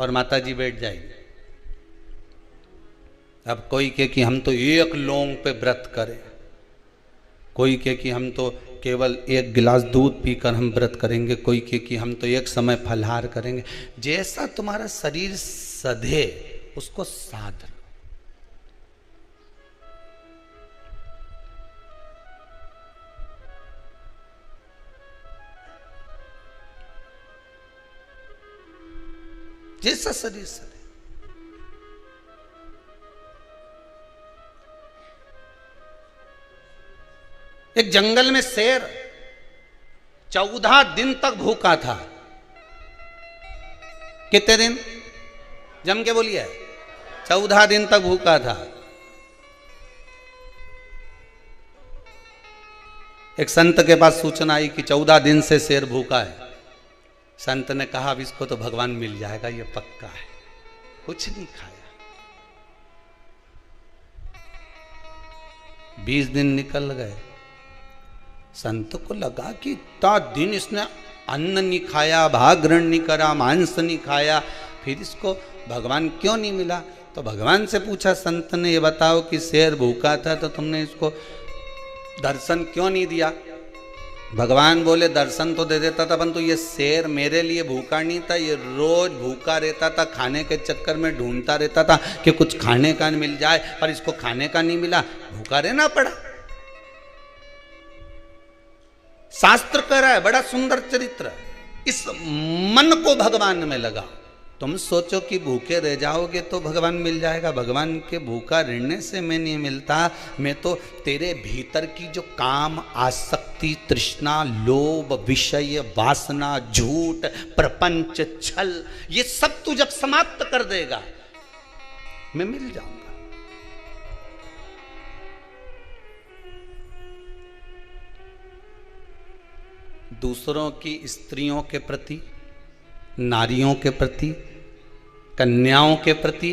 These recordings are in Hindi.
और माता जी बैठ जाएगी। अब कोई कहे कि हम तो एक लौंग पे व्रत करें, कोई कहे कि हम तो केवल एक गिलास दूध पीकर हम व्रत करेंगे, कोई कहे कि हम तो एक समय फलहार करेंगे। जैसा तुम्हारा शरीर सधे उसको साध लो। जैसा शरीर सधे। एक जंगल में शेर 14 दिन तक भूखा था। कितने दिन? जम के बोलिए। 14 दिन तक भूखा था। एक संत के पास सूचना आई कि 14 दिन से शेर भूखा है। संत ने कहा अब इसको तो भगवान मिल जाएगा, ये पक्का है। कुछ नहीं खाया। 20 दिन निकल गए। संत को लगा कि इतना दिन इसने अन्न नहीं खाया, भाग्रण नहीं करा, मांस नहीं खाया, फिर इसको भगवान क्यों नहीं मिला? तो भगवान से पूछा संत ने, ये बताओ कि शेर भूखा था तो तुमने इसको दर्शन क्यों नहीं दिया? भगवान बोले दर्शन तो दे देता था, परंतु ये शेर मेरे लिए भूखा नहीं था, ये रोज भूखा रहता था, खाने के चक्कर में ढूंढता रहता था कि कुछ खाने का मिल जाए, पर इसको खाने का नहीं मिला, भूखा रहना पड़ा। शास्त्र कह रहा है, बड़ा सुंदर चरित्र। इस मन को भगवान में लगा। तुम सोचो कि भूखे रह जाओगे तो भगवान मिल जाएगा। भगवान के भूखा रहने से मैं नहीं मिलता, मैं तो तेरे भीतर की जो काम, आसक्ति, तृष्णा, लोभ, विषय, वासना, झूठ, प्रपंच, छल, ये सब तू जब समाप्त कर देगा मैं मिल जाऊंगा। दूसरों की स्त्रियों के प्रति, नारियों के प्रति, कन्याओं के प्रति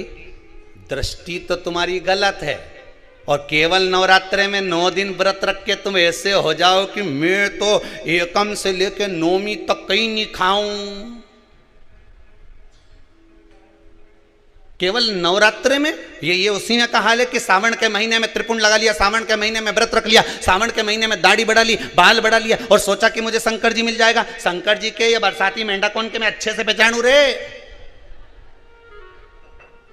दृष्टि तो तुम्हारी गलत है। और केवल नवरात्रे में 9 दिन व्रत रख के तुम ऐसे हो जाओ कि मैं तो एकम से लेके नौमी तक कहीं नहीं खाऊं। केवल नवरात्रे में ये उसी में का हाल है कि सावन के महीने में त्रिपुंड लगा लिया, सावन के महीने में व्रत रख लिया, सावन के महीने में दाढ़ी बढ़ा ली, बाल बढ़ा लिया और सोचा कि मुझे शंकर जी मिल जाएगा। शंकर जी के ये बरसाती मेंढा कौन के मैं अच्छे से पहचानू रे?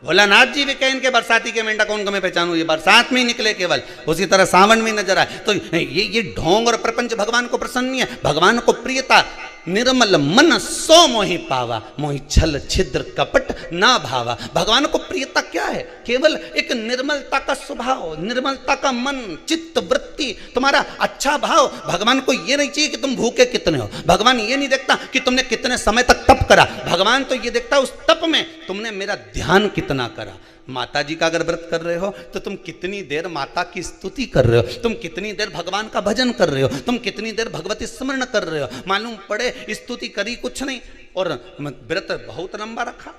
भोलानाथ जी भी कहे इनके बरसाती के मेंढा कौन को मैं पहचानू, ये बरसात में ही निकले केवल, उसी तरह सावन में नजर आए। तो ये ढोंग और प्रपंच भगवान को प्रसन्न नहीं है। भगवान को प्रियता निर्मल मन सो मोहि पावा, मोहि छल छिद्र कपट ना भावा। भगवान को प्रियता क्या है? केवल एक निर्मलता का स्वभाव, निर्मलता का मन, चित्त, वृत्ति, तुम्हारा अच्छा भाव। भगवान को ये नहीं चाहिए कि तुम भूखे कितने हो। भगवान ये नहीं देखता कि तुमने कितने समय तक तप करा। भगवान तो ये देखता उस तप में तुमने मेरा ध्यान कितना करा। माता जी का अगर व्रत कर रहे हो तो तुम कितनी देर माता की स्तुति कर रहे हो, तुम कितनी देर भगवान का भजन कर रहे हो, तुम कितनी देर भगवती स्मरण कर रहे हो। मालूम पड़े स्तुति करी कुछ नहीं और व्रत बहुत लंबा रखा,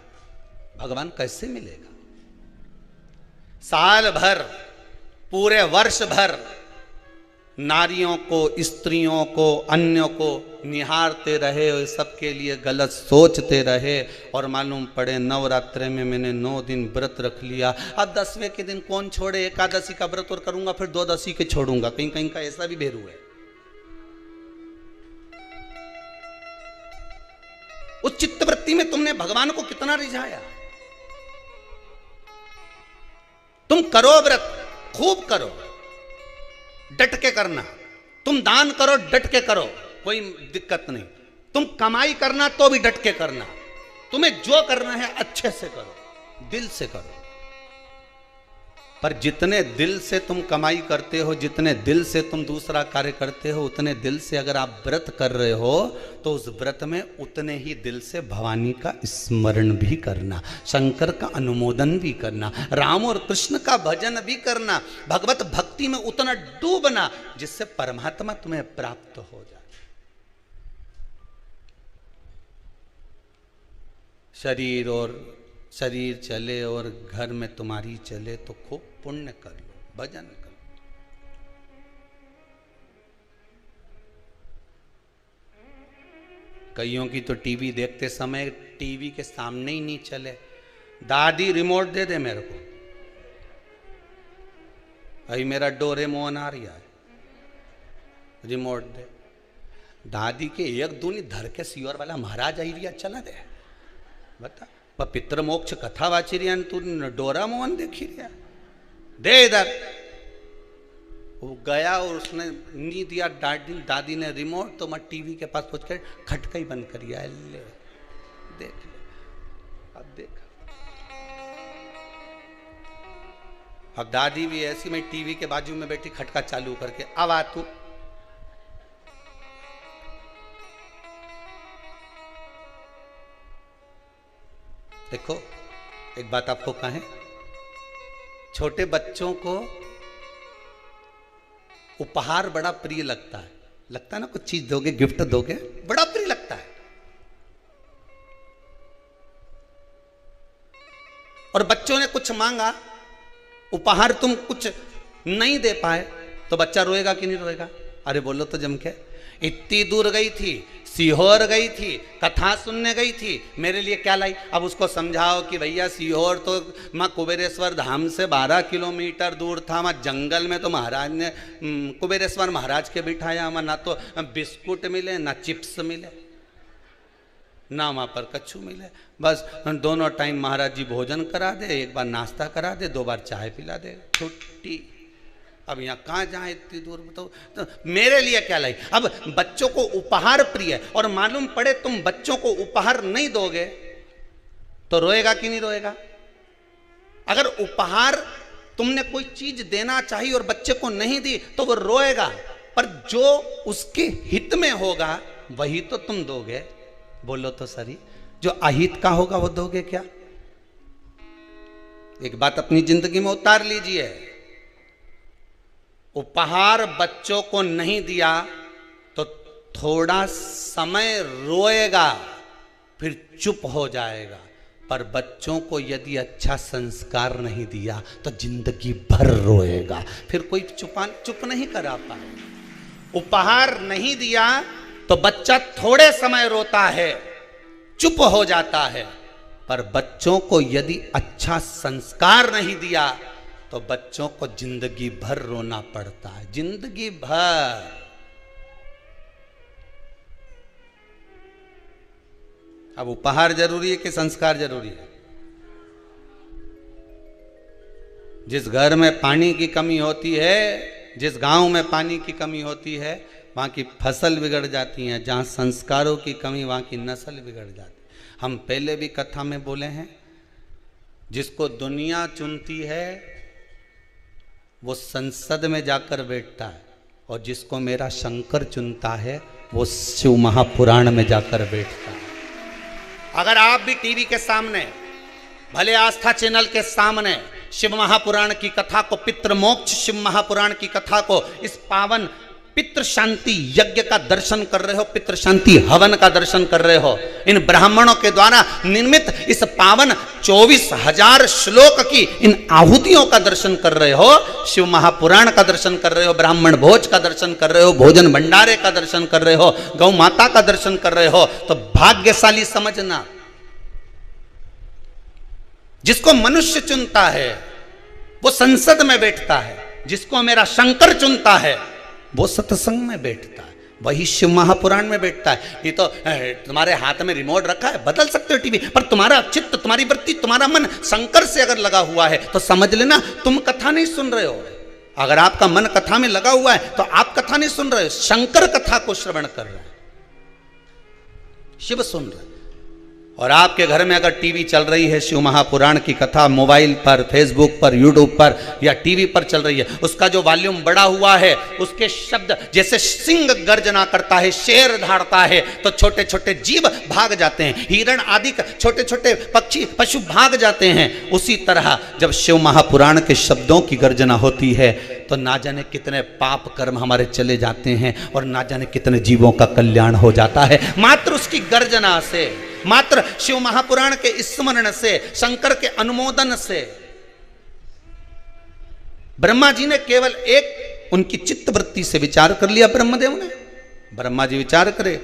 भगवान कैसे मिलेगा? साल भर, पूरे वर्ष भर नारियों को, स्त्रियों को, अन्यों को निहारते रहे, सबके लिए गलत सोचते रहे और मालूम पड़े नवरात्रे में मैंने 9 दिन व्रत रख लिया। अब 10वें के दिन कौन छोड़े? एकादशी का व्रत और करूंगा, फिर 12 के छोड़ूंगा। कहीं कहीं का ऐसा भी भेरू है। उस चित्तवृत्ति में तुमने भगवान को कितना रिझाया? तुम करो व्रत, खूब करो, डट के करना। तुम दान करो, डट के करो, कोई दिक्कत नहीं। तुम कमाई करना तो भी डट के करना। तुम्हें जो करना है अच्छे से करो, दिल से करो। पर जितने दिल से तुम कमाई करते हो, जितने दिल से तुम दूसरा कार्य करते हो, उतने दिल से अगर आप व्रत कर रहे हो तो उस व्रत में उतने ही दिल से भवानी का स्मरण भी करना, शंकर का अनुमोदन भी करना, राम और कृष्ण का भजन भी करना, भगवत भक्ति में उतना डूबना जिससे परमात्मा तुम्हें प्राप्त हो जाए। शरीर चले और घर में तुम्हारी चले तो खूब पुण्य कर लो, भजन कर लो। कईयों की तो टीवी देखते समय टीवी के सामने ही नहीं चले। दादी रिमोट दे दे मेरे को, अभी मेरा डोरेमोन आ रहा है, रिमोट दे। दादी के एक दूनी धर के सियोर वाला महाराज आई रिया चला दे, बता पर पितृमोक्ष कथा वाची रिया तू डोरामोन देखी रिया, दे इधर। वो गया और उसने नी दिया दादी ने रिमोट, तो मैं टीवी के पास पहुंच कर खटका ही बंद करिया, ले देख ले। अब देख, अब दादी भी ऐसी, मैं टीवी के बाजू में बैठी खटका चालू करके, अब आ तू। देखो एक बात आपको कहें, छोटे बच्चों को उपहार बड़ा प्रिय लगता है, लगता है ना, कुछ चीज दोगे, गिफ्ट दोगे, बड़ा प्रिय लगता है। और बच्चों ने कुछ मांगा, उपहार तुम कुछ नहीं दे पाए, तो बच्चा रोएगा कि नहीं रोएगा? अरे बोलो तो जम के। इतनी दूर गई थी, सीहोर गई थी, कथा सुनने गई थी, मेरे लिए क्या लाई? अब उसको समझाओ कि भैया सीहोर तो माँ कुबेरेश्वर धाम से 12 किलोमीटर दूर था, वहाँ जंगल में तो महाराज ने कुबेरेश्वर महाराज के बिठाया, वहाँ ना तो बिस्कुट मिले ना चिप्स मिले ना वहाँ पर कच्छू मिले, बस दोनों टाइम महाराज जी भोजन करा दे, एक बार नाश्ता करा दे, 2 बार चाय पिला दे, छुट्टी। अब यहाँ कहाँ जाए इतनी दूर, बताओ तो मेरे लिए क्या लाई? अब बच्चों को उपहार प्रिय है, और मालूम पड़े तुम बच्चों को उपहार नहीं दोगे तो रोएगा कि नहीं रोएगा? अगर उपहार तुमने कोई चीज देना चाहिए और बच्चे को नहीं दी तो वो रोएगा, पर जो उसके हित में होगा वही तो तुम दोगे। बोलो तो सही, जो अहित का होगा वो दोगे क्या? एक बात अपनी जिंदगी में उतार लीजिए, उपहार बच्चों को नहीं दिया तो थोड़ा समय रोएगा, फिर चुप हो जाएगा, पर बच्चों को यदि अच्छा संस्कार नहीं दिया तो जिंदगी भर रोएगा, फिर कोई चुप नहीं करा पाए। उपहार नहीं दिया तो बच्चा थोड़े समय रोता है, चुप हो जाता है, पर बच्चों को यदि अच्छा संस्कार नहीं दिया तो बच्चों को जिंदगी भर रोना पड़ता है, जिंदगी भर। अब उपहार जरूरी है कि संस्कार जरूरी है? जिस घर में पानी की कमी होती है, जिस गांव में पानी की कमी होती है, वहां की फसल बिगड़ जाती है। जहां संस्कारों की कमी, वहां की नस्ल बिगड़ जाती है। हम पहले भी कथा में बोले हैं, जिसको दुनिया चुनती है वो संसद में जाकर बैठता है, और जिसको मेरा शंकर चुनता है वो शिव महापुराण में जाकर बैठता है। अगर आप भी टीवी के सामने, भले आस्था चैनल के सामने शिव महापुराण की कथा को, पितृमोक्ष शिव महापुराण की कथा को, इस पावन पितृ शांति यज्ञ का दर्शन कर रहे हो, पितृ शांति हवन का दर्शन कर रहे हो, इन ब्राह्मणों के द्वारा निर्मित इस पावन 24,000 श्लोक की इन आहुतियों का दर्शन कर रहे हो, शिव महापुराण का दर्शन कर रहे हो, ब्राह्मण भोज का दर्शन कर रहे हो, भोजन भंडारे का दर्शन कर रहे हो, गौ माता का दर्शन कर रहे हो, तो भाग्यशाली समझना। जिसको मनुष्य चुनता है वो संसद में बैठता है, जिसको मेरा शंकर चुनता है वो सत्संग में बैठता है, वही शिव महापुराण में बैठता है। ये तो तुम्हारे हाथ में रिमोट रखा है, बदल सकते हो टीवी, पर तुम्हारा चित्त, तुम्हारी वृत्ति, तुम्हारा मन शंकर से अगर लगा हुआ है तो समझ लेना तुम कथा नहीं सुन रहे हो। अगर आपका मन कथा में लगा हुआ है तो आप कथा नहीं सुन रहे हो, शंकर कथा को श्रवण कर रहे हैं, शिव सुन रहे हैं। और आपके घर में अगर टीवी चल रही है, शिव महापुराण की कथा मोबाइल पर, फेसबुक पर, यूट्यूब पर या टीवी पर चल रही है, उसका जो वॉल्यूम बढ़ा हुआ है, उसके शब्द जैसे सिंह गर्जना करता है, शेर धाड़ता है, तो छोटे छोटे जीव भाग जाते हैं, हिरण आदि छोटे छोटे पक्षी पशु भाग जाते हैं। उसी तरह जब शिव महापुराण के शब्दों की गर्जना होती है तो ना जाने कितने पाप कर्म हमारे चले जाते हैं और ना जाने कितने जीवों का कल्याण हो जाता है, मात्र उसकी गर्जना से, मात्र शिव महापुराण के स्मरण से, शंकर के अनुमोदन से। ब्रह्मा जी ने केवल एक उनकी चित्त वृत्ति से विचार कर लिया, ब्रह्मदेव ने, ब्रह्मा जी विचार करे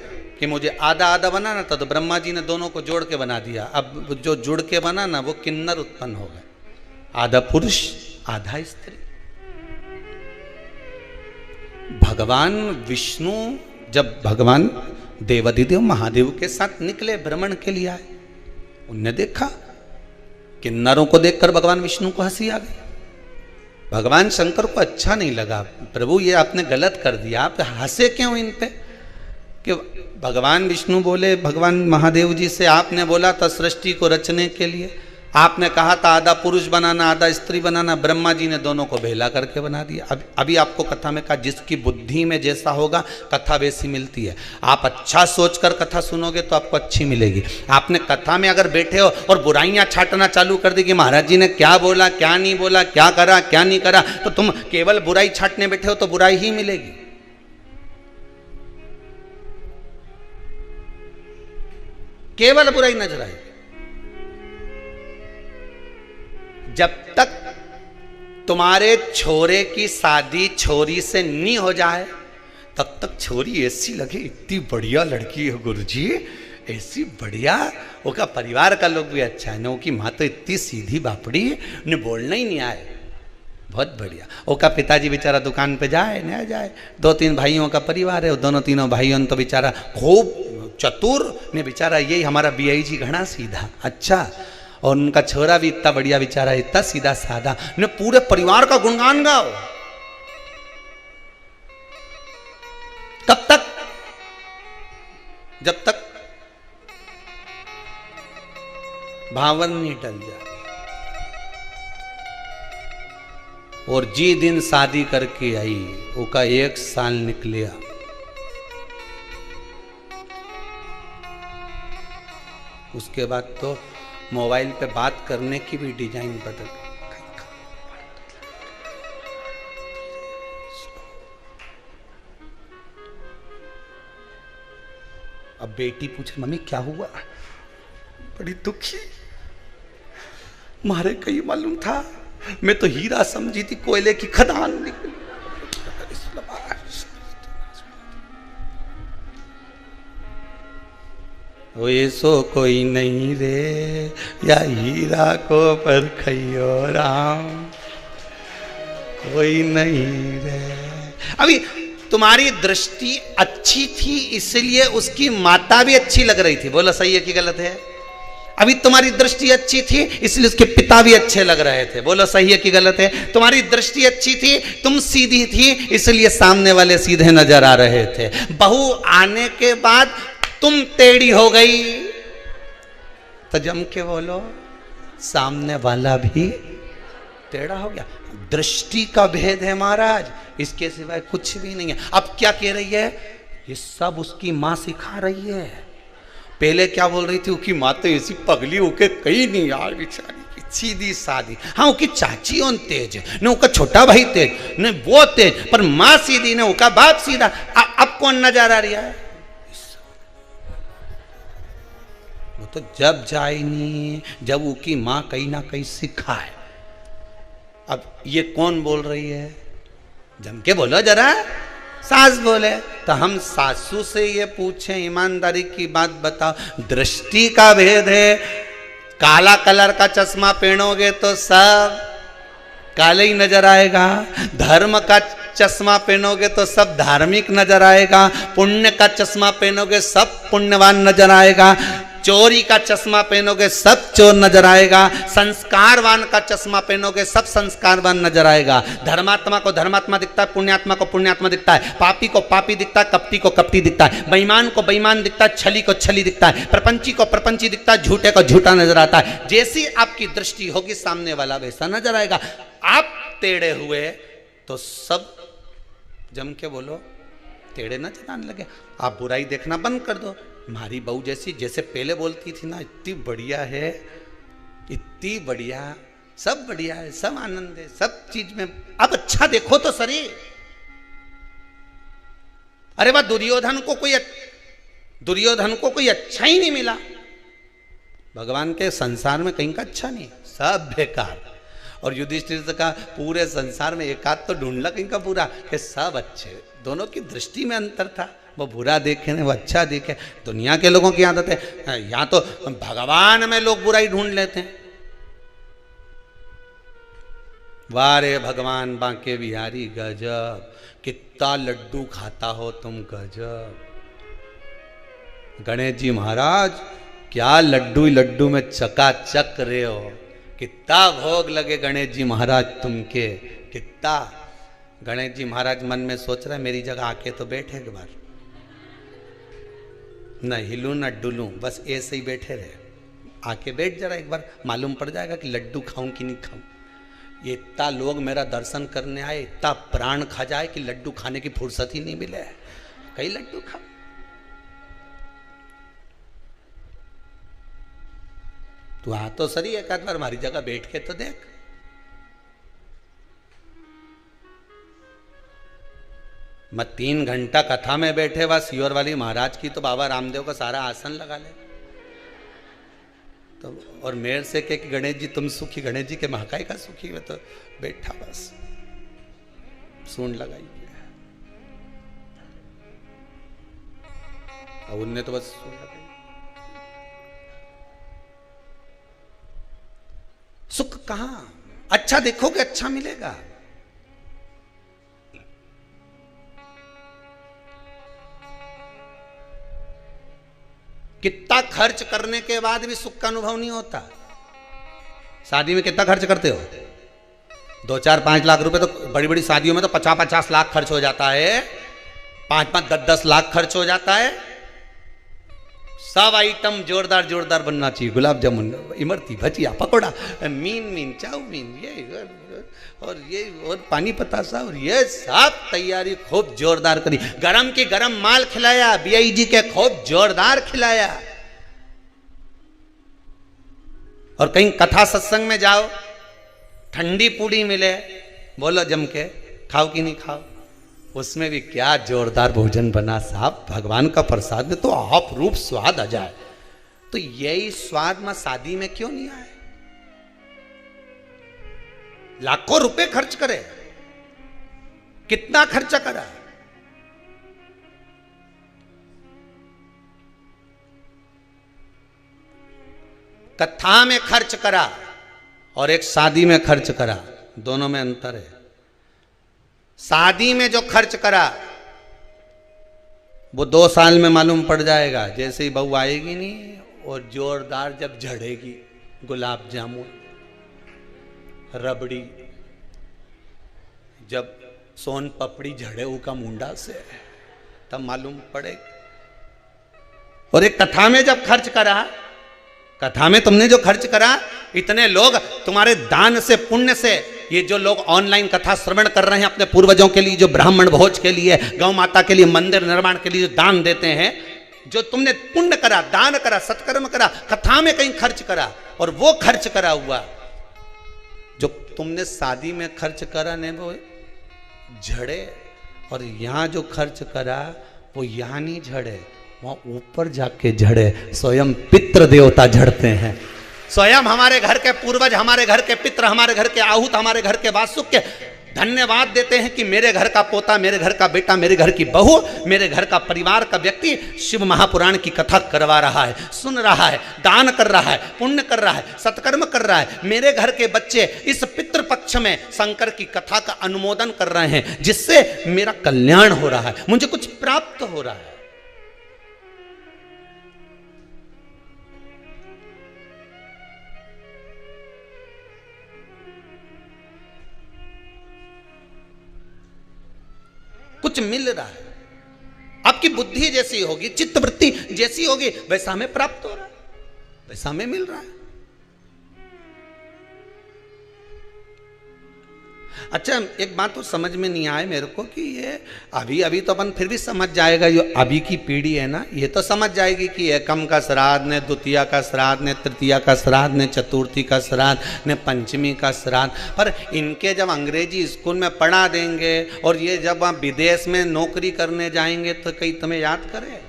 कि मुझे आधा आधा बनाना था, तो ब्रह्मा जी ने दोनों को जोड़ के बना दिया। अब जो जुड़ के बना ना वो किन्नर उत्पन्न हो गए, आधा पुरुष आधा स्त्री। भगवान विष्णु जब भगवान देवाधिदेव महादेव के साथ निकले भ्रमण के लिए आए, उनने देखा किन्नरों को देखकर भगवान विष्णु को हंसी आ गई। भगवान शंकर को अच्छा नहीं लगा, प्रभु ये आपने गलत कर दिया, आप हंसे क्यों इन पे? कि भगवान विष्णु बोले भगवान महादेव जी से, आपने बोला था सृष्टि को रचने के लिए, आपने कहा था आधा पुरुष बनाना आधा स्त्री बनाना, ब्रह्मा जी ने दोनों को भेला करके बना दिया। अभी आपको कथा में कहा जिसकी बुद्धि में जैसा होगा कथा वैसी मिलती है। आप अच्छा सोचकर कथा सुनोगे तो आपको अच्छी मिलेगी। आपने कथा में अगर बैठे हो और बुराइयां छाटना चालू कर दी कि महाराज जी ने क्या बोला क्या नहीं बोला, क्या करा क्या नहीं करा, तो तुम केवल बुराई छाटने बैठे हो तो बुराई ही मिलेगी। केवल बुराई नजर आएगी। जब तक तुम्हारे छोरे की शादी छोरी से नहीं हो जाए तब तक छोरी ऐसी लगे इतनी बढ़िया लड़की है गुरुजी, ऐसी बढ़िया, उसका परिवार का लोग भी अच्छा है, उसकी माँ तो इतनी सीधी बापड़ी, उन्हें बोलना ही नहीं आए, बहुत बढ़िया। उसका पिताजी बेचारा दुकान पे जाए न जाए, 2-3 भाइयों का परिवार है, दोनों तीनों भाइयों तो बेचारा खूब चतुर ने, बेचारा यही हमारा बीआई जी घना सीधा अच्छा, और उनका छोरा भी इतना बढ़िया बेचारा, इतना सीधा साधा, ने पूरे परिवार का गुणगान गाओ। कब तक? जब तक भावन नहीं टल जाए। और जी दिन शादी करके आई, उसका 1 साल निकलिया, उसके बाद तो मोबाइल पे बात करने की भी डिजाइन बदल। अब बेटी पूछे मम्मी क्या हुआ, बड़ी दुखी, मारे कहीं मालूम था, मैं तो हीरा समझी थी, कोयले की खदान निकली। वो ऐसो कोई नहीं रे, या हीरा को परखियो राम, कोई नहीं रे। अभी तुम्हारी दृष्टि अच्छी थी इसलिए उसकी माता भी अच्छी लग रही थी, बोलो सही है कि गलत है? अभी तुम्हारी दृष्टि अच्छी थी इसलिए उसके पिता भी अच्छे लग रहे थे, बोलो सही है कि गलत है? तुम्हारी दृष्टि अच्छी थी, तुम सीधी थी इसलिए सामने वाले सीधे नजर आ रहे थे। बहू आने के बाद तुम टेढ़ी हो गई तो जम के बोलो सामने वाला भी टेढ़ा हो गया। दृष्टि का भेद है महाराज, इसके सिवाय कुछ भी नहीं है। अब क्या कह रही है? ये सब उसकी माँ सिखा रही है। पहले क्या बोल रही थी? उसकी माँ तो ऐसी पगली होके कहीं नहीं यार, बेचारी सीधी सादी। हाँ उसकी चाची और तेज न, उसका छोटा भाई तेज न, वो तेज, पर माँ सीधी न, उसका बाप सीधा। अब कौन नजर आ रहा है? वो तो जब जाए नहीं जब उसकी माँ कहीं ना कहीं सिखाए। अब ये कौन बोल रही है? जम के बोलो जरा। सास बोले तो हम सासू से ये पूछें, ईमानदारी की बात बताओ, दृष्टि का भेद है। काला कलर का चश्मा पहनोगे तो सब काले ही नजर आएगा, धर्म का चश्मा पहनोगे तो सब धार्मिक नजर आएगा, पुण्य का चश्मा पहनोगे सब पुण्यवान नजर आएगा, चोरी का चश्मा पहनोगे सब चोर नजर आएगा, संस्कारवान का चश्मा पहनोगे सब संस्कारवान नजर आएगा। धर्मात्मा को धर्मात्मा दिखता है, पुण्यात्मा को पुण्यात्मा दिखता है, पापी को पापी दिखता है, कपटी को कपटी दिखता है, बेईमान को बेईमान दिखता है, छली को छली दिखता है, प्रपंची को प्रपंची दिखता है, झूठे को झूठा नजर आता है। जैसी आपकी दृष्टि होगी सामने वाला वैसा नजर आएगा। आप टेढ़े हुए तो सब जम के बोलो टेढ़े नजर आने लगे। आप बुराई देखना बंद कर दो। हमारी बहू जैसी जैसे पहले बोलती थी ना, इतनी बढ़िया है, इतनी बढ़िया, सब बढ़िया है, सब आनंद है, सब चीज में। अब अच्छा देखो तो सरी। अरे वाह, दुर्योधन को कोई अच्छा ही नहीं मिला। भगवान के संसार में कहीं का अच्छा नहीं, सब बेकार। और युधिष्ठिर का पूरे संसार में एक आध तो ढूंढला कहीं का पूरा कि सब अच्छे। दोनों की दृष्टि में अंतर था। वो बुरा देखे ना वो अच्छा देखे। दुनिया के लोगों की आदत है, यहाँ तो भगवान में लोग बुराई ढूंढ लेते हैं। वाह रे भगवान बांके बिहारी गजब, कितना लड्डू खाता हो तुम, गजब। गणेश जी महाराज क्या लड्डू लड्डू में चकाचक रहे हो, कितना भोग लगे गणेश जी महाराज तुमके, कितना। गणेश जी महाराज मन में सोच रहे मेरी जगह आके तो बैठे एक बार, न हिलूं न डुलूं, बस ऐसे ही बैठे रहे। आके बैठ जरा एक बार, मालूम पड़ जाएगा कि लड्डू खाऊं कि नहीं खाऊं। ये इतना लोग मेरा दर्शन करने आए, इतना प्राण खा जाए कि लड्डू खाने की फुर्सत ही नहीं मिले, कई लड्डू खाओ। तू आ तो सही एक आध बार हमारी जगह बैठ के तो देख। मैं 3 घंटा कथा में बैठे हुआ सियोर वाली महाराज की तो बाबा रामदेव का सारा आसन लगा ले तो, और मेरे से कि गणेश जी तुम सुखी, गणेश जी के महाकाई का सुखी, में तो बैठा बस सूंड लगाई और उनने तो बस सूंड लगाई। सुख कहां, अच्छा देखोगे अच्छा मिलेगा। कितना खर्च करने के बाद भी सुख का अनुभव नहीं होता। शादी में कितना खर्च करते हो, 2-4-5 लाख रुपए, तो बड़ी बड़ी शादियों में तो 50-50 लाख खर्च हो जाता है, 5-5, 10-10 लाख खर्च हो जाता है। सब आइटम जोरदार जोरदार बनना चाहिए, गुलाब जामुन, इमरती, भजिया, पकोड़ा, मीन चाउमीन, ये और पानी पतासा, और ये सब तैयारी खूब जोरदार करी। गरम की गरम माल खिलाया, BIG के खूब जोरदार खिलाया। और कहीं कथा सत्संग में जाओ, ठंडी पूड़ी मिले, बोलो जम के खाओ कि नहीं खाओ, उसमें भी क्या जोरदार भोजन बना साहब, भगवान का प्रसाद में तो आप रूप स्वाद आ जाए। तो यही स्वाद में शादी में क्यों नहीं आए? लाखों रुपए खर्च करे, कितना खर्चा करा, कथा में खर्च करा और एक शादी में खर्च करा, दोनों में अंतर है। शादी में जो खर्च करा वो 2 साल में मालूम पड़ जाएगा, जैसे ही बहू आएगी नहीं और जोरदार जब झड़ेगी, गुलाब जामुन, रबड़ी, जब सोन पपड़ी झड़े का मुंडा से, तब मालूम पड़ेगा। और एक कथा में जब खर्च करा, कथा में तुमने जो खर्च करा, इतने लोग तुम्हारे दान से, पुण्य से, ये जो लोग ऑनलाइन कथा श्रवण कर रहे हैं अपने पूर्वजों के लिए, जो ब्राह्मण भोज के लिए, गौ माता के लिए, मंदिर निर्माण के लिए जो दान देते हैं, जो तुमने पुण्य करा, दान करा, सत्कर्म करा, कथा में कहीं खर्च करा, और वो खर्च करा हुआ जो तुमने शादी में खर्च करा ने वो झड़े, और यहां जो खर्च करा वो यहां नहीं झड़े, वहां ऊपर जाके झड़े। स्वयं पितृ देवता झड़ते हैं, स्वयं हमारे घर के पूर्वज, हमारे घर के पितृ, हमारे घर के आहूत, हमारे घर के वासुक के धन्यवाद देते हैं कि मेरे घर का पोता, मेरे घर का बेटा, मेरे घर की बहू, मेरे घर का परिवार का व्यक्ति शिव महापुराण की कथा करवा रहा है, सुन रहा है, दान कर रहा है, पुण्य कर रहा है, सत्कर्म कर रहा है। मेरे घर के बच्चे इस पितृपक्ष में शंकर की कथा का अनुमोदन कर रहे हैं, जिससे मेरा कल्याण हो रहा है, मुझे कुछ प्राप्त हो रहा है। कुछ मिल रहा है, आपकी बुद्धि जैसी होगी, चित्तवृत्ति जैसी होगी, वैसा हमें प्राप्त हो रहा है, वैसा हमें मिल रहा है। अच्छा, एक बात तो समझ में नहीं आए मेरे को कि ये अभी तो अपन फिर भी समझ जाएगा, जो अभी की पीढ़ी है ना, ये तो समझ जाएगी कि एकम का श्राद्ध, ने द्वितीया का श्राद्ध, ने तृतीया का श्राद्ध, ने चतुर्थी का श्राद्ध, ने पंचमी का श्राद्ध। पर इनके जब अंग्रेजी स्कूल में पढ़ा देंगे और ये जब आप विदेश में नौकरी करने जाएंगे तो कहीं तुम्हें याद करे?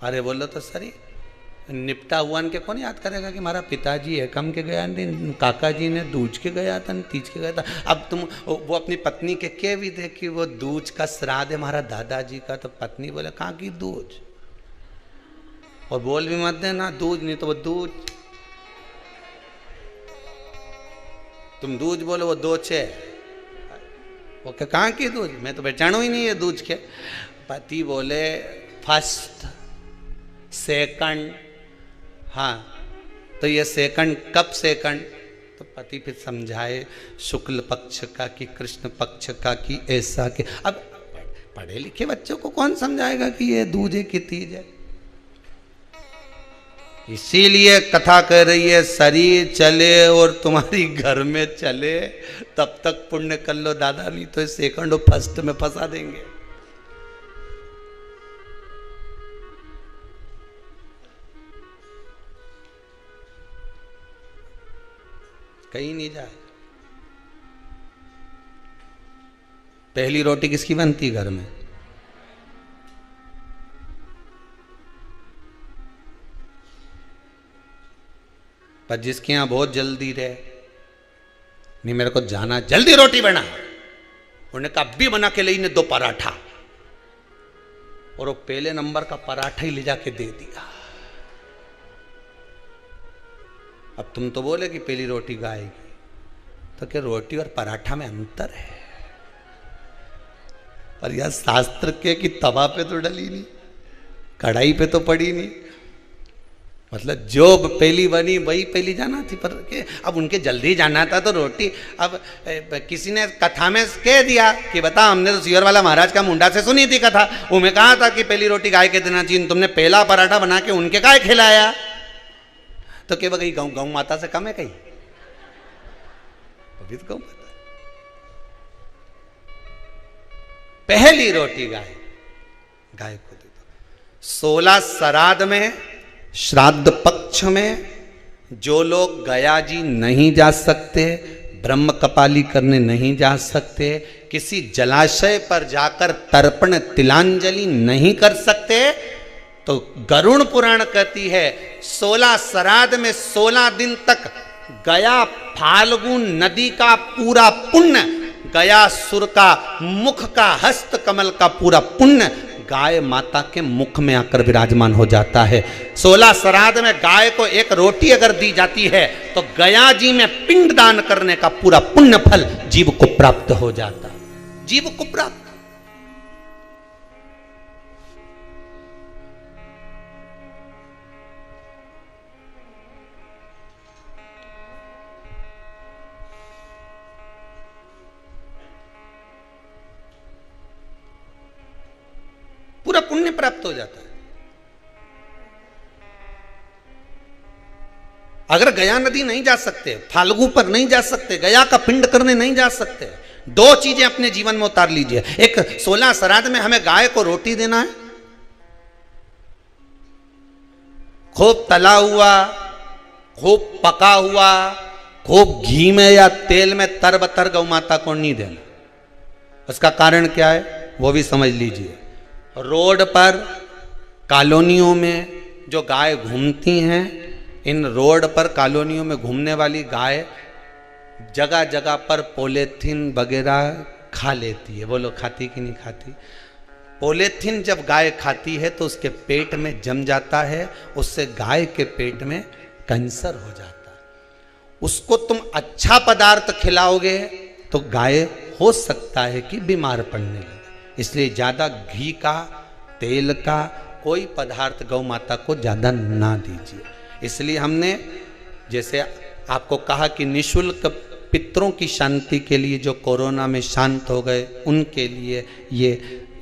अरे बोलो तो सही, निपटा हुआ के कौन याद करेगा कि हमारा पिताजी एकम के गया नहीं, काका जी ने दूज के गया था, तीज के गया था। अब तुम वो अपनी पत्नी के कह भी दे कि वो दूज का श्राद्ध है हमारा दादाजी का, तो पत्नी बोले कहाँ की दूज, और बोल भी मत देना दूज, नहीं तो वो दूज, तुम दूज बोलो वो दो छे, वो कहाँ की दूज, मैं तो पहचानू ही नहीं है दूज के। पति बोले फर्स्ट सेकंड, हाँ तो ये सेकंड कब सेकंड, तो पति फिर समझाए शुक्ल पक्ष का कि कृष्ण पक्ष का कि ऐसा कि, अब पढ़े लिखे बच्चों को कौन समझाएगा कि ये दूज है कि तीज है। इसीलिए कथा कह रही है शरीर चले और तुम्हारी घर में चले तब तक पुण्य कर लो दादा, नहीं तो सेकंड और फर्स्ट में फंसा देंगे। कहीं नहीं जाए। पहली रोटी किसकी बनती घर में, पर जिसके यहां बहुत जल्दी रहे, नहीं मेरे को जाना जल्दी रोटी बना, उन्होंने कहा भी बना के ले दो पराठा, और वो पहले नंबर का पराठा ही ले जाके दे दिया। अब तुम तो बोले कि पहली रोटी गाएगी, तो क्या रोटी और पराठा में अंतर है, पर यह शास्त्र के कि तवा पे तो डली नहीं, कढ़ाई पे तो पड़ी नहीं, मतलब जो पहली बनी वही पहली जाना थी, पर के अब उनके जल्दी जाना था तो रोटी, अब किसी ने कथा में कह दिया कि बता हमने तो सियर वाला महाराज का मुंडा से सुनी थी कथा, उन्हें कहा था कि पहली रोटी गाय के देना चाहिए, तुमने पहला पराठा बना के उनके गाय खिलाया, तो क्या गई गौ माता से कम है कहीं, अभी तो गौ माता। पहली रोटी गाय को दे दो। 16 श्राद्ध में, श्राद्ध पक्ष में जो लोग गया जी नहीं जा सकते, ब्रह्म कपाली करने नहीं जा सकते, किसी जलाशय पर जाकर तर्पण तिलांजलि नहीं कर सकते, तो गरुड़ पुराण कहती है 16 श्राद्ध में 16 दिन तक गया फाल्गुन नदी का पूरा पुण्य, गया सुर का मुख का हस्त कमल का पूरा पुण्य गाय माता के मुख में आकर विराजमान हो जाता है। 16 श्राद्ध में गाय को एक रोटी अगर दी जाती है तो गया जी में पिंड दान करने का पूरा पुण्य फल जीव को प्राप्त हो जाता, जीव को प्राप्त। पूरा पुण्य प्राप्त हो जाता है। अगर गया नदी नहीं जा सकते, फाल्गु पर नहीं जा सकते, गया का पिंड करने नहीं जा सकते, दो चीजें अपने जीवन में उतार लीजिए। एक 16 श्राद्ध में हमें गाय को रोटी देना है, खूब तला हुआ, खूब पका हुआ, खूब घी में या तेल में तरबतर गौ माता को नहीं देना। उसका कारण क्या है वो भी समझ लीजिए। रोड पर कॉलोनियों में जो गाय घूमती हैं, इन रोड पर कॉलोनियों में घूमने वाली गाय जगह जगह पर पॉलीथीन वगैरह खा लेती है। बोलो खाती कि नहीं खाती? पॉलीथीन जब गाय खाती है तो उसके पेट में जम जाता है, उससे गाय के पेट में कैंसर हो जाता है। उसको तुम अच्छा पदार्थ खिलाओगे तो गाय हो सकता है कि बीमार पड़ने लगे। इसलिए ज़्यादा घी का, तेल का कोई पदार्थ गौ माता को ज़्यादा ना दीजिए। इसलिए हमने जैसे आपको कहा कि निःशुल्क पितरों की शांति के लिए जो कोरोना में शांत हो गए उनके लिए ये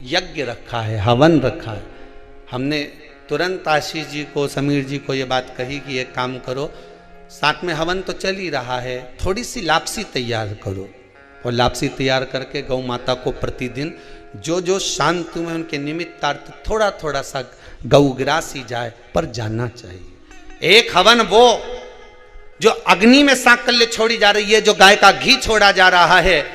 यज्ञ रखा है, हवन रखा है। हमने तुरंत आशीष जी को, समीर जी को ये बात कही कि ये काम करो, साथ में हवन तो चल ही रहा है, थोड़ी सी लापसी तैयार करो और लापसी तैयार करके गौ माता को प्रतिदिन जो जो शांत में उनके निमित्तार्थ थोड़ा थोड़ा सा गौग्रासी जाए पर जाना चाहिए। एक हवन वो जो अग्नि में सांकल्य छोड़ी जा रही है, जो गाय का घी छोड़ा जा रहा है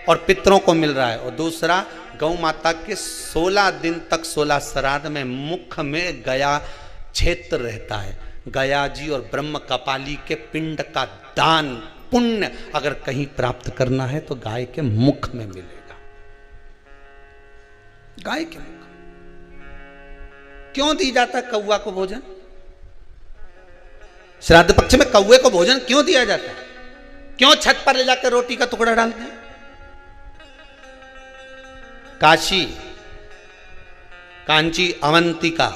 और पितरों को मिल रहा है, और दूसरा गौ माता के 16 दिन तक 16 श्राद्ध में मुख में गया क्षेत्र रहता है। गया जी और ब्रह्म कपाली के पिंड का दान पुण्य अगर कहीं प्राप्त करना है तो गाय के मुख में मिलेगा। गाय के मुख। क्यों दी जाता है कौवा को भोजन? श्राद्ध पक्ष में कौवे को भोजन क्यों दिया जाता है? क्यों छत पर ले जाकर रोटी का टुकड़ा डालते हैं? काशी, कांची, अवंतिका,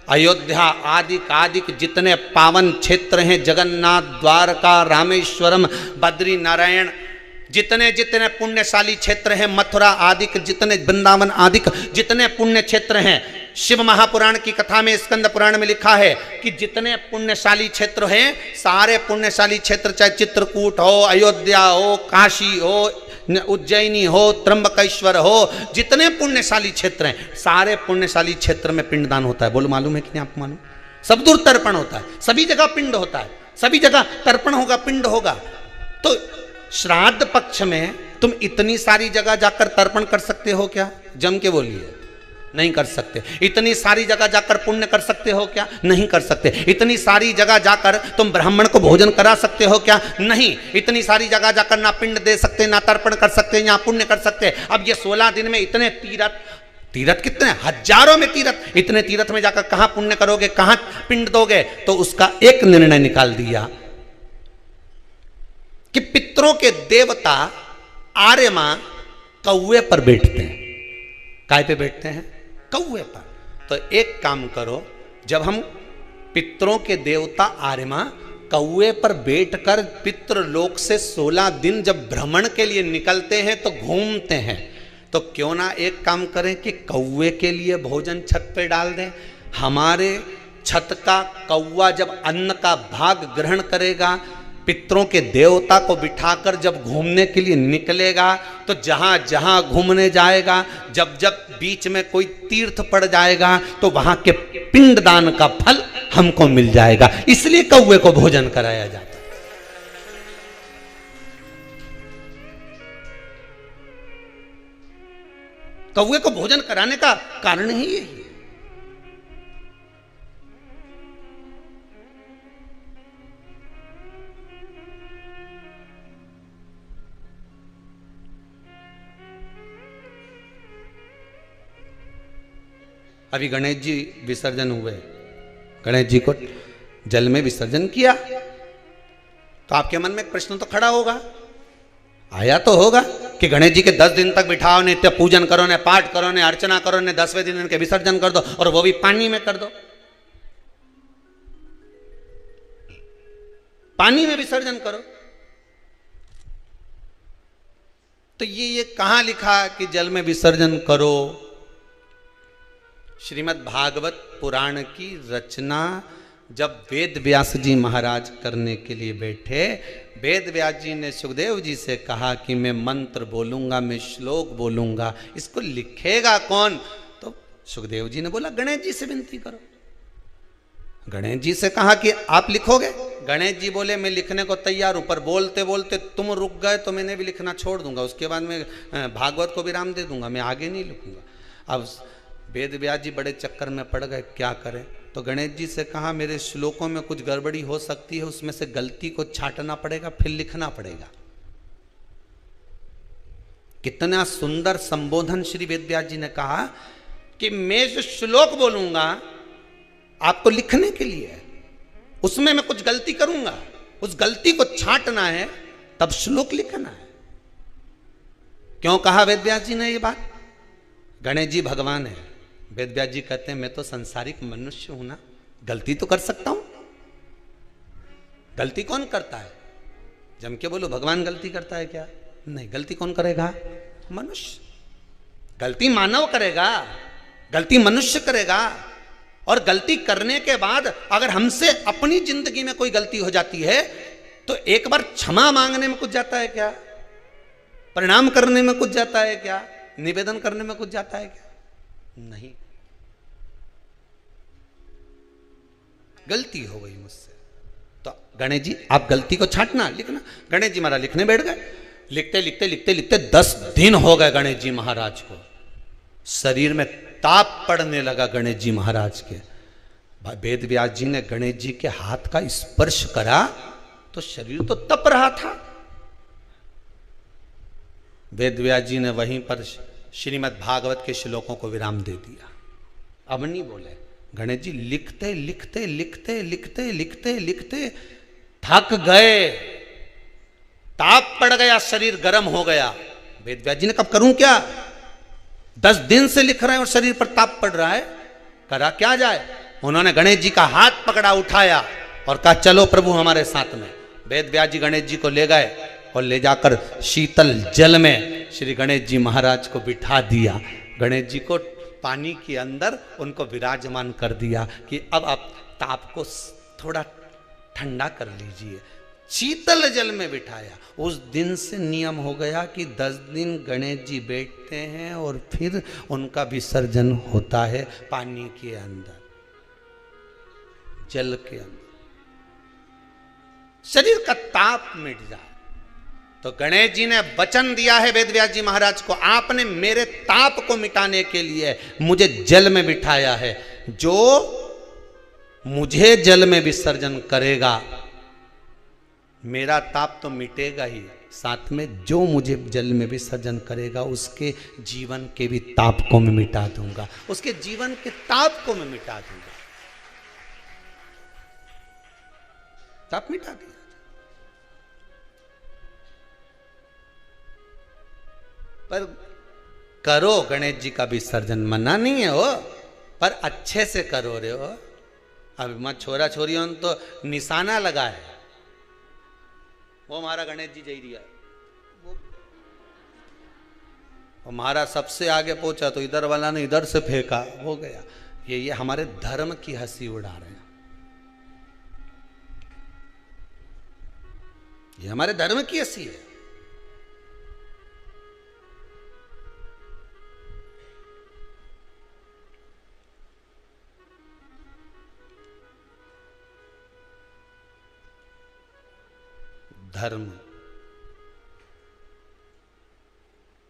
अयोध्या आदि जितने पावन क्षेत्र हैं, जगन्नाथ, द्वारका, रामेश्वरम, बद्री नारायण, जितने जितने पुण्यशाली क्षेत्र हैं, मथुरा आदि जितने, वृंदावन आदि जितने पुण्य क्षेत्र हैं, शिव महापुराण की कथा में, स्कंद पुराण में लिखा है कि जितने पुण्यशाली क्षेत्र हैं, सारे पुण्यशाली क्षेत्र, चाहे चित्रकूट हो, अयोध्या हो, काशी हो, उज्जैनी हो, त्र्यंबकेश्वर हो, जितने पुण्यशाली क्षेत्र हैं, सारे पुण्यशाली क्षेत्र में पिंडदान होता है। बोलो मालूम है कि नहीं आपको? मालूम? सब दूर तर्पण होता है, सभी जगह पिंड होता है, सभी जगह तर्पण होगा, पिंड होगा। तो श्राद्ध पक्ष में तुम इतनी सारी जगह जाकर तर्पण कर सकते हो क्या? जम के बोलिए, नहीं कर सकते। इतनी सारी जगह जाकर पुण्य कर सकते हो क्या? नहीं कर सकते। इतनी सारी जगह जाकर तुम ब्राह्मण को भोजन करा सकते हो क्या? नहीं। इतनी सारी जगह जाकर ना पिंड दे सकते, ना तर्पण कर सकते, ना पुण्य कर सकते। अब ये 16 दिन में इतने तीर्थ कितने, हजारों में तीर्थ, इतने तीर्थ में जाकर कहां पुण्य करोगे, कहां पिंड दोगे? तो उसका एक निर्णय निकाल दिया कि पितरों के देवता आर्यमा कौवे पर बैठते हैं। काय पे बैठते हैं? कौवे पर। तो एक काम करो, जब हम पितरों के देवता आर्यमा कौवे पर बैठकर पितृलोक से 16 दिन जब भ्रमण के लिए निकलते हैं तो घूमते हैं, तो क्यों ना एक काम करें कि कौवे के लिए भोजन छत पे डाल दें। हमारे छत का कौवा जब अन्न का भाग ग्रहण करेगा, पितरों के देवता को बिठाकर जब घूमने के लिए निकलेगा, तो जहां जहां घूमने जाएगा, जब जब बीच में कोई तीर्थ पड़ जाएगा, तो वहां के पिंडदान का फल हमको मिल जाएगा। इसलिए कौवे को भोजन कराया जाता है। कौवे को भोजन कराने का कारण ही यही है। अभी गणेश जी विसर्जन हुए, गणेश जी को जल में विसर्जन किया, तो आपके मन में एक प्रश्न तो खड़ा होगा, आया तो होगा कि गणेश जी के 10 दिन तक बिठाओ, नित्य पूजन करो, ने पाठ करो, ने अर्चना करो, ने 10वें दिन इनके विसर्जन कर दो, और वो भी पानी में कर दो। पानी में विसर्जन करो। तो ये कहां लिखा कि जल में विसर्जन करो? श्रीमद् भागवत पुराण की रचना जब वेद व्यास जी महाराज करने के लिए बैठे, वेद व्यास जी ने सुखदेव जी से कहा कि मैं मंत्र बोलूंगा, मैं श्लोक बोलूंगा, इसको लिखेगा कौन? तो सुखदेव जी ने बोला गणेश जी से विनती करो। गणेश जी से कहा कि आप लिखोगे? गणेश जी बोले मैं लिखने को तैयार हूं, पर बोलते बोलते तुम रुक गए तो मैंने भी लिखना छोड़ दूंगा, उसके बाद मैं भागवत को विराम दे दूंगा, मैं आगे नहीं लिखूंगा। अब वेद व्यास जी बड़े चक्कर में पड़ गए, क्या करें? तो गणेश जी से कहा मेरे श्लोकों में कुछ गड़बड़ी हो सकती है, उसमें से गलती को छांटना पड़ेगा, फिर लिखना पड़ेगा। कितना सुंदर संबोधन श्री वेद व्यास जी ने कहा कि मैं जो श्लोक बोलूंगा आपको लिखने के लिए है, उसमें मैं कुछ गलती करूंगा, उस गलती को छांटना है, तब श्लोक लिखना है। क्यों कहा वेद व्यास जी ने ये बात? गणेश जी भगवान है, वेद व्यास जी कहते हैं मैं तो संसारिक मनुष्य हूं ना, गलती तो कर सकता हूं। गलती कौन करता है? जम के बोलो, भगवान गलती करता है क्या? नहीं, गलती कौन करेगा? मनुष्य। गलती मानव करेगा, गलती मनुष्य करेगा। और गलती करने के बाद अगर हमसे अपनी जिंदगी में कोई गलती हो जाती है तो एक बार क्षमा मांगने में कुछ जाता है क्या? प्रणाम करने में कुछ जाता है क्या? निवेदन करने में कुछ जाता है क्या? नहीं। गलती हो गई मुझसे, तो गणेश जी आप गलती को छांटना, लिखना। गणेश जी महाराज लिखने बैठ गए। लिखते लिखते लिखते लिखते 10 दिन हो गए गणेश जी महाराज को। शरीर में ताप पड़ने लगा गणेश जी महाराज के। वेद व्यास जी ने गणेश जी के हाथ का स्पर्श करा तो शरीर तो तप रहा था। वेद व्यास जी ने वहीं पर श्रीमद् भागवत के श्लोकों को विराम दे दिया। अब नहीं बोले। गणेश जी लिखते लिखते लिखते लिखते लिखते लिखते थक गए, ताप पड़ गया, शरीर गर्म हो गया। वेद व्यास जी ने कब करूं क्या, 10 दिन से लिख रहे हैं और शरीर पर ताप पड़ रहा है, करा क्या जाए। उन्होंने गणेश जी का हाथ पकड़ा, उठाया और कहा चलो प्रभु हमारे साथ में। वेद व्यास जी गणेश जी को ले गए और ले जाकर शीतल जल में श्री गणेश जी महाराज को बिठा दिया। गणेश जी को पानी के अंदर उनको विराजमान कर दिया कि अब आप ताप को थोड़ा ठंडा कर लीजिए। शीतल जल में बिठाया। उस दिन से नियम हो गया कि 10 दिन गणेश जी बैठते हैं और फिर उनका विसर्जन होता है पानी के अंदर, जल के अंदर, शरीर का ताप मिट जाए। तो गणेश जी ने वचन दिया है वेद व्यास जी महाराज को, आपने मेरे ताप को मिटाने के लिए मुझे जल में बिठाया है। जो मुझे जल में विसर्जन करेगा मेरा ताप तो मिटेगा ही, साथ में जो मुझे जल में विसर्जन करेगा उसके जीवन के भी ताप को मैं मिटा दूंगा, उसके जीवन के ताप को मैं मिटा दूंगा। ताप मिटा दिया। पर करो गणेश जी का विसर्जन, मना नहीं है हो, पर अच्छे से करो रे हो। अब मत छोरा छोरियों ने तो निशाना लगा है, वो हमारा गणेश जी जई रिया, वो हमारा सबसे आगे पहुंचा तो इधर वाला ने इधर से फेंका, हो गया। ये हमारे धर्म की हंसी उड़ा रहे हैं, ये हमारे धर्म की हंसी है। धर्म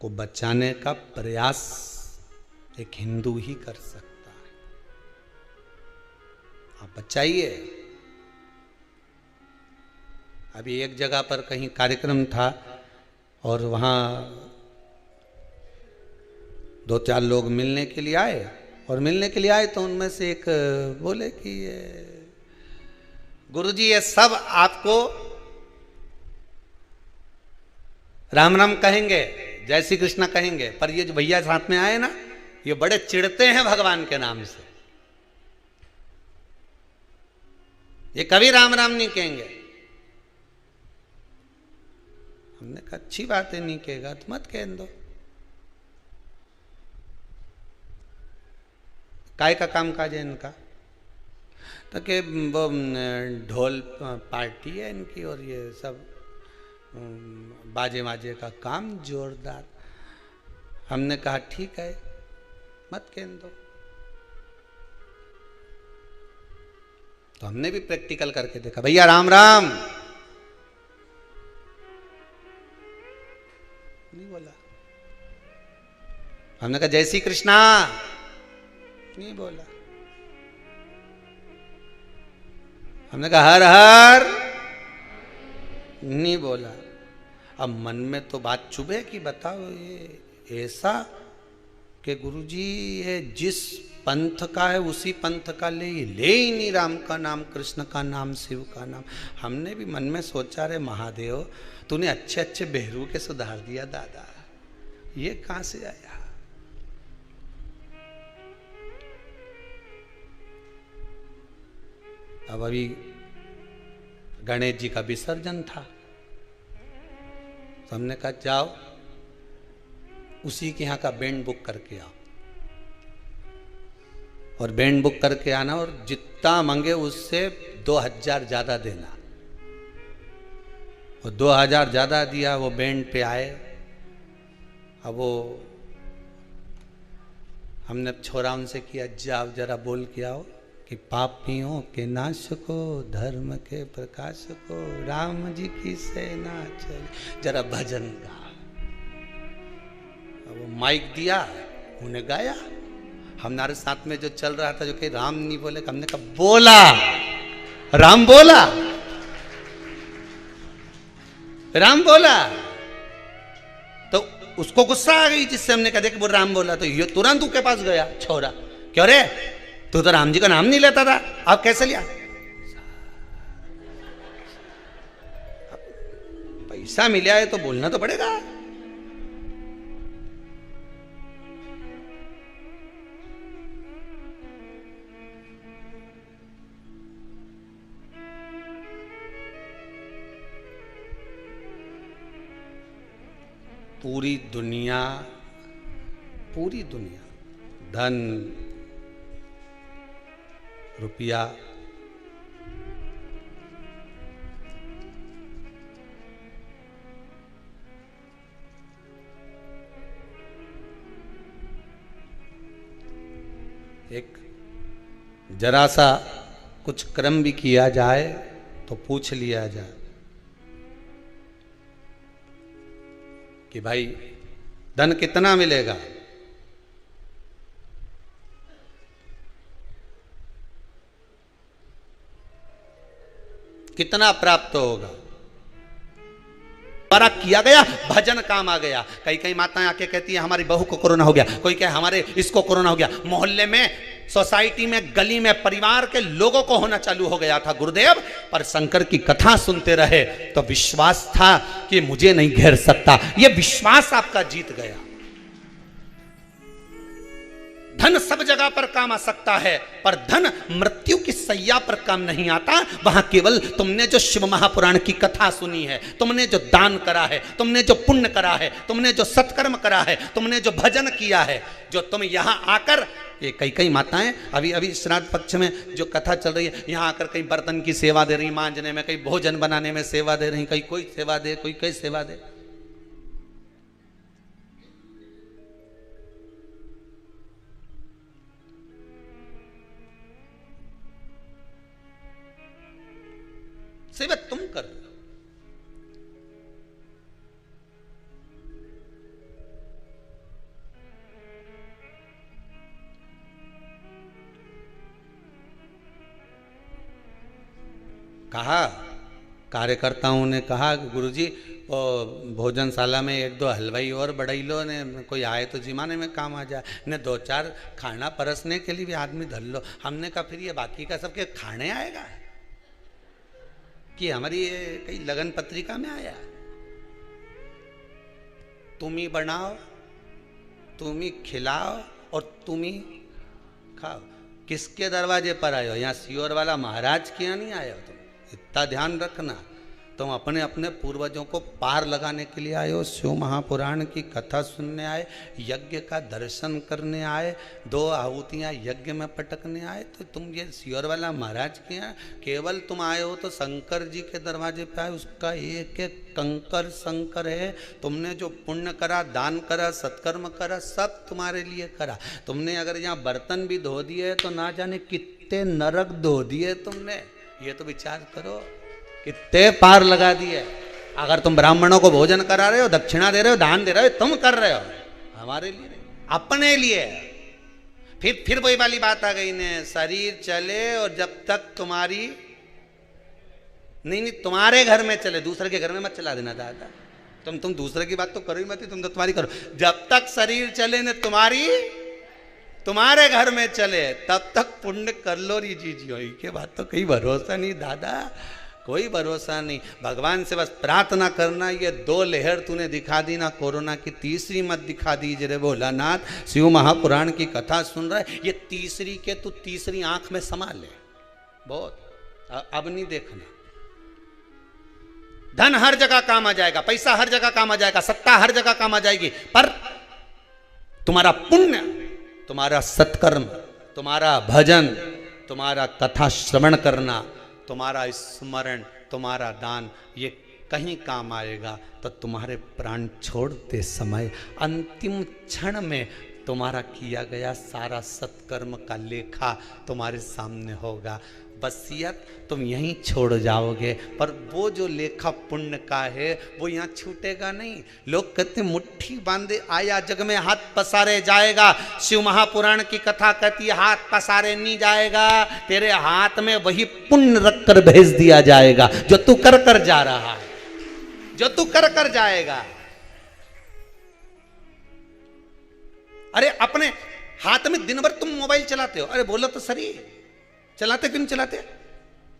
को बचाने का प्रयास एक हिंदू ही कर सकता है। आप बचाइए। अभी एक जगह पर कहीं कार्यक्रम था और वहाँ 2-4 लोग मिलने के लिए आए, और मिलने के लिए आए तो उनमें से एक बोले कि गुरुजी ये सब आपको राम राम कहेंगे, जय श्री कृष्णा कहेंगे, पर ये जो भैया साथ में आए ना ये बड़े चिढ़ते हैं भगवान के नाम से, ये कभी राम राम नहीं कहेंगे। हमने कहा अच्छी बात है, नहीं कहेगा तो मत कह दो, काय का काम काज है इनका। तो कि वो ढोल पार्टी है इनकी और ये सब बाजे माजे का काम जोरदार। हमने कहा ठीक है मत कह दो। तो हमने भी प्रैक्टिकल करके देखा, भैया राम राम, नहीं बोला। हमने कहा जय श्री कृष्णा, नहीं बोला। हमने कहा हर हर, नहीं बोला। अब मन में तो बात चुभे कि बताओ ये ऐसा कि गुरुजी ये जिस पंथ का है उसी पंथ का ले ही नहीं, राम का नाम, कृष्ण का नाम, शिव का नाम। हमने भी मन में सोचा रे महादेव तूने अच्छे अच्छे बेहरू के सुधार दिया दादा, ये कहां से आया। अब अभी गणेश जी का विसर्जन था तो हमने कहा जाओ उसी के यहाँ का बैंड बुक करके आओ, और बैंड बुक करके आना और जितना मांगे उससे 2000 ज्यादा देना। और 2000 ज्यादा दिया, वो बैंड पे आए। अब वो हमने छोरा उनसे किया जाओ जरा बोल के आओ कि पापियों के नाश को, धर्म के प्रकाश को, राम जी की सेना चले, जरा भजन गा। वो माइक दिया, उन्हें गाया। हमारे साथ में जो चल रहा था जो कहीं राम नहीं बोले, हमने कहा बोला, राम बोला, राम बोला। तो उसको गुस्सा आ गई जिससे हमने कहा देख वो राम बोला, तो ये तुरंत उसके पास गया छोरा, क्यों रे तू तो राम जी का नाम नहीं लेता था, अब कैसे लिया? पैसा मिला है तो बोलना तो पड़ेगा। पूरी दुनिया धन रुपया एक जरा सा कुछ कर्म भी किया जाए तो पूछ लिया जाए कि भाई धन कितना मिलेगा, कितना प्राप्त होगा। द्वारा किया गया भजन काम आ गया। कई कई माताएं आके कहती हैं हमारी बहू को कोरोना हो गया, कोई कहे हमारे इसको कोरोना हो गया, मोहल्ले में, सोसाइटी में, गली में, परिवार के लोगों को होना चालू हो गया था गुरुदेव। पर शंकर की कथा सुनते रहे तो विश्वास था कि मुझे नहीं घेर सकता। यह विश्वास आपका जीत गया। धन सब जगह पर काम आ सकता है, पर धन मृत्यु की सैया पर काम नहीं आता। वहां केवल तुमने जो शिव महापुराण की कथा सुनी है, तुमने जो दान करा है, तुमने जो पुण्य करा है, तुमने जो सत्कर्म करा है, तुमने जो भजन किया है, जो तुम यहां आकर, ये कई कई माताएं अभी श्राद्ध पक्ष में जो कथा चल रही है, यहां आकर कई बर्तन की सेवा दे रही, मांजने में, कई भोजन बनाने में सेवा दे रही, कई कोई सेवा दे, कोई कई सेवा दे। सेवा तुम कर रहे हो। कहा कार्यकर्ताओं ने कहा गुरुजी भोजनशाला में एक दो हलवाई और बढ़ाई लो ने, कोई आए तो जिमाने में काम आ जाए, ने दो चार खाना परसने के लिए भी आदमी धर लो। हमने कहा फिर ये बाकी का सबके खाने आएगा कि हमारी ये कई लगन पत्रिका में आया? तुम ही बनाओ, तुम ही खिलाओ और तुम ही खाओ। किसके दरवाजे पर आए हो? यहाँ सियोर वाला महाराज के यहाँ नहीं आए हो तुम, इतना ध्यान रखना। तुम अपने अपने पूर्वजों को पार लगाने के लिए आए हो, शिव महापुराण की कथा सुनने आए, यज्ञ का दर्शन करने आए, 2 आहुतियाँ यज्ञ में पटकने आए। तो तुम ये सियोर वाला महाराज के यहाँ केवल तुम आए हो तो शंकर जी के दरवाजे पे आए, उसका एक एक कंकर शंकर है। तुमने जो पुण्य करा, दान करा, सत्कर्म करा, सब तुम्हारे लिए करा। तुमने अगर यहाँ बर्तन भी धो दिए तो ना जाने कितने नरक धो दिए तुमने, ये तो विचार करो, कितने पार लगा दिए। अगर तुम ब्राह्मणों को भोजन करा रहे हो, दक्षिणा दे रहे हो, दान दे रहे हो, तुम कर रहे हो हमारे लिए नहीं, अपने लिए। फिर वही वाली बात आ गई ने, शरीर चले और जब तक तुम्हारी नहीं तुम्हारे घर में चले, दूसरे के घर में मत चला देना दादा। तुम दूसरे की बात तो करो ही मत, तुम तो तुम्हारी करो। जब तक शरीर चले ने तुम्हारे घर में चले, तब तक पुण्य कर लो री जी के बात तो कोई भरोसा नहीं दादा, कोई भरोसा नहीं। भगवान से बस प्रार्थना करना, ये 2 लहर तूने दिखा दी ना कोरोना की, तीसरी मत दिखा दीजिए रे भोलानाथ। शिव महापुराण की कथा सुन रहा है, ये तीसरी के तू तीसरी आंख में समा ले, बहुत अब नहीं देखना। धन हर जगह काम आ जाएगा, पैसा हर जगह काम आ जाएगा, सत्ता हर जगह काम आ जाएगी, पर तुम्हारा पुण्य, तुम्हारा सत्कर्म, तुम्हारा भजन, तुम्हारा कथा श्रवण करना, तुम्हारा स्मरण, तुम्हारा दान, ये कहीं काम आएगा। तो तुम्हारे प्राण छोड़ते समय अंतिम क्षण में तुम्हारा किया गया सारा सत्कर्म का लेखा तुम्हारे सामने होगा। वसीयत तुम यहीं छोड़ जाओगे, पर वो जो लेखा पुण्य का है वो यहाँ छूटेगा नहीं। लोग कहते मुट्ठी बांधे आया जग में हाथ पसारे जाएगा। शिव महापुराण की कथा कहती है हाथ पसारे नहीं जाएगा, तेरे हाथ में वही पुण्य रख कर भेज दिया जाएगा जो तू कर कर जा रहा है, जो तू कर कर जाएगा। अरे अपने हाथ में दिन भर तुम मोबाइल चलाते हो, अरे बोलो तो सही, चलाते क्यों नहीं चलाते?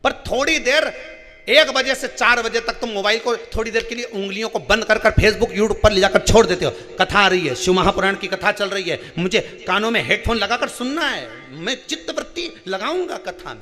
पर थोड़ी देर 1 बजे से 4 बजे तक तुम मोबाइल को थोड़ी देर के लिए उंगलियों को बंद कर फेसबुक यूट्यूब पर ले जाकर छोड़ देते हो। कथा आ रही है, शिव महापुराण की कथा चल रही है, मुझे कानों में हेडफोन लगाकर सुनना है, मैं चित्तवृत्ति लगाऊंगा कथा में,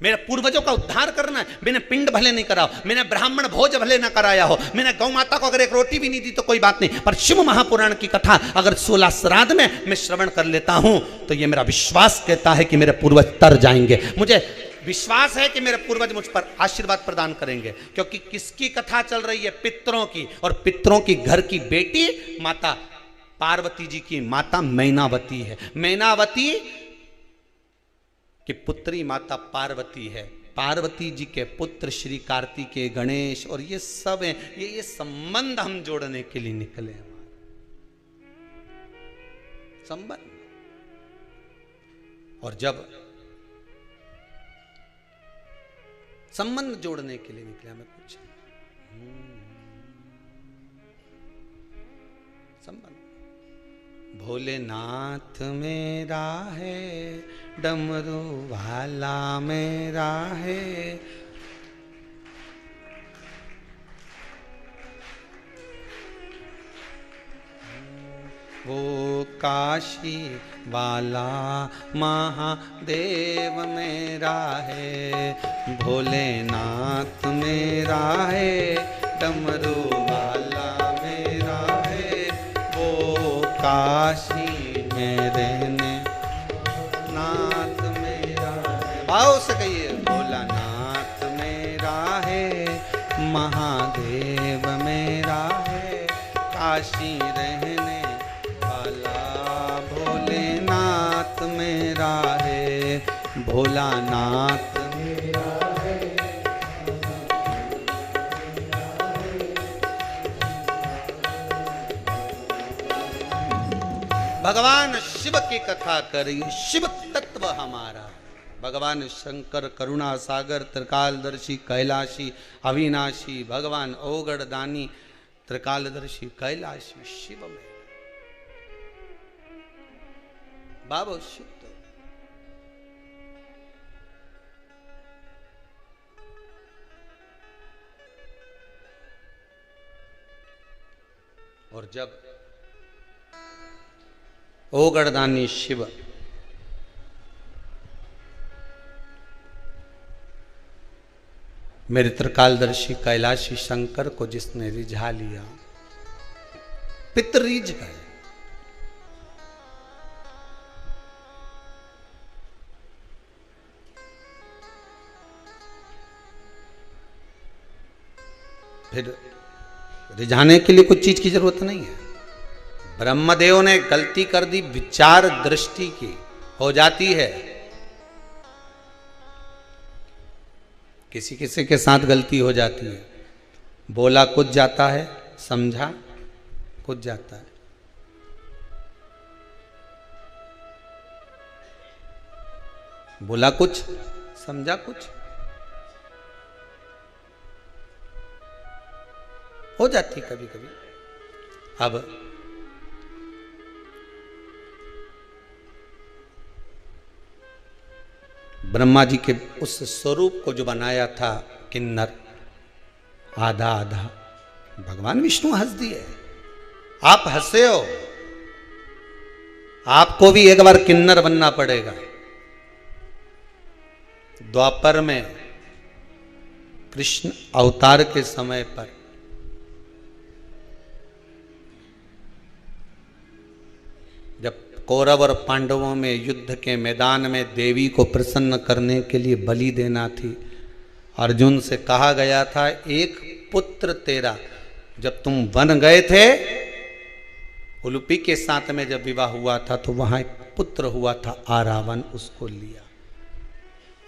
मेरे पूर्वजों का उद्धार करना है। मैंने पिंड भले नहीं कराओ, मैंने ब्राह्मण भोज भले ना कराया हो, मैंने गौ माता को अगर एक रोटी भी नहीं दी तो कोई बात नहीं, पर शिव महापुराण की कथा अगर 16 श्राद्ध में मैं श्रवण कर लेता हूं तो ये मेरा विश्वास कहता है कि मेरे पूर्वज तर जाएंगे। मुझे विश्वास है कि मेरे पूर्वज मुझ पर आशीर्वाद प्रदान करेंगे, क्योंकि किसकी कथा चल रही है? पितरों की। और पितरों की घर की बेटी माता पार्वती जी की माता मैनावती है। मैनावती कि पुत्री माता पार्वती है, पार्वती जी के पुत्र श्री कार्तिकेय गणेश, और ये सब हैं, ये संबंध हम जोड़ने के लिए निकले हैं, संबंध। और जब संबंध जोड़ने के लिए निकले हमें कुछ संबंध। भोलेनाथ मेरा है, डमरू वाला मेरा है, वो काशी वाला महादेव मेरा है। भोलेनाथ मेरा है, डमरू वाला मेरा है, वो काशी में रहने नाथ मेरा है। भाव से कहिए, भोलानाथ मेरा है, महादेव मेरा है, काशी रहने भोलेनाथ मेरा है, भोलानाथ मेरा है। भगवान शिव की कथा करिए, शिव तत्व हमारा। भगवान शंकर करुणा सागर, त्रिकालदर्शी कैलाशी अविनाशी, भगवान ओगड़ दानी त्रिकालदर्शी कैलाशी शिव में बाबो शुद्ध। और जब ओगड़दानी शिव मेरे त्रिकालदर्शी कैलाशी शंकर को जिसने रिझा लिया, पितर रिझ गए। फिर रिझाने के लिए कुछ चीज की जरूरत नहीं है। ब्रह्मदेव ने गलती कर दी, विचार दृष्टि की हो जाती है। किसी किसी के साथ गलती हो जाती है, बोला कुछ जाता है, समझा कुछ जाता है। बोला कुछ, समझा कुछ, हो जाती कभी कभी। अब ब्रह्मा जी के उस स्वरूप को जो बनाया था किन्नर, आधा आधा, भगवान विष्णु हंस दिए। आप हंसे हो, आपको भी एक बार किन्नर बनना पड़ेगा। द्वापर में कृष्ण अवतार के समय पर जब कौरव और पांडवों में युद्ध के मैदान में देवी को प्रसन्न करने के लिए बलि देना थी, अर्जुन से कहा गया था एक पुत्र तेरा, जब तुम वन गए थे उलूपी के साथ में जब विवाह हुआ था तो वहां एक पुत्र हुआ था आरावन, उसको लिया।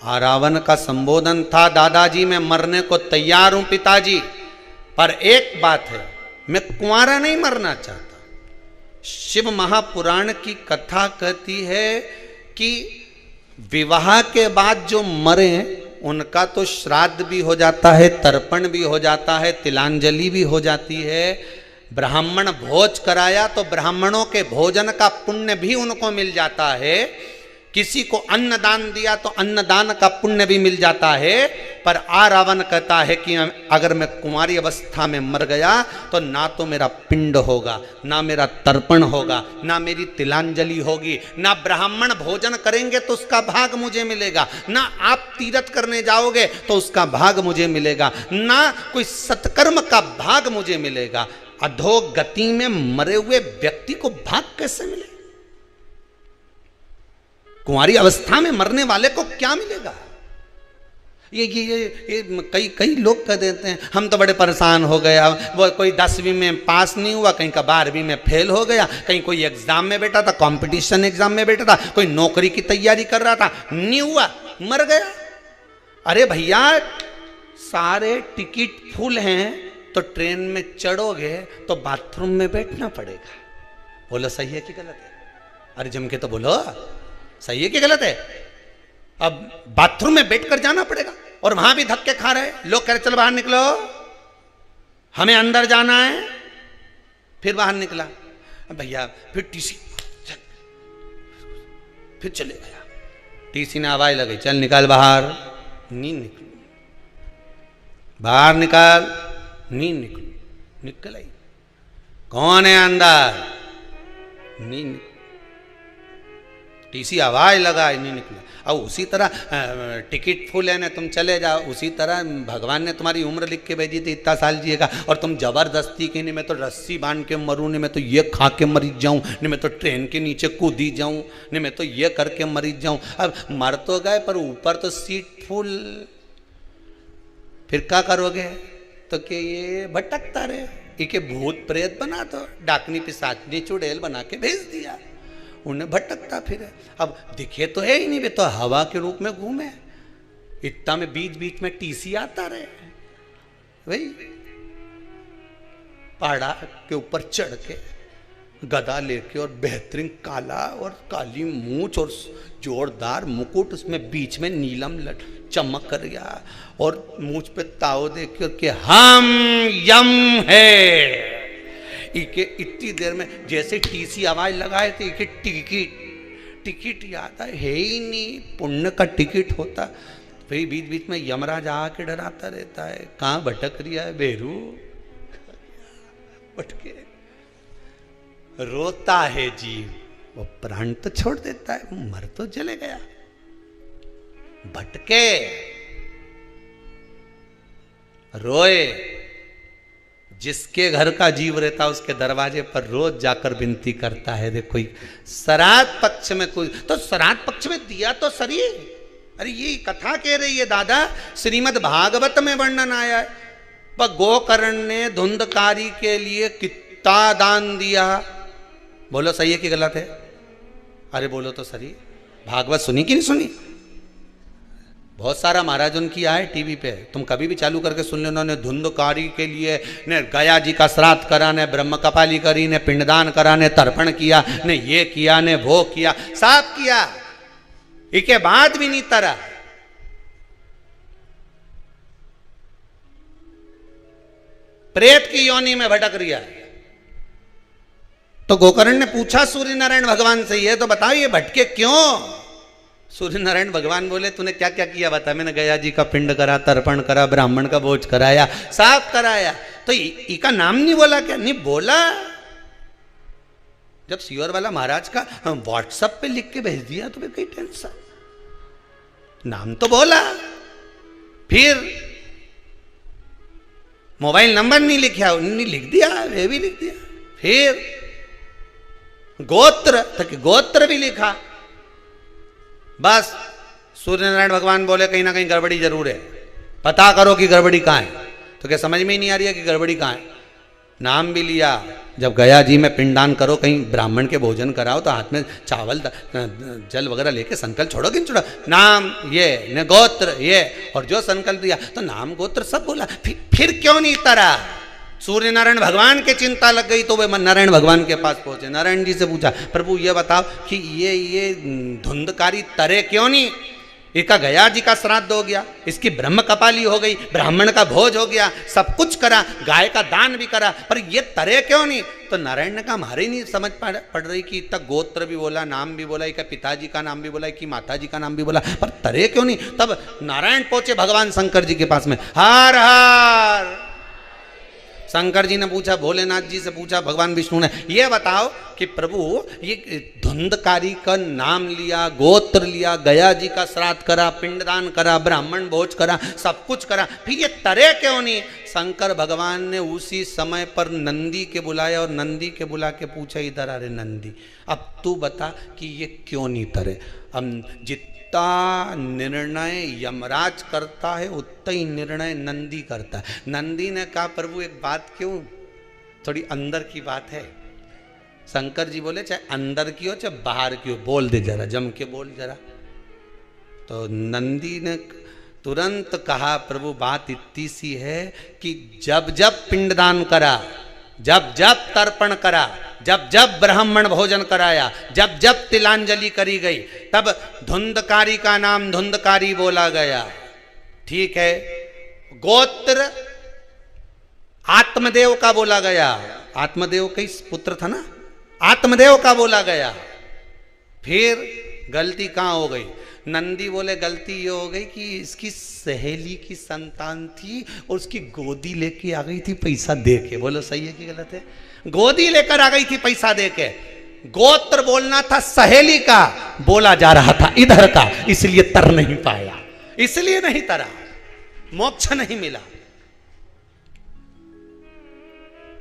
रावण का संबोधन था, दादाजी मैं मरने को तैयार हूं पिताजी, पर एक बात है, मैं कुंवारा नहीं मरना चाहता। शिव महापुराण की कथा कहती है कि विवाह के बाद जो मरे उनका तो श्राद्ध भी हो जाता है, तर्पण भी हो जाता है, तिलांजलि भी हो जाती है। ब्राह्मण भोज कराया तो ब्राह्मणों के भोजन का पुण्य भी उनको मिल जाता है। किसी को अन्नदान दिया तो अन्नदान का पुण्य भी मिल जाता है। पर रावण कहता है कि अगर मैं कुंवारी अवस्था में मर गया तो ना तो मेरा पिंड होगा, ना मेरा तर्पण होगा, ना मेरी तिलांजलि होगी, ना ब्राह्मण भोजन करेंगे तो उसका भाग मुझे मिलेगा, ना आप तीर्थ करने जाओगे तो उसका भाग मुझे मिलेगा, ना कोई सत्कर्म का भाग मुझे मिलेगा। अधोगति में मरे हुए व्यक्ति को भाग कैसे मिले? कुंवारी अवस्था में मरने वाले को क्या मिलेगा? ये कई लोग कह देते हैं हम तो बड़े परेशान हो गया, वो कोई 10वीं में पास नहीं हुआ, कहीं का 12वीं में फेल हो गया, कहीं कोई एग्जाम में बैठा था, कंपटीशन एग्जाम में बैठा था, कोई नौकरी की तैयारी कर रहा था, नहीं हुआ, मर गया। अरे भैया सारे टिकट फुल हैं तो ट्रेन में चढ़ोगे तो बाथरूम में बैठना पड़ेगा। बोलो सही है कि गलत है? अरे जम के तो बोलो सही है कि गलत है? अब बाथरूम में बैठकर जाना पड़ेगा और वहां भी धक्के खा रहे, लोग कह रहे चल बाहर निकलो, हमें अंदर जाना है। फिर बाहर निकला, भैया फिर टीसी, फिर चले गया, टीसी ने आवाज लगी चल निकाल बाहर, नहीं निकल, बाहर निकाल, नहीं निकल, निकल आई, कौन है अंदर, नहीं निकल, टीसी आवाज लगा नहीं निकला। अब उसी तरह टिकट फुल है ना, तुम चले जाओ, उसी तरह भगवान ने तुम्हारी उम्र लिख के भेजी थी इतना साल जिएगा और तुम जबरदस्ती की नहीं मैं तो रस्सी बांध के मरूं, नहीं मैं तो ये खा के मरी जाऊं, नहीं मैं तो ट्रेन के नीचे कूदी जाऊं, नहीं मैं तो ये करके मरी जाऊं। अब मर तो गए पर ऊपर तो सीट फुल, फिर क्या करोगे? तो कि ये भटकता रहे, इके भूत प्रेत बना दो, डाकनी पिशाचनी चुड़ैल बना के भेज दिया, उन्हें भटकता फिरे। अब दिखे तो है ही नहीं, वे तो हवा के रूप में घूमे, इतना में बीच बीच में टीसी आता रहे, वही पहाड़ा के ऊपर चढ़ के गदा लेके और बेहतरीन काला और काली मूंछ और जोरदार मुकुट, उसमें बीच में नीलम चमक गया और मूंछ पे ताव देके और के हम यम है। इके इतनी देर में जैसे टीसी आवाज लगाए थे, इके टिकट याद है ही नहीं, पुण्य का टिकट होता। फिर बीच बीच में यमराज आके डराता रहता है, कहाँ भटक रिया है बेरू, भटके रोता है जीव, वो प्राण तो छोड़ देता है, मर तो चले गया, भटके रोए। जिसके घर का जीव रहता है उसके दरवाजे पर रोज जाकर विनती करता है, देखो श्राद्ध पक्ष में कोई तो श्राद्ध पक्ष में दिया तो सही। अरे ये कथा कह रही है दादा, श्रीमद् भागवत में वर्णन आया है, पर गोकर्ण ने धुंधकारी के लिए कितना दान दिया। बोलो सही है कि गलत है? अरे बोलो तो सही। भागवत सुनी कि नहीं सुनी? बहुत सारा महाराज उनकी आए टीवी पे, तुम कभी भी चालू करके सुन लेना। ने धुंधकारी के लिए ने गया जी का श्राद्ध करा, ने ब्रह्म कपाली करी, ने पिंडदान करा, ने तर्पण किया, ने ये किया, ने वो किया, सब किया, इसके बाद भी नहीं तरा। प्रेत की योनि में भटक रिया है। तो गोकर्ण ने पूछा सूर्य नारायण भगवान से, ये तो बताओ ये भटके क्यों? सूर्य नारायण भगवान बोले तूने क्या क्या किया बता। मैंने गया जी का पिंड करा, तर्पण करा, ब्राह्मण का भोज कराया, साफ कराया। तो इका नाम नहीं बोला क्या? नहीं बोला। जब सियोर वाला महाराज का व्हाट्सएप पे लिख के भेज दिया तो कई टेंशन, नाम तो बोला, फिर मोबाइल नंबर नहीं लिखा, नहीं लिख दिया, वे भी लिख दिया, फिर गोत्र तक गोत्र भी लिखा। बस सूर्य नारायण भगवान बोले कहीं ना कहीं गड़बड़ी जरूर है, पता करो कि गड़बड़ी कहाँ है। तो क्या समझ में ही नहीं आ रही है कि गड़बड़ी कहाँ है? नाम भी लिया। जब गया जी में पिंडदान करो, कहीं ब्राह्मण के भोजन कराओ तो हाथ में चावल जल वगैरह लेके संकल्प छोड़ो कि नहीं छोड़ो? नाम ये न गोत्र ये, और जो संकल्प दिया तो नाम गोत्र सब बोला। फिर क्यों नहीं तरा? सूर्य नारायण भगवान के चिंता लग गई तो वे नारायण भगवान के पास पहुंचे। नारायण जी से पूछा, प्रभु ये बताओ कि ये धुंधकारी तरे क्यों नहीं? इसका गया जी का श्राद्ध हो गया, इसकी ब्रह्म कपाली हो गई, ब्राह्मण का भोज हो गया, सब कुछ करा, गाय का दान भी करा, पर ये तरे क्यों नहीं? तो नारायण ने कहा हमारे नहीं समझ पड़ रही कि इतना गोत्र भी बोला, नाम भी बोला, एक पिताजी का नाम भी बोला, कि माता जी का नाम भी बोला, पर तरे क्यों नहीं? तब नारायण पहुंचे भगवान शंकर जी के पास में। हार हार शंकर जी ने पूछा, भोलेनाथ जी से पूछा, भगवान विष्णु ने, ये बताओ कि प्रभु ये धुंधकारी का नाम लिया, गोत्र लिया, गया जी का श्राद्ध करा, पिंडदान करा, ब्राह्मण भोज करा, सब कुछ करा, फिर ये तरे क्यों नहीं? शंकर भगवान ने उसी समय पर नंदी के बुलाया और नंदी के बुला के पूछा, इधर अरे नंदी, अब तू बता कि ये क्यों नहीं तरे? अब जितना निर्णय यमराज करता है उतना ही निर्णय नंदी करता है। नंदी ने कहा, प्रभु एक बात क्यों, थोड़ी अंदर की बात है। शंकर जी बोले, चाहे अंदर की हो चाहे बाहर की हो, बोल दे जरा, जम के बोल जरा। तो नंदी ने तुरंत कहा, प्रभु बात इतनी सी है कि जब जब पिंडदान करा, जब जब तर्पण करा, जब जब ब्राह्मण भोजन कराया, जब जब तिलांजलि करी गई, तब धुंधकारी का नाम धुंधकारी बोला गया। ठीक है, गोत्र आत्मदेव का बोला गया, आत्मदेव का पुत्र था ना, आत्मदेव का बोला गया। फिर गलती कहां हो गई? नंदी बोले गलती ये हो गई कि इसकी सहेली की संतान थी और उसकी गोदी लेके आ गई थी पैसा दे के। बोलो सही है कि गलत है? गोदी लेकर आ गई थी पैसा दे के। गोत्र बोलना था सहेली का, बोला जा रहा था इधर का, इसलिए तर नहीं पाया, इसलिए नहीं तरा, मोक्ष नहीं मिला।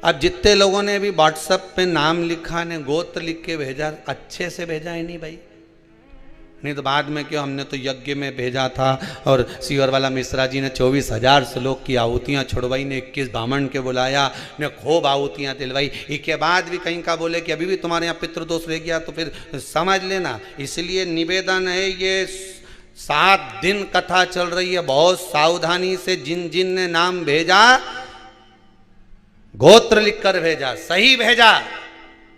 अब जितने लोगों ने भी व्हाट्सएप पे नाम लिखा ने गोत्र लिख के भेजा, अच्छे से भेजा है नहीं भाई? नहीं तो बाद में क्यों, हमने तो यज्ञ में भेजा था और सीवर वाला मिश्रा जी ने 24,000 श्लोक की आहुतियाँ छुड़वाई, ने 21 ब्राह्मण के बुलाया, ने खूब आहुतियाँ दिलवाई। इसके बाद भी कहीं का बोले कि अभी भी तुम्हारे यहाँ पितृदोष रह गया तो फिर समझ लेना। इसलिए निवेदन है, ये 7 दिन कथा चल रही है, बहुत सावधानी से जिन जिन ने नाम भेजा, गोत्र लिख कर भेजा, सही भेजा।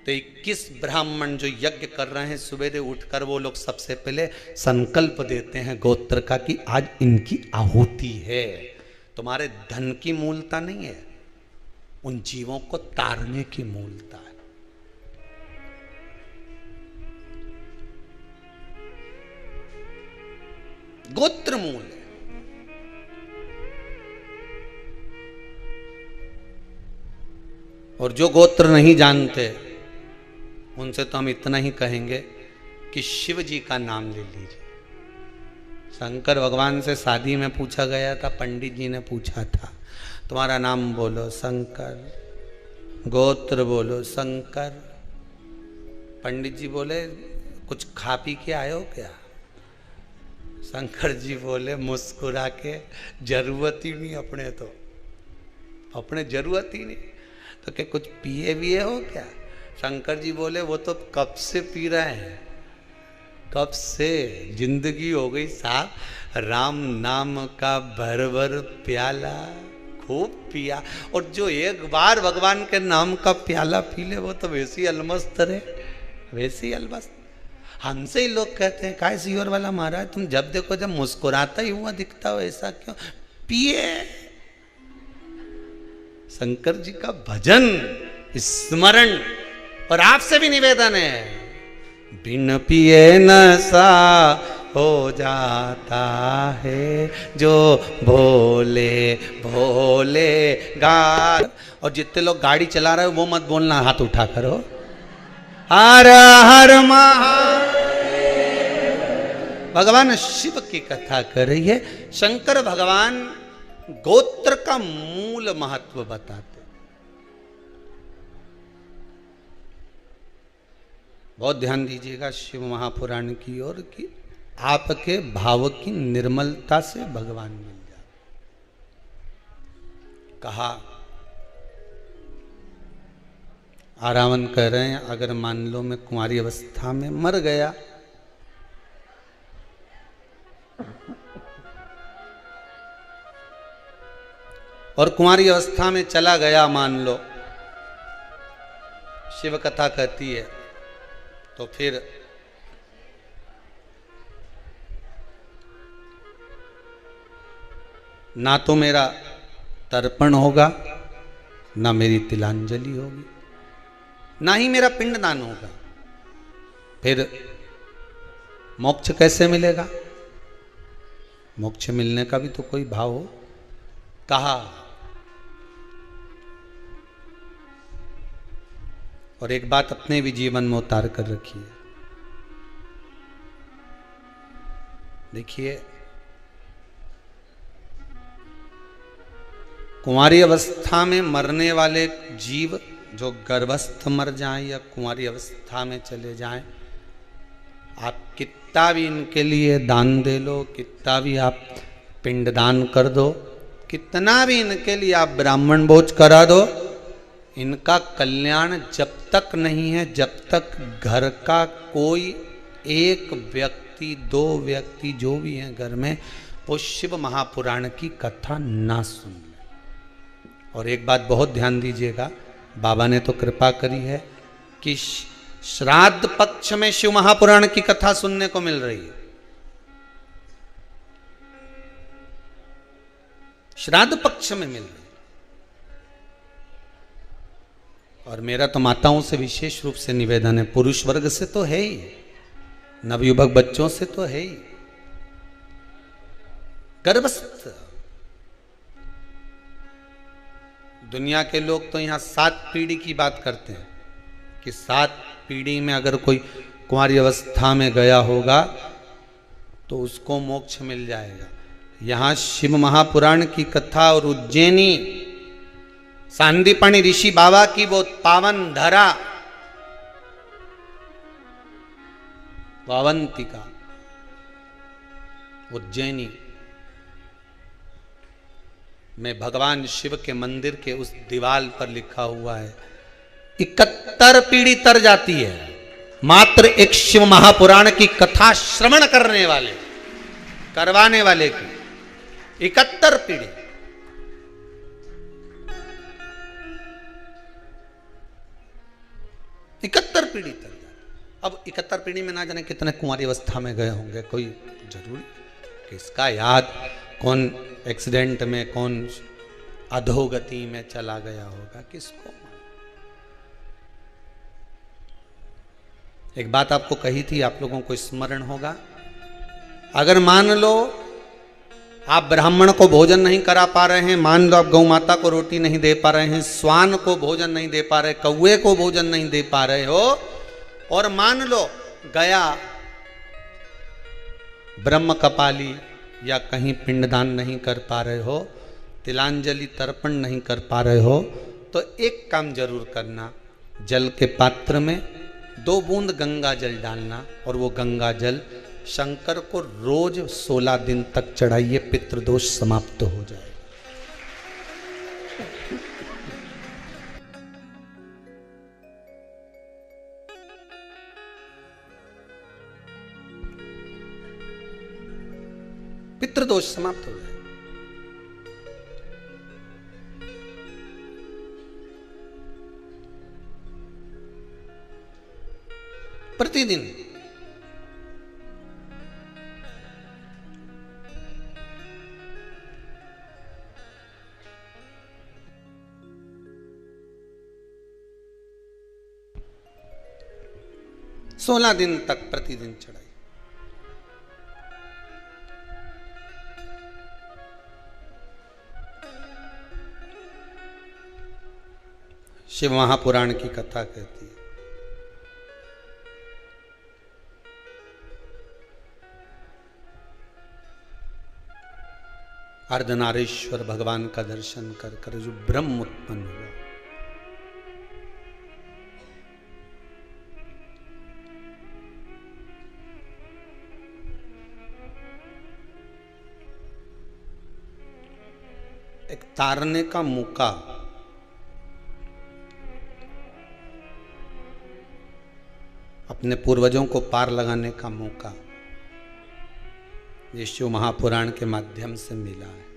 तो 21 ब्राह्मण जो यज्ञ कर रहे हैं, सुबह उठकर वो लोग सबसे पहले संकल्प देते हैं गोत्र का कि आज इनकी आहुति है। तुम्हारे धन की मूलता नहीं है, उन जीवों को तारने की मूलता है। गोत्र मूल है। और जो गोत्र नहीं जानते उनसे तो हम इतना ही कहेंगे कि शिव जी का नाम ले लीजिए। शंकर भगवान से शादी में पूछा गया था, पंडित जी ने पूछा था, तुम्हारा नाम बोलो शंकर, गोत्र बोलो शंकर। पंडित जी बोले कुछ खा पी के आए हो क्या? शंकर जी बोले मुस्कुरा के, जरूरत ही नहीं अपने, तो अपने जरूरत ही नहीं, तो क्या कुछ पिए विए हो क्या? शंकर जी बोले वो तो कब से पी रहे हैं, कब से, जिंदगी हो गई साहब, राम नाम का भर भर प्याला खूब पिया। और जो एक बार भगवान के नाम का प्याला पी ले वो तो वैसी अलमस्त रहे, वैसी अलमस्त। हमसे ही लोग कहते हैं, काय सीवर वाला महाराज तुम जब देखो जब मुस्कुराता ही हुआ दिखता हो, ऐसा क्यों? पिए। शंकर जी का भजन स्मरण। और आपसे भी निवेदन है, बिन पिए नशा हो जाता है जो भोले भोले गा। और जितने लोग गाड़ी चला रहे हो वो मत बोलना, हाथ उठा करो, हर हर महादेव। भगवान शिव की कथा कर रही है। शंकर भगवान गोत्र का मूल महत्व बताते। बहुत ध्यान दीजिएगा शिव महापुराण की ओर, कि आपके भाव की निर्मलता से भगवान मिल जाए। कहा आरावन कह रहे हैं, अगर मान लो मैं कुंवारी अवस्था में मर गया, और कुंवारी अवस्था में चला गया मान लो, शिव कथा कहती है, तो फिर ना तो मेरा तर्पण होगा, ना मेरी तिलांजलि होगी, ना ही मेरा पिंडदान होगा। फिर मोक्ष कैसे मिलेगा? मोक्ष मिलने का भी तो कोई भाव हो। कहा, और एक बात अपने भी जीवन में उतार कर रखिए। देखिए, कुंवारी अवस्था में मरने वाले जीव जो गर्भस्थ मर जाएं या कुंवारी अवस्था में चले जाएं, आप कितना भी इनके लिए दान दे लो, कितना भी आप पिंडदान कर दो, कितना भी इनके लिए आप ब्राह्मण भोज करा दो, इनका कल्याण जब तक नहीं है, जब तक घर का कोई एक व्यक्ति, दो व्यक्ति जो भी हैं घर में, वो शिव महापुराण की कथा ना सुन ले। और एक बात बहुत ध्यान दीजिएगा, बाबा ने तो कृपा करी है कि श्राद्ध पक्ष में शिव महापुराण की कथा सुनने को मिल रही है। श्राद्ध पक्ष में मिल रही है। और मेरा तो माताओं से विशेष रूप से निवेदन है, पुरुष वर्ग से तो है ही, नवयुवक बच्चों से तो है ही, गर्भस्थ दुनिया के लोग तो यहां 7 पीढ़ी की बात करते हैं कि 7 पीढ़ी में अगर कोई कुंवारी अवस्था में गया होगा तो उसको मोक्ष मिल जाएगा। यहां शिव महापुराण की कथा और उज्जैनी सांदीपनी ऋषि बाबा की वो पावन धरा वावंतिका उज्जैनी में भगवान शिव के मंदिर के उस दीवाल पर लिखा हुआ है, 71 पीढ़ी तर जाती है मात्र एक शिव महापुराण की कथा श्रवण करने वाले, करवाने वाले की 71 पीढ़ी। इकहत्तर पीढ़ी तर जाती। अब 71 पीढ़ी में ना जाने कितने कुंवारी अवस्था में गए होंगे, कोई जरूरी किसका याद, कौन एक्सीडेंट में, कौन अधोगति में चला गया होगा, किसको। एक बात आपको कही थी, आप लोगों को स्मरण होगा, अगर मान लो आप ब्राह्मण को भोजन नहीं करा पा रहे हैं, मान लो आप गौ माता को रोटी नहीं दे पा रहे हैं, स्वान को भोजन नहीं दे पा रहे, कौवे को भोजन नहीं दे पा रहे हो, और मान लो गया ब्रह्म कपाली या कहीं पिंडदान नहीं कर पा रहे हो, तिलांजलि तर्पण नहीं कर पा रहे हो, तो एक काम जरूर करना, जल के पात्र में 2 बूंद गंगा जल डालना, और वो गंगा जल शंकर को रोज 16 दिन तक चढ़ाइए, पितृदोष समाप्त हो जाए। पितृदोष समाप्त हो जाए। प्रतिदिन सोलह दिन तक प्रतिदिन चढ़ाई। शिव महापुराण की कथा कहती है, अर्धनारीश्वर भगवान का दर्शन कर कर जो ब्रह्म उत्पन्न हुआ, एक तारने का मौका अपने पूर्वजों को पार लगाने का मौका ये शिव महापुराण के माध्यम से मिला है।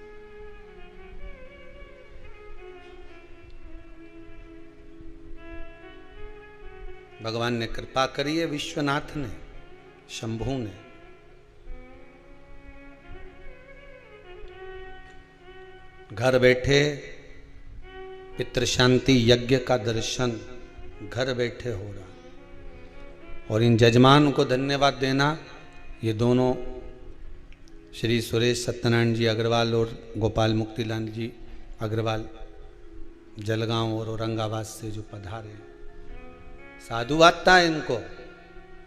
भगवान ने कृपा करी है, विश्वनाथ ने, शंभु ने। घर बैठे पितृ शांति यज्ञ का दर्शन घर बैठे हो रहा। और इन जजमान को धन्यवाद देना, ये दोनों श्री सुरेश सत्यनारायण जी अग्रवाल और गोपाल मुक्तिलाल जी अग्रवाल जलगांव और औरंगाबाद से जो पधारे, साधुवाद था इनको।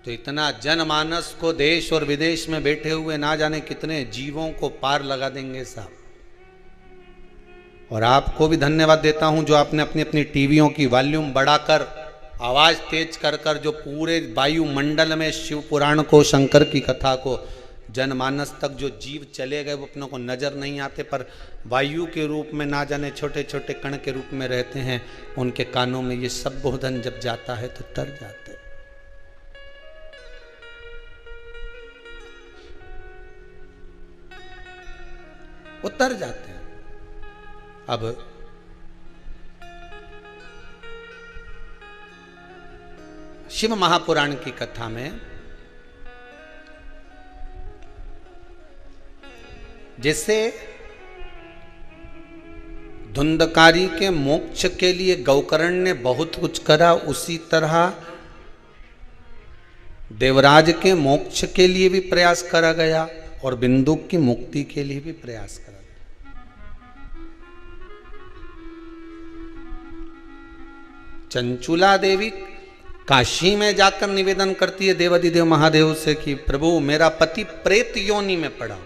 तो इतना जनमानस को देश और विदेश में बैठे हुए ना जाने कितने जीवों को पार लगा देंगे साहब। और आपको भी धन्यवाद देता हूं जो आपने अपनी अपनी टीवियों की वॉल्यूम बढ़ाकर आवाज तेज कर कर जो पूरे वायुमंडल में शिव पुराण को, शंकर की कथा को, जनमानस तक जो जीव चले गए वो अपनों को नजर नहीं आते, पर वायु के रूप में ना जाने छोटे छोटे कण के रूप में रहते हैं, उनके कानों में ये सब बोधन जब जाता है तो तर जाते हैं। उतर जाते हैं। अब शिव महापुराण की कथा में जैसे धुंधकारी के मोक्ष के लिए गौकर्ण ने बहुत कुछ करा, उसी तरह देवराज के मोक्ष के लिए भी प्रयास करा गया और बिंदुक की मुक्ति के लिए भी प्रयास करा गया। चंचुला देवी काशी में जाकर निवेदन करती है देवाधिदेव महादेव से कि प्रभु मेरा पति प्रेत योनि में पड़ा हुआ,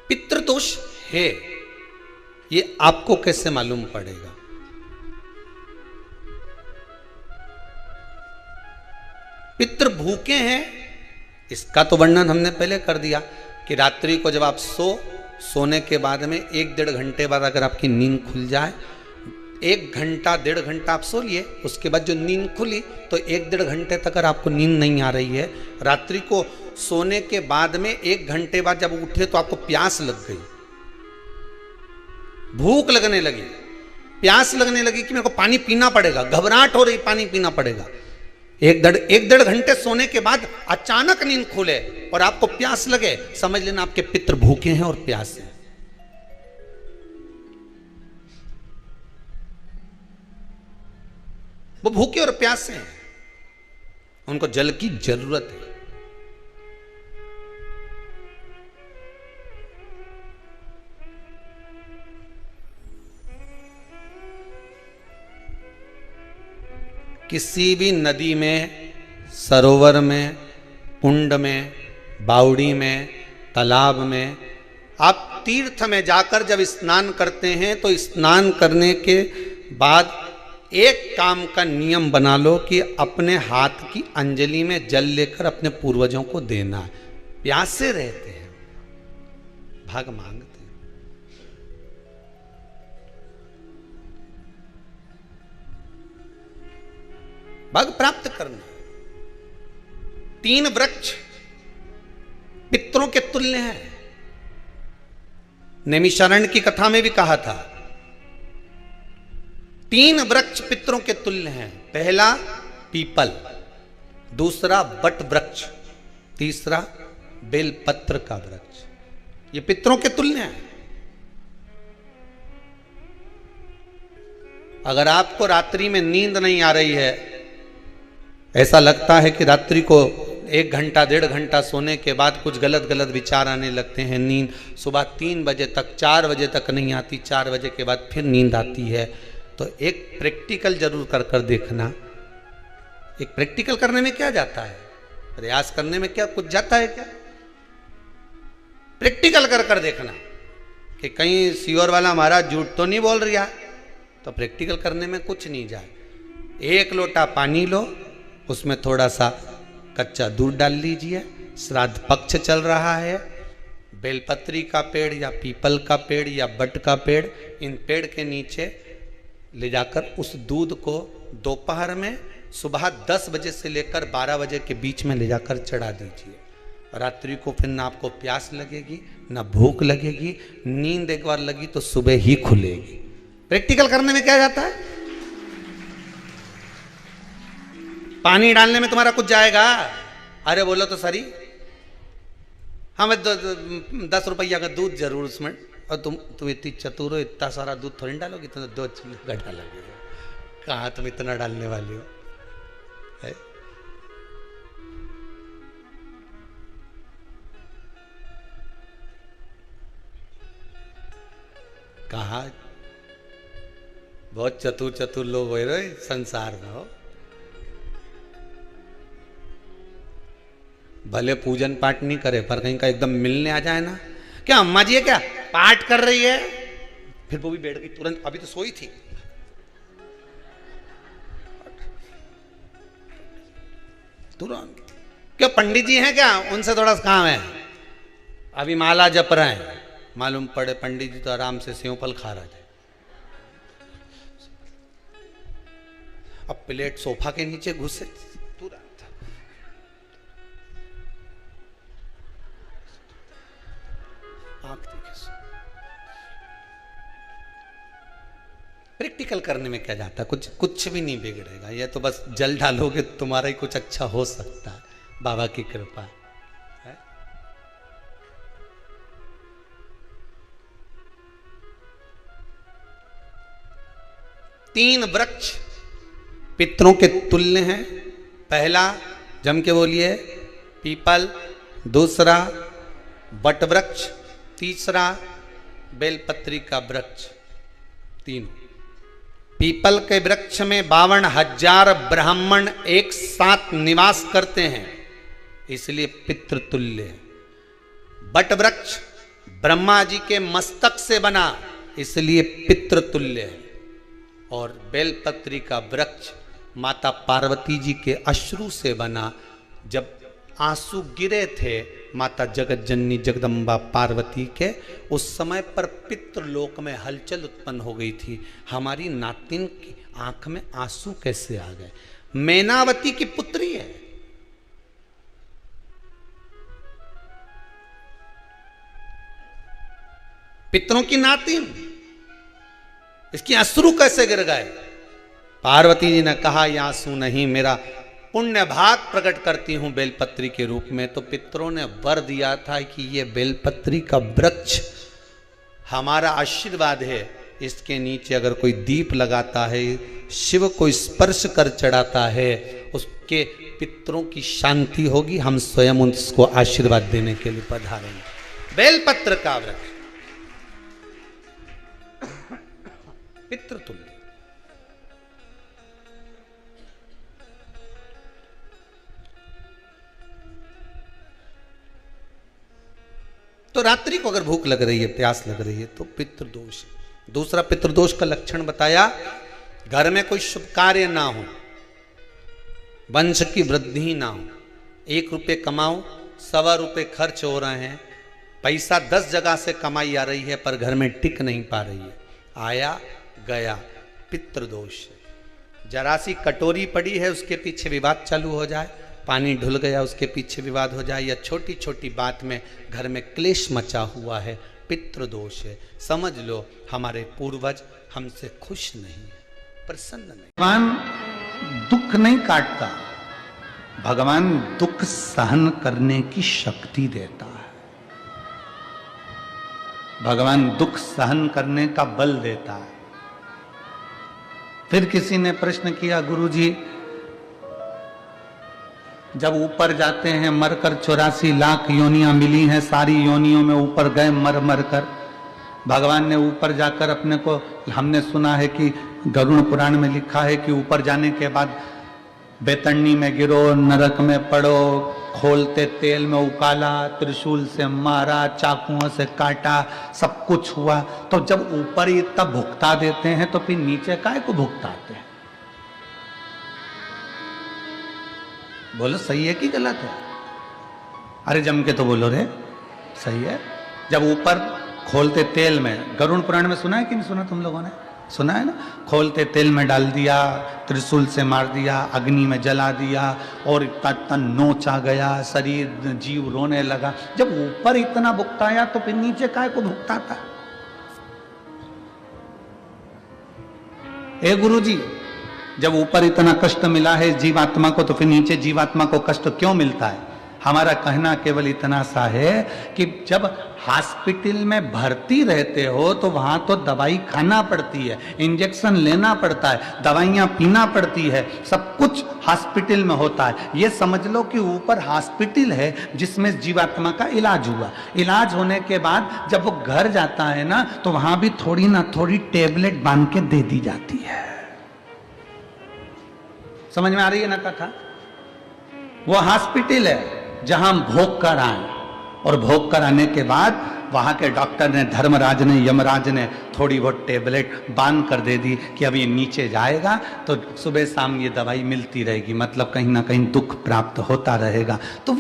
पितृदोष है, ये आपको कैसे मालूम पड़ेगा? पितृ भूखे हैं, इसका तो वर्णन हमने पहले कर दिया कि रात्रि को जब आप सोने के बाद में 1-1.5 घंटे बाद अगर आपकी नींद खुल जाए, 1 घंटा 1.5 घंटा आप सो लिए, उसके बाद जो नींद खुली तो 1-1.5 घंटे तक अगर आपको नींद नहीं आ रही है, रात्रि को सोने के बाद में 1 घंटे बाद जब उठे तो आपको प्यास लग गई, भूख लगने लगी, प्यास लगने लगी कि मेरे को पानी पीना पड़ेगा, घबराहट हो रही, पानी पीना पड़ेगा। 1-1.5 घंटे सोने के बाद अचानक नींद खुले और आपको प्यास लगे, समझ लेना आपके पितृ भूखे हैं और प्यास है। वो भूखे और प्यासे हैं, उनको जल की जरूरत है। किसी भी नदी में, सरोवर में, कुंड में, बावड़ी में, तालाब में, आप तीर्थ में जाकर जब स्नान करते हैं तो स्नान करने के बाद एक काम का नियम बना लो कि अपने हाथ की अंजलि में जल लेकर अपने पूर्वजों को देना है। प्यासे रहते हैं, भाग मांगते हैं। भाग प्राप्त करना। 3 वृक्ष पितरों के तुल्य हैं। नैमिषारण्य की कथा में भी कहा था 3 वृक्ष पितरों के तुल्य हैं। पहला पीपल, दूसरा बट वृक्ष, तीसरा बेलपत्र का वृक्ष। ये पितरों के तुल्य हैं। अगर आपको रात्रि में नींद नहीं आ रही है, ऐसा लगता है कि रात्रि को 1 घंटा 1.5 घंटा सोने के बाद कुछ गलत गलत विचार आने लगते हैं, नींद सुबह 3 बजे तक 4 बजे तक नहीं आती, 4 बजे के बाद फिर नींद आती है, तो एक प्रैक्टिकल जरूर कर कर देखना। एक प्रैक्टिकल करने में क्या जाता है, प्रयास करने में क्या कुछ जाता है क्या? प्रैक्टिकल कर कर देखना कि कहीं सीओर वाला महाराज झूठ तो नहीं बोल रहा, तो प्रैक्टिकल करने में कुछ नहीं जाए। 1 लोटा पानी लो, उसमें थोड़ा सा कच्चा दूध डाल लीजिए, श्राद्ध पक्ष चल रहा है, बेलपत्री का पेड़ या पीपल का पेड़ या बट का पेड़, इन पेड़ के नीचे ले जाकर उस दूध को दोपहर में सुबह 10 बजे से लेकर 12 बजे के बीच में ले जाकर चढ़ा दीजिए। रात्रि को फिर ना आपको प्यास लगेगी ना भूख लगेगी, नींद एक बार लगी तो सुबह ही खुलेगी। प्रैक्टिकल करने में क्या जाता है? पानी डालने में तुम्हारा कुछ जाएगा? अरे बोलो तो सरी, हमें 10 रुपया का दूध जरूर उसमें, और तुम इतनी चतुर हो, इतना सारा दूध थोड़ी डालोगी, तुम 2 किलो का डालोगे। कहाँ तुम इतना डालने वाली हो है? कहा बहुत चतुर चतुर लोग हो रहे संसार में हो। भले पूजन पाठ नहीं करे पर कहीं का एकदम मिलने आ जाए ना, क्या अम्मा जी है क्या पाठ कर रही है, फिर वो भी बैठ गई तुरंत, अभी तो सोई थी। तुरंत क्या पंडित जी हैं क्या, उनसे थोड़ा सा काम है, अभी माला जप रहे हैं। मालूम पड़े पंडित जी तो आराम से सेव फल खा रहे थे। अब प्लेट सोफा के नीचे घुसे तुरंत। प्रैक्टिकल करने में क्या जाता है, कुछ भी नहीं बिगड़ेगा। ये तो बस जल डालोगे तुम्हारा ही कुछ अच्छा हो सकता है, बाबा की कृपा है। 3 वृक्ष पितरों के तुल्य हैं। पहला जम के बोलिए पीपल, दूसरा बट वृक्ष, तीसरा बेलपत्री का वृक्ष। तीनों पीपल के वृक्ष में 52,000 ब्राह्मण एक साथ निवास करते हैं, इसलिए पितृतुल्य है। बट वृक्ष ब्रह्मा जी के मस्तक से बना, इसलिए पितृतुल्य है। और बेलपत्री का वृक्ष माता पार्वती जी के अश्रु से बना। जब आंसू गिरे थे माता जगत जननी जगदम्बा पार्वती के, उस समय पर पितृलोक में हलचल उत्पन्न हो गई थी। हमारी नातिन की आंख में आंसू कैसे आ गए? मैनावती की पुत्री है, पितरों की नातिन, इसकी अश्रु कैसे गिर गए? पार्वती जी ने कहा ये आंसू नहीं, मेरा पुण्य भाग प्रकट करती हूं बेलपत्री के रूप में। तो पितरों ने वर दिया था कि ये बेलपत्री का वृक्ष हमारा आशीर्वाद है, इसके नीचे अगर कोई दीप लगाता है, शिव को स्पर्श कर चढ़ाता है, उसके पितरों की शांति होगी। हम स्वयं उसको आशीर्वाद देने के लिए पधारेंगे। बेलपत्र का वृक्ष पितृतुल्य। तो रात्रि को अगर भूख लग रही है, प्यास लग रही है, तो पितृदोष है। दूसरा पितृदोष का लक्षण बताया, घर में कोई शुभ कार्य ना हो, वंश की वृद्धि ना हो। 1 रुपये कमाओ, 1.25 रुपये खर्च हो रहे हैं, पैसा 10 जगह से कमाई आ रही है पर घर में टिक नहीं पा रही है, आया गया, पितृदोष है। जरा सी कटोरी पड़ी है उसके पीछे विवाद चालू हो जाए, पानी ढुल गया उसके पीछे विवाद हो जाए, या छोटी छोटी बात में घर में क्लेश मचा हुआ है, पितृदोष है। समझ लो हमारे पूर्वज हमसे खुश नहीं है, प्रसन्न नहीं। भगवान दुख नहीं काटता, भगवान दुख सहन करने की शक्ति देता है। भगवान दुख सहन करने का बल देता है। फिर किसी ने प्रश्न किया, गुरुजी जब ऊपर जाते हैं मरकर 84 लाख योनियां मिली हैं, सारी योनियों में ऊपर गए मर मर कर, भगवान ने ऊपर जाकर अपने को, हमने सुना है कि गरुड़ पुराण में लिखा है कि ऊपर जाने के बाद बेतरनी में गिरो, नरक में पड़ो, खोलते तेल में उकाला, त्रिशूल से मारा, चाकुओं से काटा, सब कुछ हुआ। तो जब ऊपर ही इतना भुगता देते हैं तो फिर नीचे काहे को भुगताते हैं? बोलो सही है कि गलत है? अरे जम के तो बोलो रे, सही है। जब ऊपर खोलते तेल में, गरुड़ पुराण में सुना है कि नहीं सुना तुम लोगों ने? सुना है ना, खोलते तेल में डाल दिया, त्रिशूल से मार दिया, अग्नि में जला दिया और तन नोच आ गया, शरीर जीव रोने लगा। जब ऊपर इतना भुगताया तो फिर नीचे काय को भुगताता? हे गुरुजी, जब ऊपर इतना कष्ट मिला है जीवात्मा को तो फिर नीचे जीवात्मा को कष्ट क्यों मिलता है? हमारा कहना केवल इतना सा है कि जब हॉस्पिटल में भर्ती रहते हो तो वहां तो दवाई खाना पड़ती है, इंजेक्शन लेना पड़ता है, दवाइयां पीना पड़ती है, सब कुछ हॉस्पिटल में होता है। ये समझ लो कि ऊपर हॉस्पिटल है जिसमें जीवात्मा का इलाज हुआ। इलाज होने के बाद जब वो घर जाता है ना तो वहां भी थोड़ी ना थोड़ी टेबलेट बांध के दे दी जाती है। समझ में आ रही है ना कथा? वो हॉस्पिटल है जहां हम भोग कर आए और भोग कर आने के बाद वहां के डॉक्टर ने, धर्मराज ने, यमराज ने थोड़ी बहुत टेबलेट बांध कर दे दी कि अब ये नीचे जाएगा तो सुबह शाम ये दवाई मिलती रहेगी, मतलब कहीं ना कहीं दुख प्राप्त होता रहेगा। तो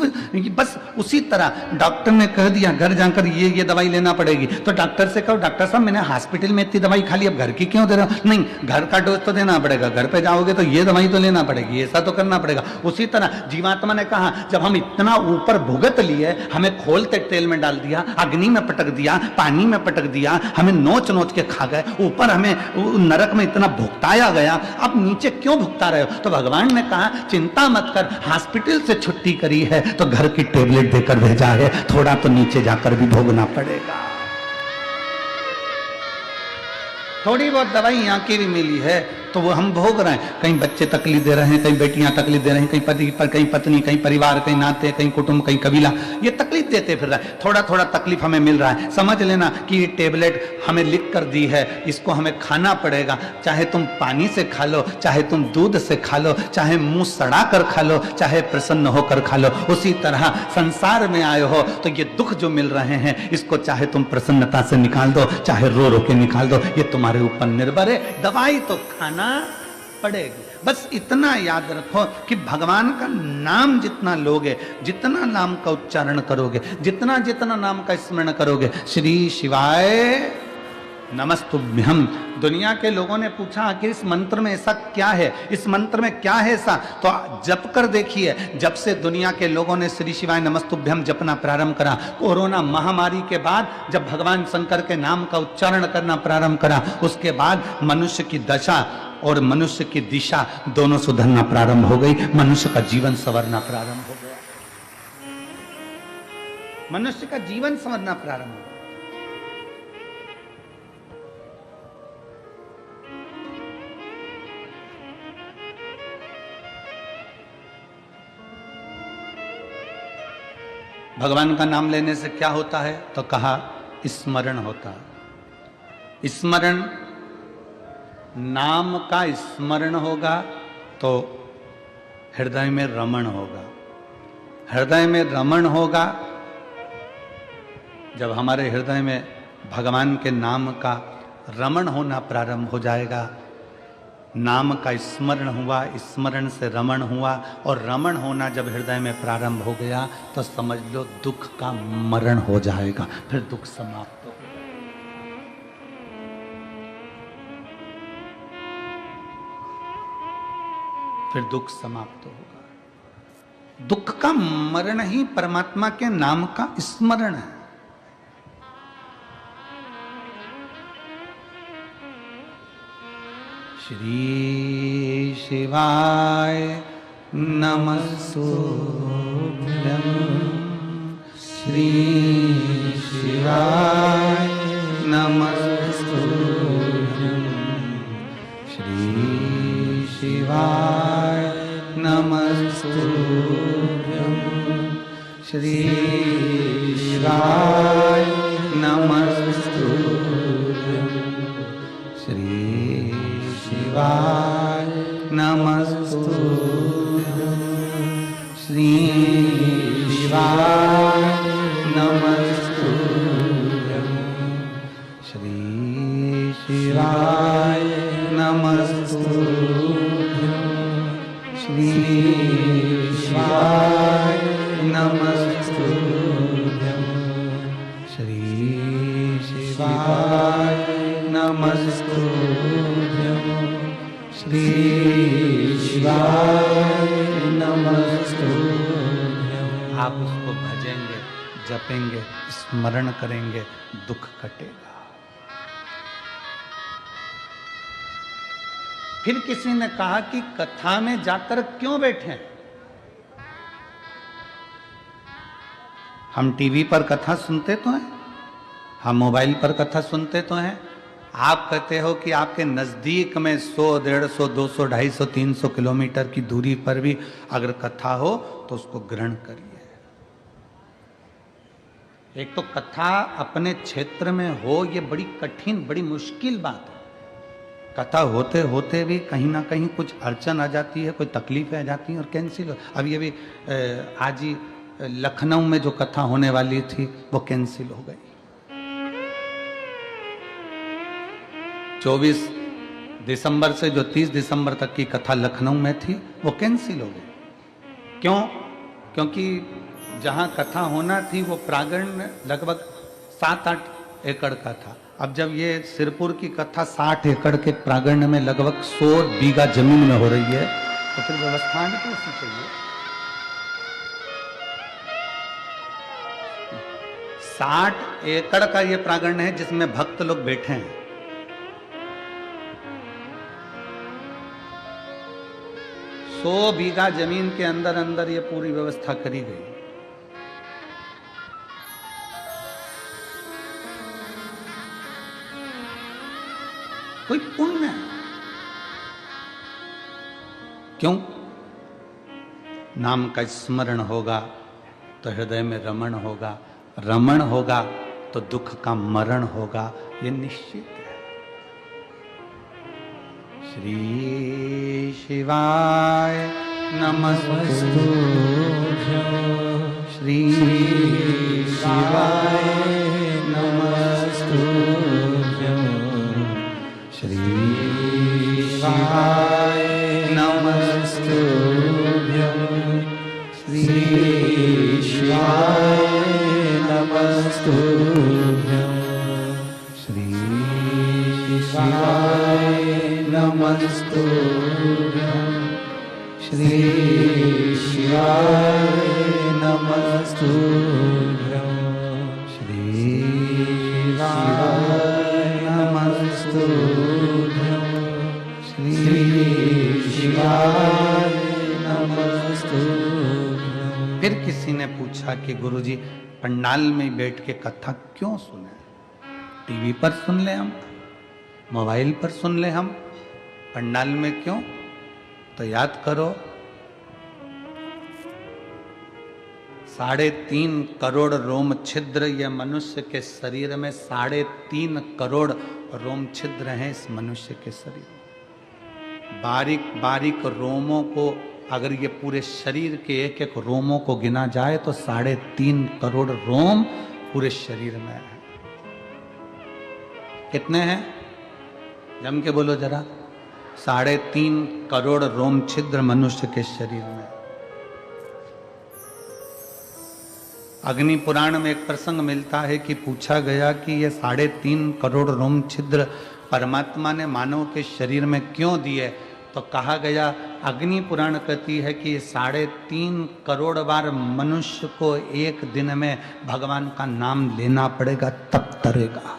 बस उसी तरह डॉक्टर ने कह दिया घर जाकर ये दवाई लेना पड़ेगी, तो डॉक्टर से कहो डॉक्टर साहब मैंने हॉस्पिटल में इतनी दवाई खा ली, अब घर की क्यों दे रहे हो? नहीं, घर का डोज तो देना पड़ेगा, घर पे जाओगे तो ये दवाई तो लेना पड़ेगी, ऐसा तो करना पड़ेगा। उसी तरह जीवात्मा ने कहा जब हम इतना ऊपर भुगत लिए, हमें खोलते तेल में डाल दिया, अग्नि में पटक दिया, पानी में पटक दिया, हमें नोच नोच के खा गए, ऊपर हमें नरक में इतना भुगताया गया, अब नीचे क्यों भुगता रहे हो? तो भगवान ने कहा चिंता मत कर, हॉस्पिटल से छुट्टी करी है तो घर की टेबलेट देकर भेजा है, थोड़ा तो नीचे जाकर भी भोगना पड़ेगा। थोड़ी बहुत दवाई यहाँ की भी मिली है तो वो हम भोग रहे हैं। कहीं बच्चे तकलीफ दे रहे हैं, कहीं बेटियां तकलीफ दे रही हैं, कहीं पति पर, कहीं पत्नी, कहीं परिवार, कहीं नाते, कहीं कुटुंब, कहीं कबीला, ये तकलीफ देते फिर रहा है। थोड़ा थोड़ा तकलीफ हमें मिल रहा है, समझ लेना कि ये टेबलेट हमें लिख कर दी है, इसको हमें खाना पड़ेगा। चाहे तुम पानी से खा लो, चाहे तुम दूध से खा लो, चाहे मुंह सड़ा कर खा लो, चाहे प्रसन्न होकर खा लो। उसी तरह संसार में आए हो तो ये दुख जो मिल रहे हैं इसको चाहे तुम प्रसन्नता से निकाल दो, चाहे रो रो के निकाल दो, ये तुम्हारे ऊपर निर्भर है। दवाई तो खाना पड़ेगी। बस इतना याद रखो कि भगवान का नाम जितना लोगे, जितना नाम का उच्चारण करोगे, जितना जितना नाम का स्मरण करोगे, श्री शिवाय नमस्तुभ्यम। दुनिया के लोगों ने पूछा आखिर इस मंत्र में ऐसा क्या है, इस मंत्र में क्या है ऐसा, तो जप कर देखिए। जब से दुनिया के लोगों ने श्री शिवाय नमस्तुभ्यम जपना प्रारंभ करा, कोरोना महामारी के बाद जब भगवान शंकर के नाम का उच्चारण करना प्रारंभ करा, उसके बाद मनुष्य की दशा और मनुष्य की दिशा दोनों सुधरना प्रारंभ हो गई, मनुष्य का जीवन संवरना प्रारंभ हो गया, मनुष्य का जीवन संवरना प्रारंभ हो गया। भगवान का नाम लेने से क्या होता है? तो कहा स्मरण होता है। स्मरण, नाम का स्मरण होगा तो हृदय में रमण होगा। हृदय में रमण होगा जब हमारे हृदय में भगवान के नाम का रमण होना प्रारंभ हो जाएगा। नाम का स्मरण हुआ, स्मरण से रमण हुआ, और रमण होना जब हृदय में प्रारंभ हो गया तो समझ लो दुख का मरण हो जाएगा, फिर दुख समाप्त हो गया। फिर दुख समाप्त होगा। दुख का मरण ही परमात्मा के नाम का स्मरण है। श्री शिवाय नमस्तुभ्यं, श्री शिवाय नमस्तुभ्यं, श्री शिवाय नमस्तुभ्यं, श्री शिवाय नमस्तुभ्यं, श्री शिवाय नमस्तुभ्यं, श्री शिवाय नमस्तुभ्यं, श्री शिवाय नमस्तुभ्यं, श्री शिवाय नमस्तुभ्यं, श्री शिवाय नमस्तुभ्यं श्री शिवाय नमस्तुभ्यं। आप उसको भजेंगे, जपेंगे, स्मरण करेंगे, दुख कटेगा। फिर किसी ने कहा कि कथा में जाकर क्यों बैठे? हम टीवी पर कथा सुनते तो हैं, हम मोबाइल पर कथा सुनते तो हैं। आप कहते हो कि आपके नजदीक में 100, 150, 200, 250, 300 किलोमीटर की दूरी पर भी अगर कथा हो तो उसको ग्रहण करिए। एक तो कथा अपने क्षेत्र में हो, ये बड़ी कठिन, बड़ी मुश्किल बात है। कथा होते होते भी कहीं ना कहीं कुछ अड़चन आ जाती है, कोई तकलीफें आ जाती हैं और कैंसिल हो। अब ये भी आज ही लखनऊ में जो कथा होने वाली थी वो कैंसिल हो गई। 24 दिसंबर से जो 30 दिसंबर तक की कथा लखनऊ में थी वो कैंसिल हो गई। क्यों? क्योंकि जहां कथा होना थी वो प्रांगण लगभग 7-8 एकड़ का था। अब जब ये सिरपुर की कथा 60 एकड़ के प्रांगण में लगभग 100 बीघा जमीन में हो रही है, तो फिर व्यवस्था भी कैसी चाहिए? 60 एकड़ का ये प्रांगण है जिसमें भक्त लोग बैठे हैं। 100 बीघा जमीन के अंदर अंदर ये पूरी व्यवस्था करी गई। कोई पुण्य है। क्यों? नाम का स्मरण होगा तो हृदय में रमण होगा, रमण होगा तो दुख का मरण होगा, ये निश्चित है। श्री शिवाय नमस्तुभ्यं, श्री शिवाय नमस्तुभ्यं, श्री शिवाय नमस्तुभ्यं, श्री शिवाय नमस्तुभ्यं, श्री शिवाय नमस्तुभ्यं, श्री शिवाय नमस्तुभ्यं, श्री शिवाय नमस्तुभ्यं, श्री शिवाय नमस्तुभ्यं। फिर किसी ने पूछा कि गुरुजी पंडाल में बैठ के कथा क्यों सुने? टीवी पर सुन ले हम, मोबाइल पर सुन ले हम, पंडाल में क्यों? तो याद करो 3.5 करोड़ रोम छिद्र ये मनुष्य के शरीर में 3.5 करोड़ रोम छिद्र हैं इस मनुष्य के शरीर में। बारीक बारीक रोमों को अगर ये पूरे शरीर के एक एक रोमों को गिना जाए तो 3.5 करोड़ रोम पूरे शरीर में है। कितने हैं? जम के बोलो जरा। 3.5 करोड़ रोम छिद्र मनुष्य के शरीर में। अग्नि पुराण में एक प्रसंग मिलता है कि पूछा गया कि ये 3.5 करोड़ रोम छिद्र परमात्मा ने मानव के शरीर में क्यों दिए? तो कहा गया, अग्नि पुराण कहती है कि 3.5 करोड़ बार मनुष्य को एक दिन में भगवान का नाम लेना पड़ेगा तब तरेगा।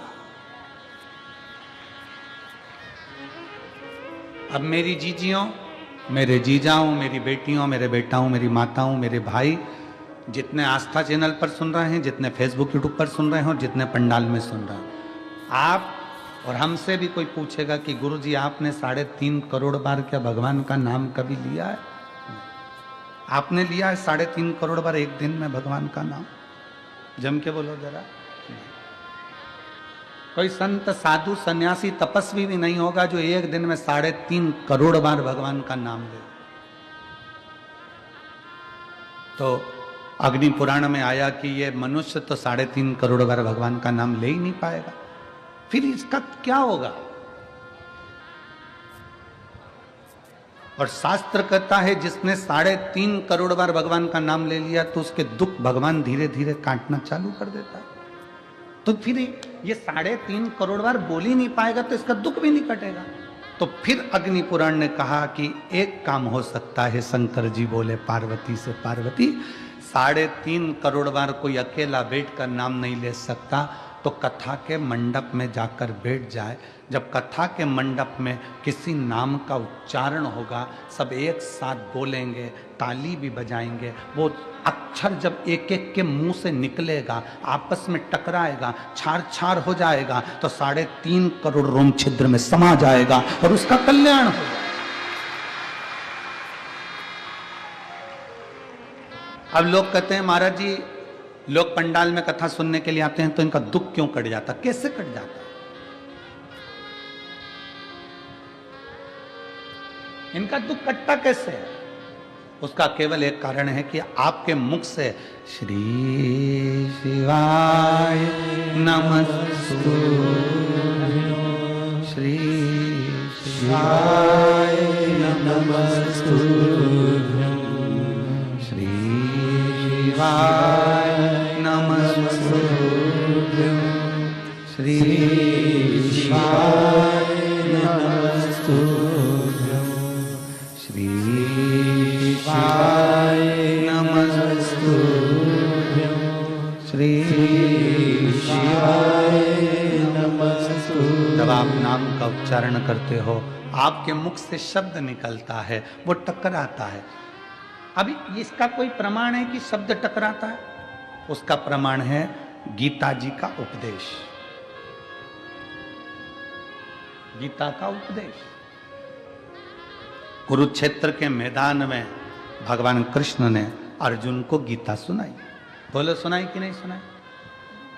अब मेरी जीजियों, मेरे जीजाओं, मेरी बेटियों, मेरे बेटाओं, मेरी माताओं, मेरे भाई, जितने आस्था चैनल पर सुन रहे हैं, जितने फेसबुक यूट्यूब पर सुन रहे हैं और जितने पंडाल में सुन रहे हैं, आप और हमसे भी कोई पूछेगा कि गुरुजी आपने 3.5 करोड़ बार क्या भगवान का नाम कभी लिया है? आपने लिया है 3.5 करोड़ बार एक दिन में भगवान का नाम? जम के बोलो जरा। कोई संत, साधु, सन्यासी, तपस्वी भी नहीं होगा जो एक दिन में 3.5 करोड़ बार भगवान का नाम ले। तो अग्नि पुराण में आया कि ये मनुष्य तो 3.5 करोड़ बार भगवान का नाम ले ही नहीं पाएगा, फिर इसका क्या होगा? और शास्त्र कहता है जिसने 3.5 करोड़ बार भगवान का नाम ले लिया तो उसके दुख भगवान धीरे धीरे काटना चालू कर देता है। तो फिर ये 3.5 करोड़ बार बोल ही नहीं पाएगा तो इसका दुख भी नहीं कटेगा। तो फिर अग्नि पुराण ने कहा कि एक काम हो सकता है। शंकर जी बोले पार्वती से, पार्वती 3.5 करोड़ बार कोई अकेला बैठ कर नाम नहीं ले सकता, तो कथा के मंडप में जाकर बैठ जाए। जब कथा के मंडप में किसी नाम का उच्चारण होगा, सब एक साथ बोलेंगे, ताली भी बजाएंगे, वो अक्षर जब एक एक के मुंह से निकलेगा, आपस में टकराएगा, छार छार हो जाएगा, तो 3.5 करोड़ रोम छिद्र में समा जाएगा और उसका कल्याण होगा। अब लोग कहते हैं महाराज जी, लोग पंडाल में कथा सुनने के लिए आते हैं तो इनका दुख क्यों कट जाता? कैसे कट जाता? इनका दुख कटता कैसे है? उसका केवल एक कारण है कि आपके मुख से श्री शिवाय नमस्तु, श्री शिवाय नमस्तु, श्री शिवाय नमस्तु, श्री शिवाय नमस्तु, श्री शिवाय नमस्तु, श्री शिवाय नमस्तु। जब आप नाम का उच्चारण करते हो, आपके मुख से शब्द निकलता है, वो टकराता है। अभी इसका कोई प्रमाण है कि शब्द टकराता है? उसका प्रमाण है गीता जी का उपदेश, गीता का उपदेश। कुरुक्षेत्र के मैदान में भगवान कृष्ण ने अर्जुन को गीता सुनाई। बोलो सुनाई कि नहीं सुनाई?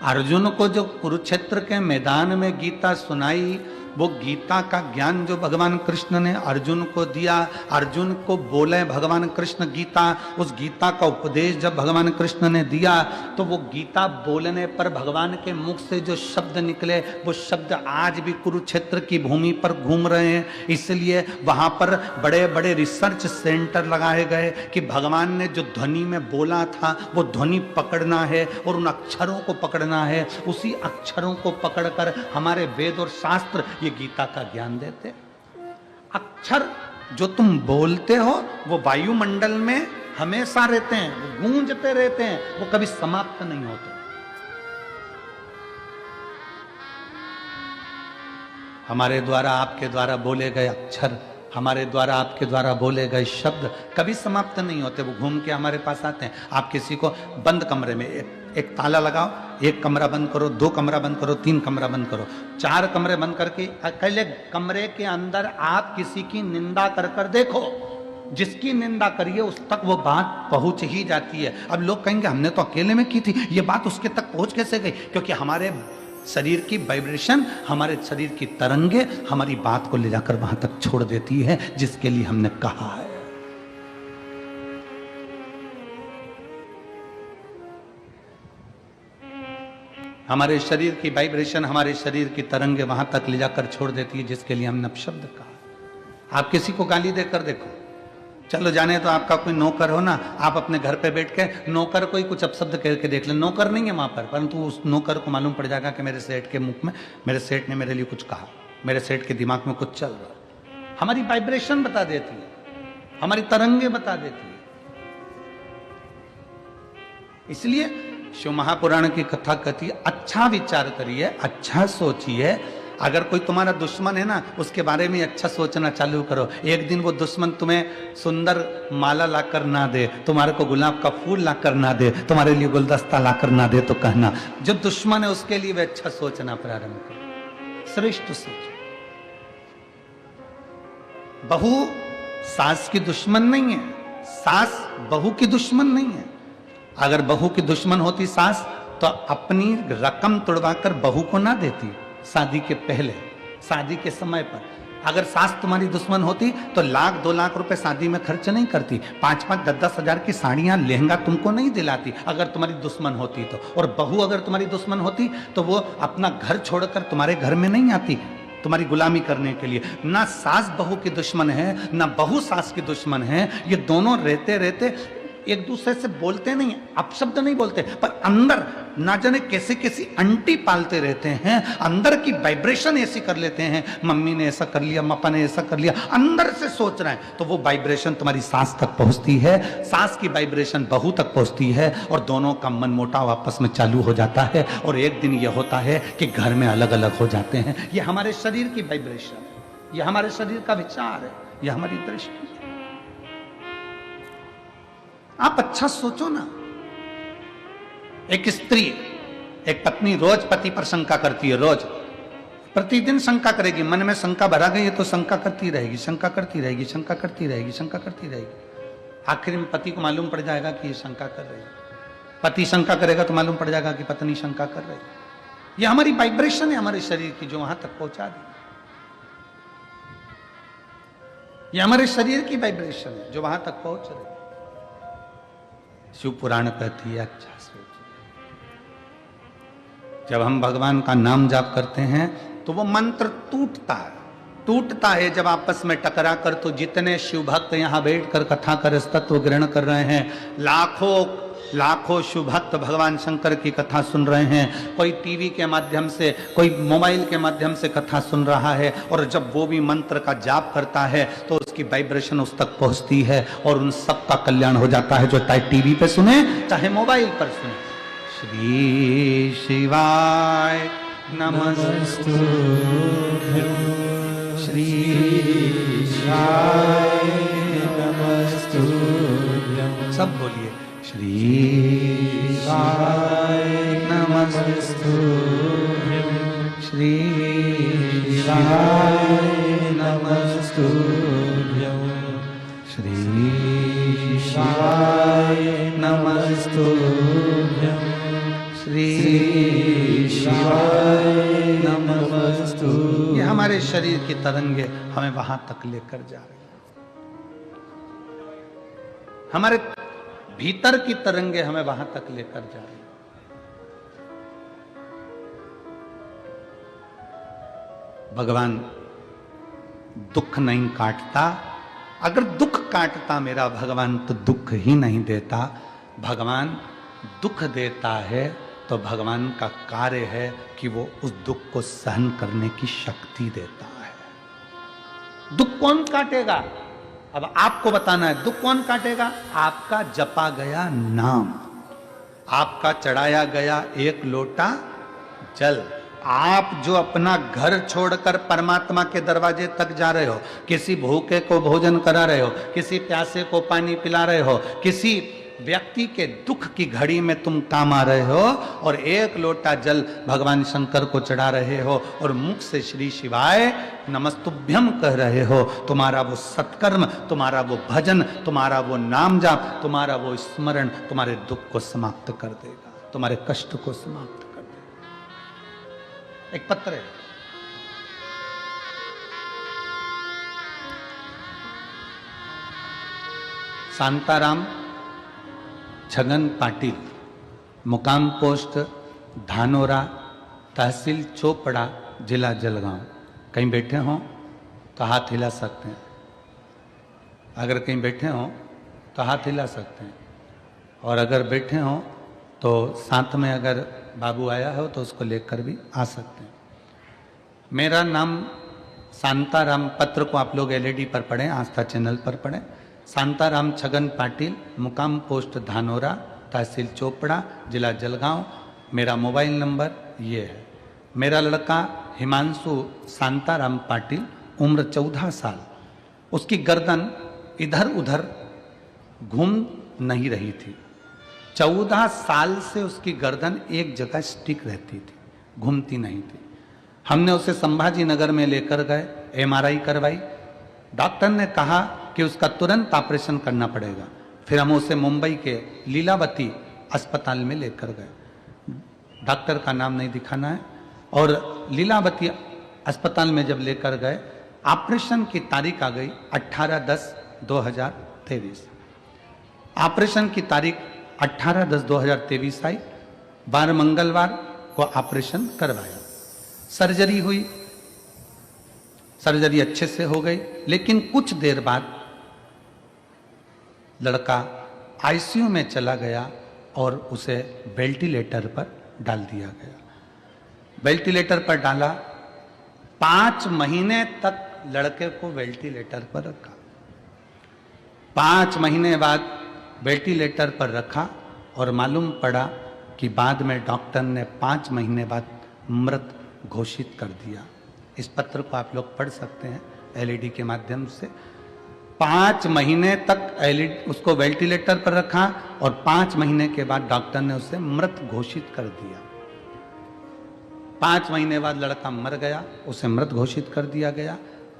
अर्जुन को जो कुरुक्षेत्र के मैदान में गीता सुनाई, वो गीता का ज्ञान जो भगवान कृष्ण ने अर्जुन को दिया, अर्जुन को बोले भगवान कृष्ण गीता, उस गीता का उपदेश जब भगवान कृष्ण ने दिया, तो वो गीता बोलने पर भगवान के मुख से जो शब्द निकले, वो शब्द आज भी कुरुक्षेत्र की भूमि पर घूम रहे हैं। इसलिए वहां पर बड़े बड़े रिसर्च सेंटर लगाए गए कि भगवान ने जो ध्वनि में बोला था, वो ध्वनि पकड़ना है और उन अक्षरों को पकड़ना है। उसी अक्षरों को पकड़कर हमारे वेद और शास्त्र ये गीता का ज्ञान देते। अक्षर जो तुम बोलते हो वो वायुमंडल में हमेशा रहते हैं, वो गूंजते रहते हैं, वो कभी समाप्त नहीं होते। हमारे द्वारा आपके द्वारा बोले गए अक्षर, हमारे द्वारा आपके द्वारा बोले गए शब्द कभी समाप्त नहीं होते, वो घूम के हमारे पास आते हैं। आप किसी को बंद कमरे में एक ताला लगाओ, 1 कमरा बंद करो, 2 कमरा बंद करो, 3 कमरा बंद करो, 4 कमरे बंद करके अकेले कमरे के अंदर आप किसी की निंदा कर कर देखो, जिसकी निंदा करिए उस तक वो बात पहुंच ही जाती है। अब लोग कहेंगे हमने तो अकेले में की थी, ये बात उसके तक पहुंच कैसे गई? क्योंकि हमारे शरीर की वाइब्रेशन, हमारे शरीर की तरंगे हमारी बात को ले जाकर वहां तक छोड़ देती है जिसके लिए हमने कहा है। हमारे शरीर की वाइब्रेशन, हमारे शरीर की तरंगे वहां तक ले जाकर छोड़ देती है जिसके लिए हमने शब्द कहा। आप किसी को गाली देकर देखो, चलो जाने तो आपका कोई नौकर हो ना, आप अपने घर पे बैठ के नौकर को ही कुछ अपशब्द कह के देख ले, नौकर नहीं है वहां पर, परंतु उस नौकर को मालूम पड़ जाएगा कि मेरे सेठ के मुख में, मेरे सेठ ने मेरे लिए कुछ कहा, मेरे सेठ के दिमाग में कुछ चल रहा है। हमारी वाइब्रेशन बता देती है, हमारी तरंगे बता देती है। इसलिए शिव महापुराण की कथा कहती है, अच्छा विचार करिए, अच्छा सोचिए। अगर कोई तुम्हारा दुश्मन है ना, उसके बारे में अच्छा सोचना चालू करो। एक दिन वो दुश्मन तुम्हें सुंदर माला लाकर ना दे, तुम्हारे को गुलाब का फूल लाकर ना दे, तुम्हारे लिए गुलदस्ता लाकर ना दे, तो कहना जो दुश्मन है उसके लिए वे अच्छा सोचना प्रारंभ करो, श्रेष्ठ सोच। बहू सास की दुश्मन नहीं है, सास बहू की दुश्मन नहीं है। अगर बहू की दुश्मन होती सास, तो अपनी रकम तुड़वाकर बहू को ना देती शादी के पहले, शादी के समय पर। अगर सास तुम्हारी दुश्मन होती तो 1-2 लाख रुपए शादी में खर्च नहीं करती, 5-5, 10-10 हजार की साड़ियां, लहंगा तुमको नहीं दिलाती अगर तुम्हारी दुश्मन होती तो। और बहू अगर तुम्हारी दुश्मन होती तो वो अपना घर छोड़कर तुम्हारे घर में नहीं आती तुम्हारी गुलामी करने के लिए। ना सास बहू की दुश्मन है, ना बहू सास की दुश्मन है। ये दोनों रहते रहते एक दूसरे से बोलते नहीं, अपशब्द नहीं बोलते, पर अंदर ना जाने कैसे कैसी अंटी पालते रहते हैं, अंदर की वाइब्रेशन ऐसी कर लेते हैं, मम्मी ने ऐसा कर लिया, पापा ने ऐसा कर लिया, अंदर से सोच रहे हैं, तो वो वाइब्रेशन तुम्हारी सांस तक पहुंचती है, सांस की वाइब्रेशन बहू तक पहुंचती है, और दोनों का मन मोटाव आपस में चालू हो जाता है, और एक दिन ये होता है कि घर में अलग अलग हो जाते हैं। ये हमारे शरीर की वाइब्रेशन है, ये हमारे शरीर का विचार है, ये हमारी दृष्टि है। आप अच्छा सोचो ना, एक स्त्री, एक पत्नी रोज पति पर शंका करती है, रोज प्रतिदिन शंका करेगी, मन में शंका भरा गई है तो शंका करती रहेगी, शंका करती रहेगी, शंका करती रहेगी, शंका करती रहेगी। आखिर में पति को मालूम पड़ जाएगा कि ये शंका कर रही है, पति शंका करेगा तो मालूम पड़ जाएगा कि पत्नी शंका कर रही है। ये हमारी वाइब्रेशन है हमारे शरीर की, जो वहां तक पहुंचा दी। ये हमारे शरीर की वाइब्रेशन है जो वहां तक पहुंच रही है। शिव पुराण कहती है, अच्छा सोच, जब हम भगवान का नाम जाप करते हैं तो वो मंत्र टूटता है जब आपस में टकरा कर। तो जितने शिव भक्त यहाँ बैठकर कथा कर तत्व ग्रहण कर रहे हैं, लाखों शिव भक्त भगवान शंकर की कथा सुन रहे हैं, कोई टीवी के माध्यम से, कोई मोबाइल के माध्यम से कथा सुन रहा है, और जब वो भी मंत्र का जाप करता है तो उसकी वाइब्रेशन उस तक पहुंचती है और उन सब का कल्याण हो जाता है, जो चाहे टीवी पे सुने चाहे मोबाइल पर सुने। श्री शिवाय नमस्तु, श्री शिवाय नमस्तु, सब बोलिए, श्री शिवाय नमस्तु, श्री शिवाय नमस्तु, श्री शिवाय नमस्तु, श्री शिवाय नमस्तु। ये हमारे शरीर की तरंगे हमें वहां तक लेकर जा रही है, हमारे भीतर की तरंगे हमें वहां तक लेकर जा रही है। भगवान दुख नहीं काटता, अगर दुख काटता मेरा भगवान तो दुख ही नहीं देता। भगवान दुख देता है तो भगवान का कार्य है कि वो उस दुख को सहन करने की शक्ति देता है। दुख कौन काटेगा? अब आपको बताना है, दुख कौन काटेगा? आपका जपा गया नाम, आपका चढ़ाया गया एक लोटा जल। आप जो अपना घर छोड़कर परमात्मा के दरवाजे तक जा रहे हो, किसी भूखे को भोजन करा रहे हो, किसी प्यासे को पानी पिला रहे हो, किसी व्यक्ति के दुख की घड़ी में तुम काम आ रहे हो, और एक लोटा जल भगवान शंकर को चढ़ा रहे हो और मुख से श्री शिवाय नमस्तुभ्यम कह रहे हो, तुम्हारा वो सत्कर्म, तुम्हारा वो भजन, तुम्हारा वो नाम जाप, तुम्हारा वो स्मरण तुम्हारे दुख को समाप्त कर देगा, तुम्हारे कष्ट को समाप्त कर देगा। एक पत्र है, शांताराम छगन पाटिल, मुकाम पोस्ट धानोरा, तहसील चोपड़ा, जिला जलगांव। कहीं बैठे हों तो हाथ हिला सकते हैं, अगर कहीं बैठे हों तो हाथ हिला सकते हैं, और अगर बैठे हों तो साथ में अगर बाबू आया हो तो उसको लेकर भी आ सकते हैं। मेरा नाम शांताराम, पत्र को आप लोग एलईडी पर पढ़ें, आस्था चैनल पर पढ़ें। शांताराम छगन पाटिल, मुकाम पोस्ट धानोरा, तहसील चोपड़ा, जिला जलगांव। मेरा मोबाइल नंबर ये है। मेरा लड़का हिमांशु शांताराम पाटिल, उम्र 14 साल, उसकी गर्दन इधर उधर घूम नहीं रही थी। 14 साल से उसकी गर्दन एक जगह स्टिक रहती थी, घूमती नहीं थी। हमने उसे संभाजी नगर में लेकर गए, एमआरआई करवाई। डॉक्टर ने कहा कि उसका तुरंत ऑपरेशन करना पड़ेगा। फिर हम उसे मुंबई के लीलावती अस्पताल में लेकर गए, डॉक्टर का नाम नहीं दिखाना है। और लीलावती अस्पताल में जब लेकर गए, ऑपरेशन की तारीख आ गई 18/10/2023। ऑपरेशन की तारीख 18/10/2023 आई। 12 मंगलवार को ऑपरेशन करवाया, सर्जरी हुई, सर्जरी अच्छे से हो गई। लेकिन कुछ देर बाद लड़का आईसीयू में चला गया और उसे वेंटिलेटर पर डाल दिया गया। वेंटिलेटर पर डाला, 5 महीने तक लड़के को वेंटिलेटर पर रखा। 5 महीने बाद वेंटिलेटर पर रखा और मालूम पड़ा कि बाद में डॉक्टर ने 5 महीने बाद मृत घोषित कर दिया। इस पत्र को आप लोग पढ़ सकते हैं एलईडी के माध्यम से। 5 महीने तक एलईडी उसको वेंटिलेटर पर रखा और 5 महीने के बाद डॉक्टर ने उसे मृत घोषित कर दिया। 5 महीने बाद लड़का मर गया, उसे मृत घोषित कर दिया गया।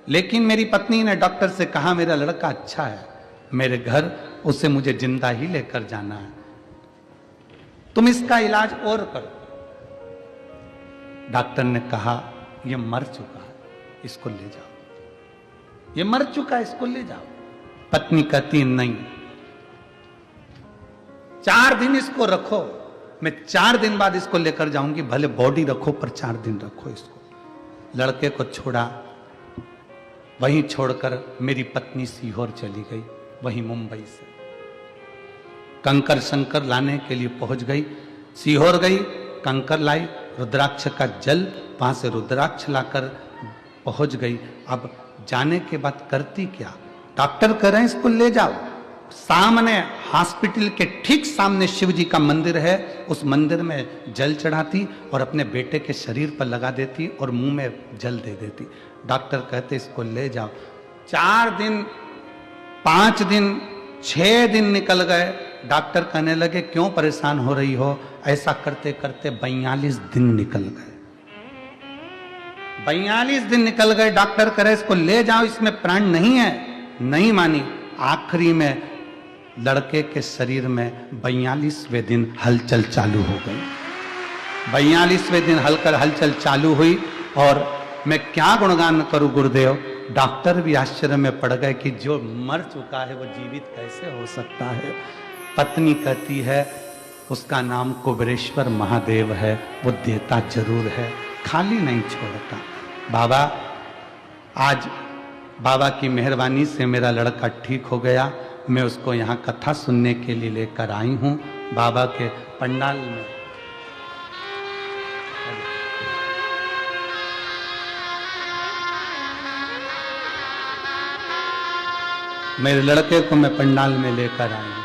लेकिन मेरी पत्नी ने डॉक्टर से कहा मेरा लड़का अच्छा है, मेरे घर उसे मुझे जिंदा ही लेकर जाना है, तुम इसका इलाज और करो। डॉक्टर ने कहा यह मर चुका है, इसको ले जाओ, ये मर चुका है, इसको ले जाओ। पत्नी कहती नहीं, 4 दिन इसको रखो, मैं 4 दिन बाद इसको लेकर जाऊंगी, भले बॉडी रखो पर 4 दिन रखो इसको। लड़के को छोड़ा, वहीं छोड़कर मेरी पत्नी सीहोर चली गई, वहीं मुंबई से कंकर शंकर लाने के लिए पहुंच गई। सीहोर गई, कंकर लाई, रुद्राक्ष का जल, वहां से रुद्राक्ष लाकर पहुंच गई। अब जाने के बाद करती क्या, डॉक्टर कह रहे हैं इसको ले जाओ। सामने हॉस्पिटल के ठीक सामने शिव जी का मंदिर है, उस मंदिर में जल चढ़ाती और अपने बेटे के शरीर पर लगा देती और मुंह में जल दे देती। डॉक्टर कहते इसको ले जाओ। 4 दिन, 5 दिन, 6 दिन निकल गए। डॉक्टर कहने लगे क्यों परेशान हो रही हो। ऐसा करते करते 42 दिन निकल गए। 42 दिन निकल गए। डॉक्टर कह रहे इसको ले जाओ, इसमें प्राण नहीं है। नहीं मानी। आखिरी में लड़के के शरीर में 42वें दिन हलचल चालू हो गई। 42वें दिन हलचल चालू हुई और मैं क्या गुणगान करूं गुरुदेव। डॉक्टर भी आश्चर्य में पड़ गए कि जो मर चुका है वो जीवित कैसे हो सकता है। पत्नी कहती है उसका नाम कुबेरेश्वर महादेव है, वो देता जरूर है, खाली नहीं छोड़ता। बाबा, आज बाबा की मेहरबानी से मेरा लड़का ठीक हो गया। मैं उसको यहाँ कथा सुनने के लिए लेकर आई हूँ बाबा के पंडाल में। मेरे लड़के को मैं पंडाल में लेकर आई हूँ।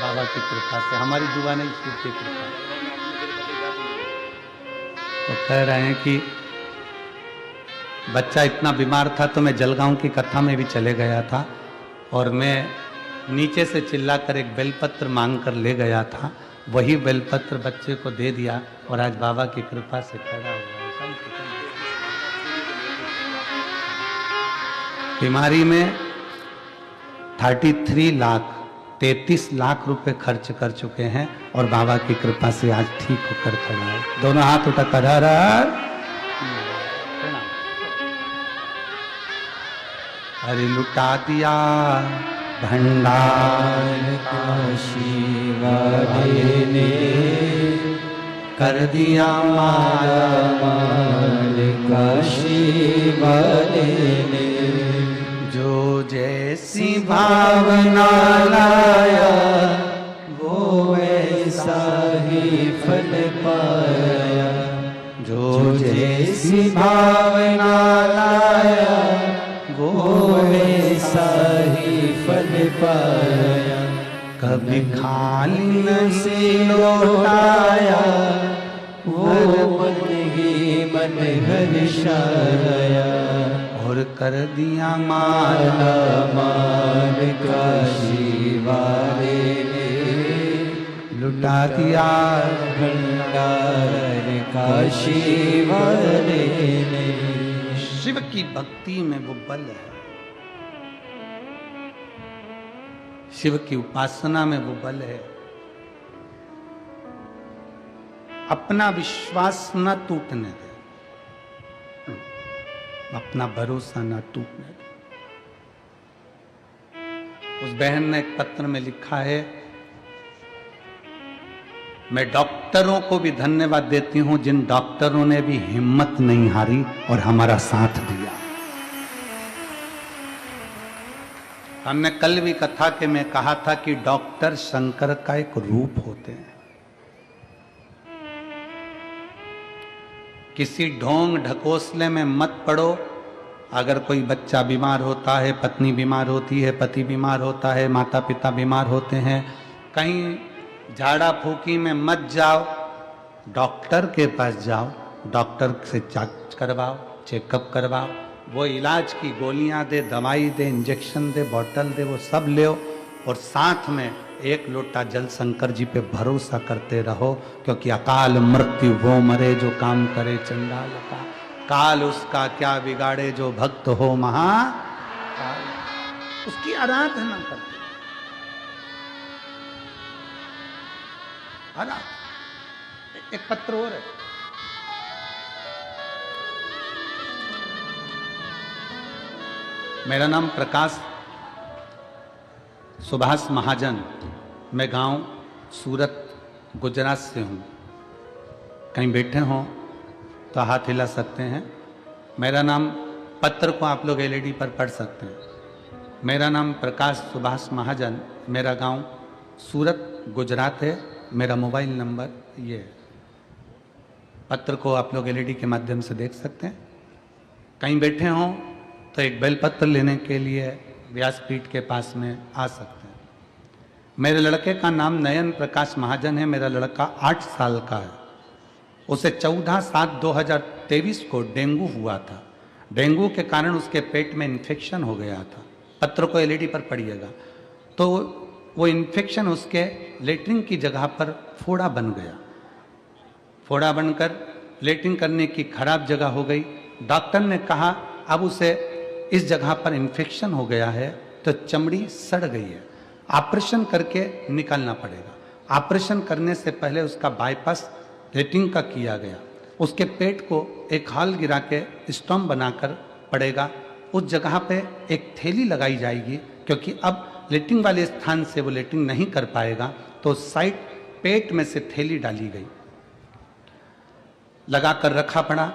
बाबा की कृपा से, हमारी दुआ नहीं, शिव की कृपा। तो कह रहे हैं कि बच्चा इतना बीमार था तो मैं जलगांव की कथा में भी चले गया था और मैं नीचे से चिल्लाकर एक बेलपत्र मांग कर ले गया था। वही बेलपत्र बच्चे को दे दिया और आज बाबा की कृपा से खड़ा हुआ है। बीमारी में 33 लाख रुपए खर्च कर चुके हैं और बाबा की कृपा से आज ठीक होकर खड़ा है। दोनों हाथ उठाकर हर हर हरि लुटा दिया भंडार काशी वाले ने, कर दिया माला माल काशी वाले ने। जो जैसी भावना लाया वो वैसा ही फल पाया। जो जैसी भावना लाया वो वैसा ही फल पाया। कभी खाली नहीं लौटाया वो मन ही मन हर्षाया। और कर दिया माला माल काशी वाले ने, लुटा दिया भंडार काशी वाले ने। शिव की भक्ति में वो बल है, शिव की उपासना में वो बल है। अपना विश्वास न टूटने दे, अपना भरोसा न टूटने दे। उस बहन ने एक पत्र में लिखा है, मैं डॉक्टरों को भी धन्यवाद देती हूं जिन डॉक्टरों ने भी हिम्मत नहीं हारी और हमारा साथ दिया। हमने कल भी कथा के में कहा था कि डॉक्टर शंकर का एक रूप होते हैं। किसी ढोंग ढकोसले में मत पड़ो। अगर कोई बच्चा बीमार होता है, पत्नी बीमार होती है, पति बीमार होता है, माता पिता बीमार होते हैं, कहीं झाड़ा फूकी में मत जाओ, डॉक्टर के पास जाओ, डॉक्टर से जांच करवाओ, चेकअप करवाओ, वो इलाज की गोलियां दे, दवाई दे, इंजेक्शन दे, बोतल दे, वो सब ले और साथ में एक लोटा जल शंकर जी पे भरोसा करते रहो, क्योंकि अकाल मृत्यु वो मरे जो काम करे चंडाल का, काल उसका क्या बिगाड़े जो भक्त हो महा, उसकी आराधना करते। एक पत्र और है, मेरा नाम प्रकाश सुभाष महाजन, मैं गांव सूरत गुजरात से हूं। कहीं बैठे हों तो हाथ हिला सकते हैं। मेरा नाम, पत्र को आप लोग एलईडी पर पढ़ सकते हैं। मेरा नाम प्रकाश सुभाष महाजन, मेरा गांव सूरत गुजरात है, मेरा मोबाइल नंबर ये है। पत्र को आप लोग एलईडी के माध्यम से देख सकते हैं। कहीं बैठे हों तो एक बेलपत्र लेने के लिए व्यासपीठ के पास में आ सकते हैं। मेरे लड़के का नाम नयन प्रकाश महाजन है। मेरा लड़का 8 साल का है। उसे 14/7/2023 को डेंगू हुआ था। डेंगू के कारण उसके पेट में इन्फेक्शन हो गया था। पत्र को एलईडी पर पढ़िएगा। तो वो इन्फेक्शन उसके लेटरिन की जगह पर फोड़ा बन गया। फोड़ा बनकर लेटरिन करने की खराब जगह हो गई। डॉक्टर ने कहा अब उसे इस जगह पर इन्फेक्शन हो गया है तो चमड़ी सड़ गई है, ऑपरेशन करके निकालना पड़ेगा। ऑपरेशन करने से पहले उसका बाईपास लेटरिन का किया गया। उसके पेट को एक हॉल गिरा के स्टोम बनाकर पड़ेगा। उस जगह पे एक थैली लगाई जाएगी, क्योंकि अब लेटरिन वाले स्थान से वो लेटरिन नहीं कर पाएगा, तो साइड पेट में से थैली डाली गई, लगाकर रखा पड़ा।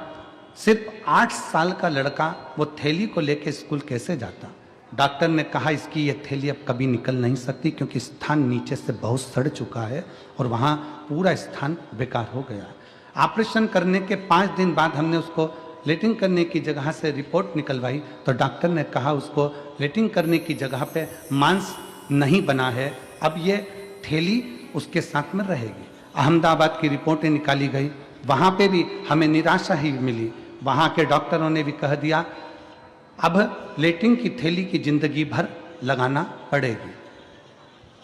सिर्फ 8 साल का लड़का वो थैली को लेके स्कूल कैसे जाता? डॉक्टर ने कहा इसकी ये थैली अब कभी निकल नहीं सकती, क्योंकि स्थान नीचे से बहुत सड़ चुका है और वहाँ पूरा स्थान बेकार हो गया है। ऑपरेशन करने के 5 दिन बाद हमने उसको लेटरिन करने की जगह से रिपोर्ट निकलवाई, तो डॉक्टर ने कहा उसको लेटरिन करने की जगह पे मांस नहीं बना है, अब ये थैली उसके साथ में रहेगी। अहमदाबाद की रिपोर्टें निकाली गई, वहाँ पे भी हमें निराशा ही मिली। वहाँ के डॉक्टरों ने भी कह दिया अब लेटरिन की थैली की जिंदगी भर लगाना पड़ेगी।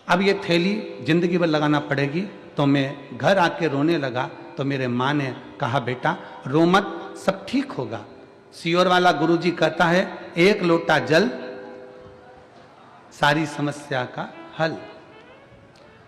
अब ये थैली जिंदगी भर लगाना पड़ेगी। तो मैं घर आके रोने लगा, तो मेरे माँ ने कहा बेटा रो मत, सब ठीक होगा। सियोर वाला गुरुजी कहता है 1 लोटा जल सारी समस्या का हल।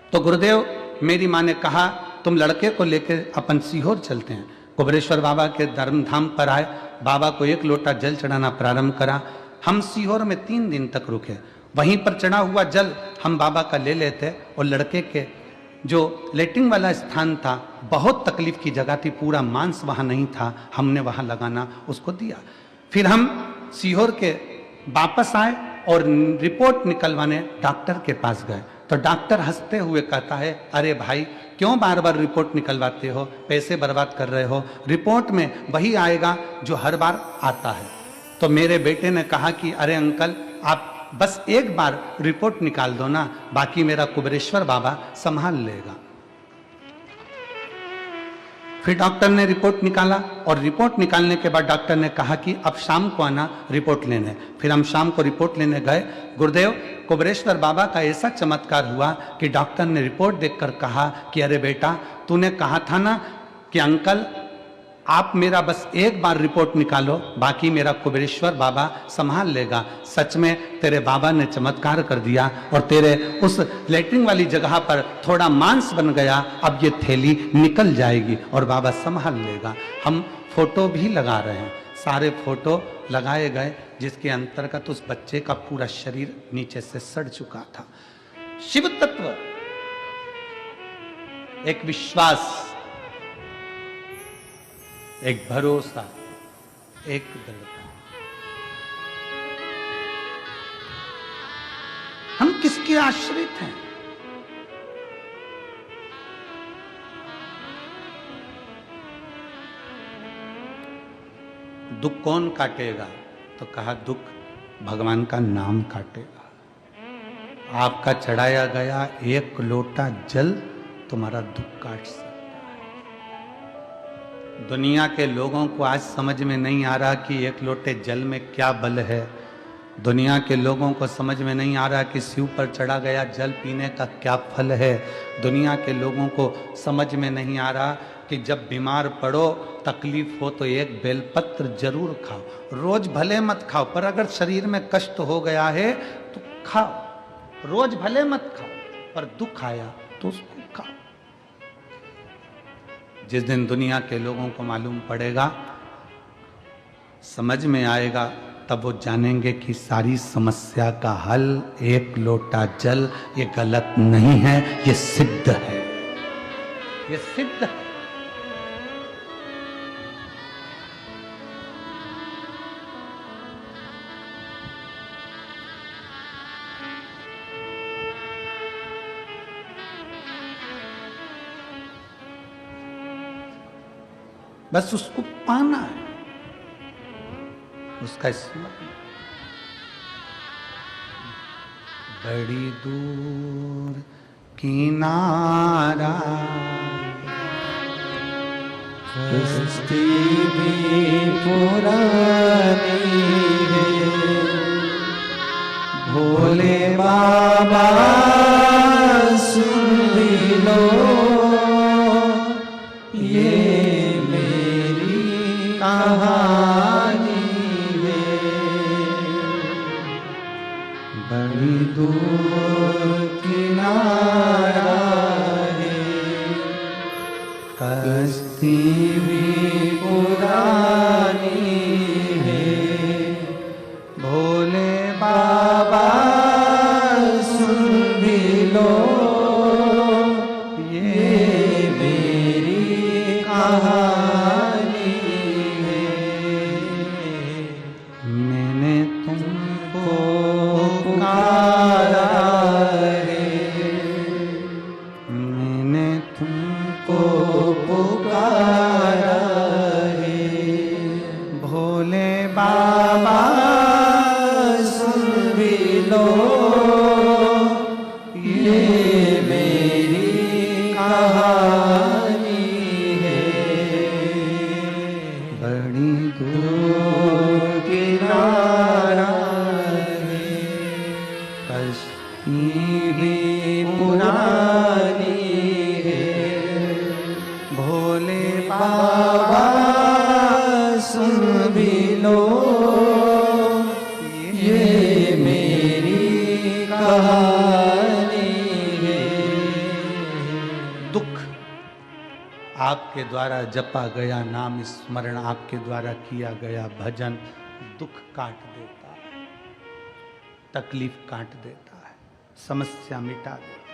तो गुरुदेव, मेरी माँ ने कहा तुम लड़के को लेकर अपन सीहोर चलते हैं। कुबरेश्वर बाबा के धर्मधाम पर आए, बाबा को 1 लोटा जल चढ़ाना प्रारंभ करा। हम सीहोर में 3 दिन तक रुके। वहीं पर चढ़ा हुआ जल हम बाबा का ले लेते और लड़के के जो लेटरिन वाला स्थान था, बहुत तकलीफ की जगह थी, पूरा मांस वहाँ नहीं था, हमने वहाँ लगाना उसको दिया। फिर हम सीहोर के वापस आए और रिपोर्ट निकलवाने डॉक्टर के पास गए। तो डॉक्टर हंसते हुए कहता है अरे भाई क्यों बार बार रिपोर्ट निकलवाते हो, पैसे बर्बाद कर रहे हो, रिपोर्ट में वही आएगा जो हर बार आता है। तो मेरे बेटे ने कहा कि अरे अंकल आप बस एक बार रिपोर्ट निकाल दो ना, बाकी मेरा कुबरेश्वर बाबा संभाल लेगा। फिर डॉक्टर ने रिपोर्ट निकाला और रिपोर्ट निकालने के बाद डॉक्टर ने कहा कि अब शाम को आना रिपोर्ट लेने। फिर हम शाम को रिपोर्ट लेने गए। गुरुदेव कुबेरेश्वर बाबा का ऐसा चमत्कार हुआ कि डॉक्टर ने रिपोर्ट देखकर कहा कि अरे बेटा, तूने कहा था ना कि अंकल आप मेरा बस एक बार रिपोर्ट निकालो, बाकी मेरा कुबेरेश्वर बाबा संभाल लेगा। सच में तेरे बाबा ने चमत्कार कर दिया और तेरे उस लेटरिन वाली जगह पर थोड़ा मांस बन गया, अब ये थैली निकल जाएगी और बाबा संभाल लेगा। हम फोटो भी लगा रहे हैं, सारे फोटो लगाए गए, जिसके अंतर्गत उस बच्चे का पूरा शरीर नीचे से सड़ चुका था। शिव तत्व, एक विश्वास, एक भरोसा, एक दृढ़ता। हम किसके आश्रित हैं? दुख कौन काटेगा? तो कहा दुख भगवान का नाम काटेगा। आपका चढ़ाया गया एक लोटा जल तुम्हारा दुख काट सकता है। दुनिया के लोगों को आज समझ में नहीं आ रहा कि एक लोटे जल में क्या बल है। दुनिया के लोगों को समझ में नहीं आ रहा कि शिव पर चढ़ा गया जल पीने का क्या फल है। दुनिया के लोगों को समझ में नहीं आ रहा कि जब बीमार पड़ो, तकलीफ हो तो एक बेलपत्र जरूर खाओ। रोज भले मत खाओ, पर अगर शरीर में कष्ट हो गया है तो खाओ। रोज भले मत खाओ, पर दुख आया तो उसको खाओ। जिस दिन दुनिया के लोगों को मालूम पड़ेगा, समझ में आएगा, तब वो जानेंगे कि सारी समस्या का हल एक लोटा जल, ये गलत नहीं है, ये सिद्ध है, ये सिद्ध है। बस उसको पाना है, उसका स्मरण। बड़ी दूर किनारा कश्ती भी पुरानी है, भोले बाबा सुन भी लो, ये कहानी है। बड़ी दूर किनारा है, कश्ती भी पुरानी है, भोले बाबा सुन भी लो, ये मेरी कहानी। आपके द्वारा जपा गया नाम स्मरण, आपके द्वारा किया गया भजन दुख काट देता है, तकलीफ काट देता है, समस्या मिटा देता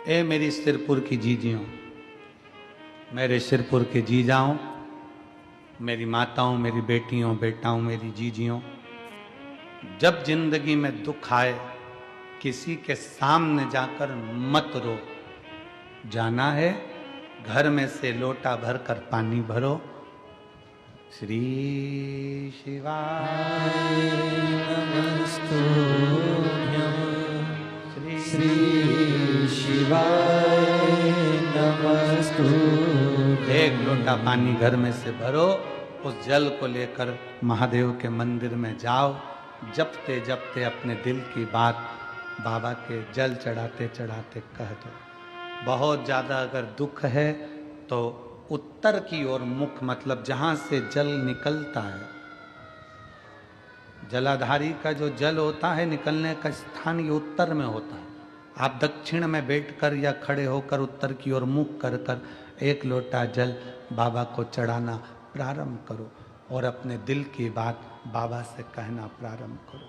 है। ए मेरी सिरपुर की जीजियों, मेरे सिरपुर के जीजाओं, मेरी माताओं, मेरी बेटियों, बेटाओं, मेरी जीजियों, जब जिंदगी में दुख आए किसी के सामने जाकर मत रो। जाना है घर में से लोटा भर कर पानी भरो। श्री शिवाय नमस्तुभ्यं, श्री शिवाय नमस्तुभ्यं। एक लोटा पानी घर में से भरो उस जल को लेकर महादेव के मंदिर में जाओ, जपते जपते अपने दिल की बात बाबा के जल चढ़ाते चढ़ाते कह दो। बहुत ज़्यादा अगर दुख है तो उत्तर की ओर मुख, मतलब जहाँ से जल निकलता है, जलाधारी का जो जल होता है निकलने का स्थान ये उत्तर में होता है। आप दक्षिण में बैठकर या खड़े होकर उत्तर की ओर मुख कर कर एक लोटा जल बाबा को चढ़ाना प्रारंभ करो और अपने दिल की बात बाबा से कहना प्रारंभ करो।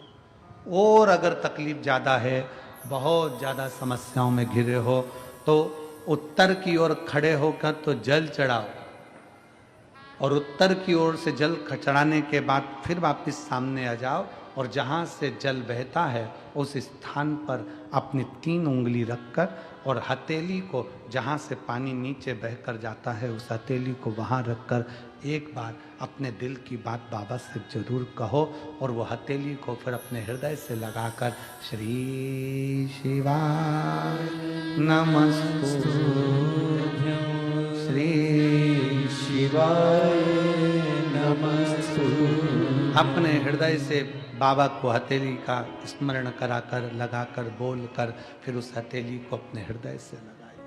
और अगर तकलीफ ज़्यादा है, बहुत ज़्यादा समस्याओं में घिरे हो, तो उत्तर की ओर खड़े होकर तो जल चढ़ाओ और उत्तर की ओर से जल चढ़ाने के बाद फिर वापस सामने आ जाओ और जहाँ से जल बहता है उस स्थान पर अपनी 3 उंगली रखकर और हथेली को, जहाँ से पानी नीचे बहकर जाता है उस हथेली को वहाँ रखकर एक बार अपने दिल की बात बाबा से जरूर कहो और वो हथेली को फिर अपने हृदय से लगाकर श्री शिवाय नमस्तुभ्यं, श्री शिवाय नमस्तुभ्यं, अपने हृदय से बाबा को हथेली का स्मरण कराकर लगाकर बोलकर फिर उस हथेली को अपने हृदय से लगाइए।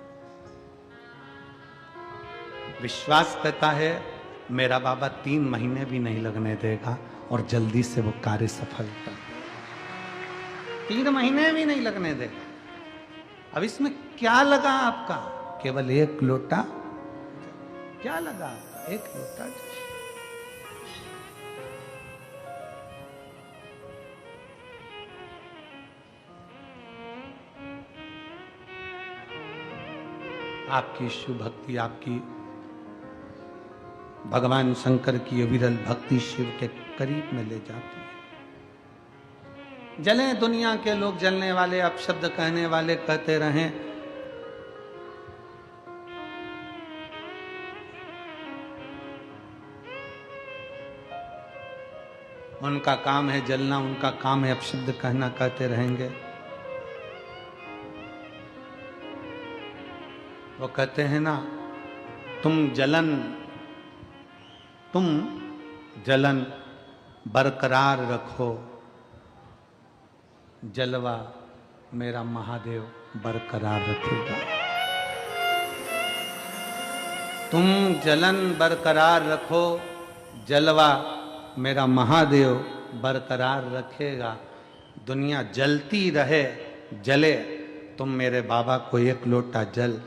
विश्वास करता है मेरा बाबा 3 महीने भी नहीं लगने देगा और जल्दी से वो कार्य सफल कर, 3 महीने भी नहीं लगने देगा। अब इसमें क्या लगा आपका? केवल 1 लोटा, क्या लगा? 1 लोटा। आपकी शुभ भक्ति, आपकी भगवान शंकर की अविरल भक्ति शिव के करीब में ले जाती है। जले दुनिया के लोग, जलने वाले, अपशब्द कहने वाले कहते रहें, उनका काम है जलना, उनका काम है अपशब्द कहना, कहते रहेंगे। वो कहते हैं ना, तुम जलन बरकरार रखो, जलवा मेरा महादेव बरकरार रखेगा। तुम जलन बरकरार रखो, जलवा मेरा महादेव बरकरार रखेगा। दुनिया जलती रहे, जले, तुम मेरे बाबा को 1 लोटा जल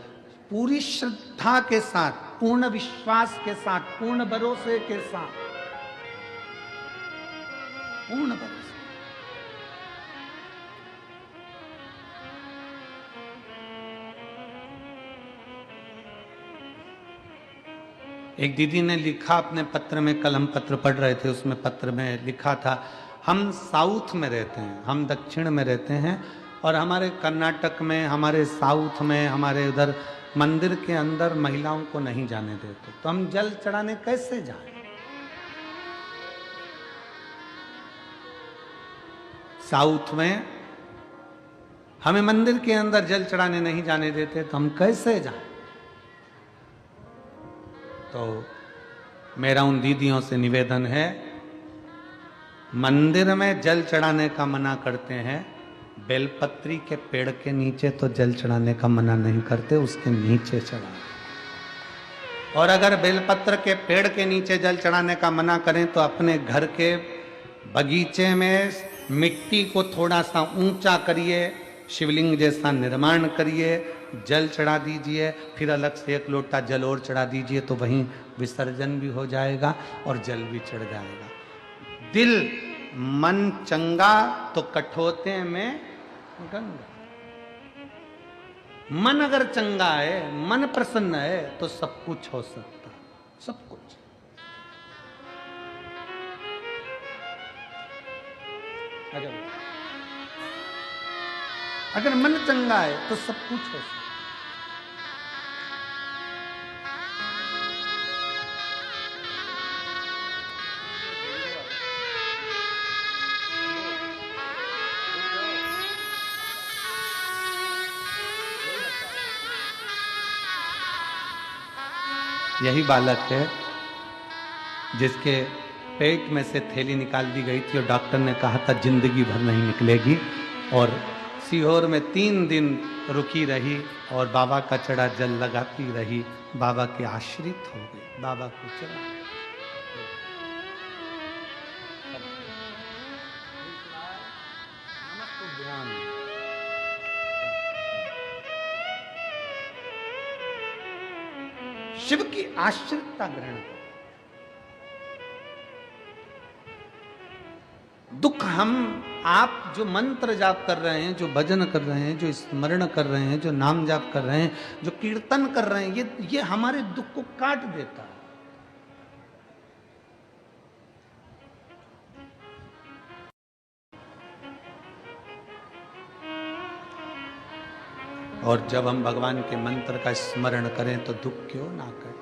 पूरी श्रद्धा के साथ, पूर्ण विश्वास के साथ, पूर्ण भरोसे के साथ, पूर्ण भरोसे। एक दीदी ने लिखा अपने पत्र में, कल हम पत्र पढ़ रहे थे, उसमें पत्र में लिखा था, हम साउथ में रहते हैं, हम दक्षिण में रहते हैं और हमारे कर्नाटक में, हमारे साउथ में, हमारे उधर मंदिर के अंदर महिलाओं को नहीं जाने देते, तो हम जल चढ़ाने कैसे जाएं? साउथ में हमें मंदिर के अंदर जल चढ़ाने नहीं जाने देते, तो हम कैसे जाएं? तो मेरा उन दीदियों से निवेदन है, मंदिर में जल चढ़ाने का मना करते हैं, बेलपत्री के पेड़ के नीचे तो जल चढ़ाने का मना नहीं करते, उसके नीचे चढ़ाएं। और अगर बेलपत्र के पेड़ के नीचे जल चढ़ाने का मना करें तो अपने घर के बगीचे में मिट्टी को थोड़ा सा ऊंचा करिए, शिवलिंग जैसा निर्माण करिए, जल चढ़ा दीजिए, फिर अलग से 1 लोटा जल और चढ़ा दीजिए, तो वहीं विसर्जन भी हो जाएगा और जल भी चढ़ जाएगा। दिल मन चंगा तो कठोते में गंगा। मन अगर चंगा है, मन प्रसन्न है, तो सब कुछ हो सकता है, सब कुछ। अगर मन चंगा है तो सब कुछ हो सकता है। यही बालक है जिसके पेट में से थैली निकाल दी गई थी और डॉक्टर ने कहा था जिंदगी भर नहीं निकलेगी, और सीहोर में 3 दिन रुकी रही और बाबा का चढ़ा जल लगाती रही, बाबा के आश्रित हो गई, बाबा को चढ़ा। शिव की आश्रितता ग्रहण करो। दुख हम आप जो मंत्र जाप कर रहे हैं, जो भजन कर रहे हैं, जो स्मरण कर रहे हैं, जो नाम जाप कर रहे हैं, जो कीर्तन कर रहे हैं, ये हमारे दुख को काट देता है। और जब हम भगवान के मंत्र का स्मरण करें तो दुख क्यों ना कटे।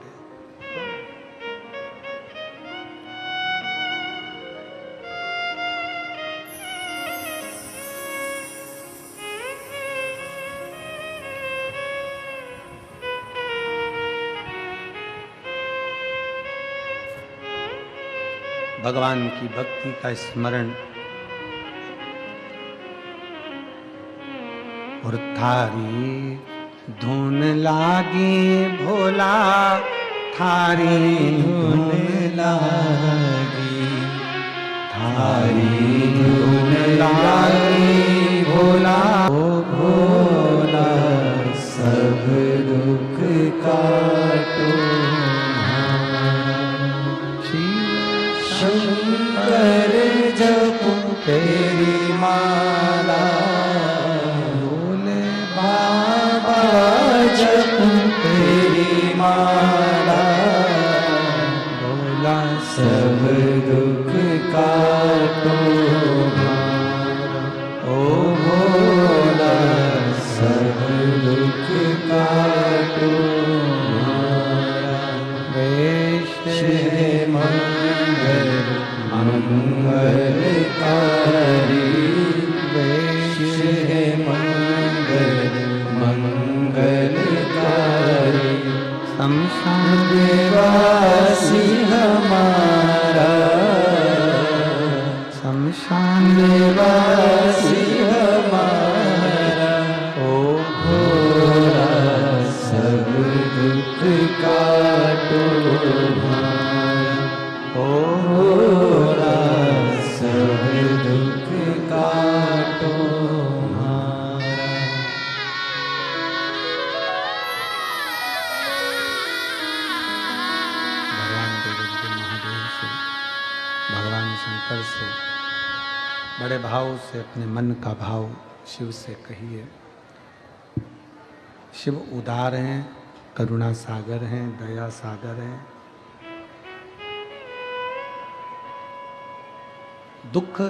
भगवान की भक्ति का स्मरण और थारी धुन लागी भोला, थारी धुन लागी, थारी धुन लागी भोला, भोला सब दुख काटो। शंकर जपो तेरी माला, भोले बाबा जपो तेरी माला, भोला सब दुख काटो। ओ भोला सब दुख काटो। वेश मंगल मंगलकारी, वेश मंगल मंगलकारी, शमशान देवासी हमारा, शमशान देवासी हमारा। ओ भोला सब दुख काटो। ओ भोला सब दुख काटो हमारा। भगवान देवदेव महादेव से, भगवान शंकर से बड़े भाव से अपने मन का भाव शिव से कहिए। शिव उदार हैं, करुणा सागर हैं, दया सागर हैं। दुख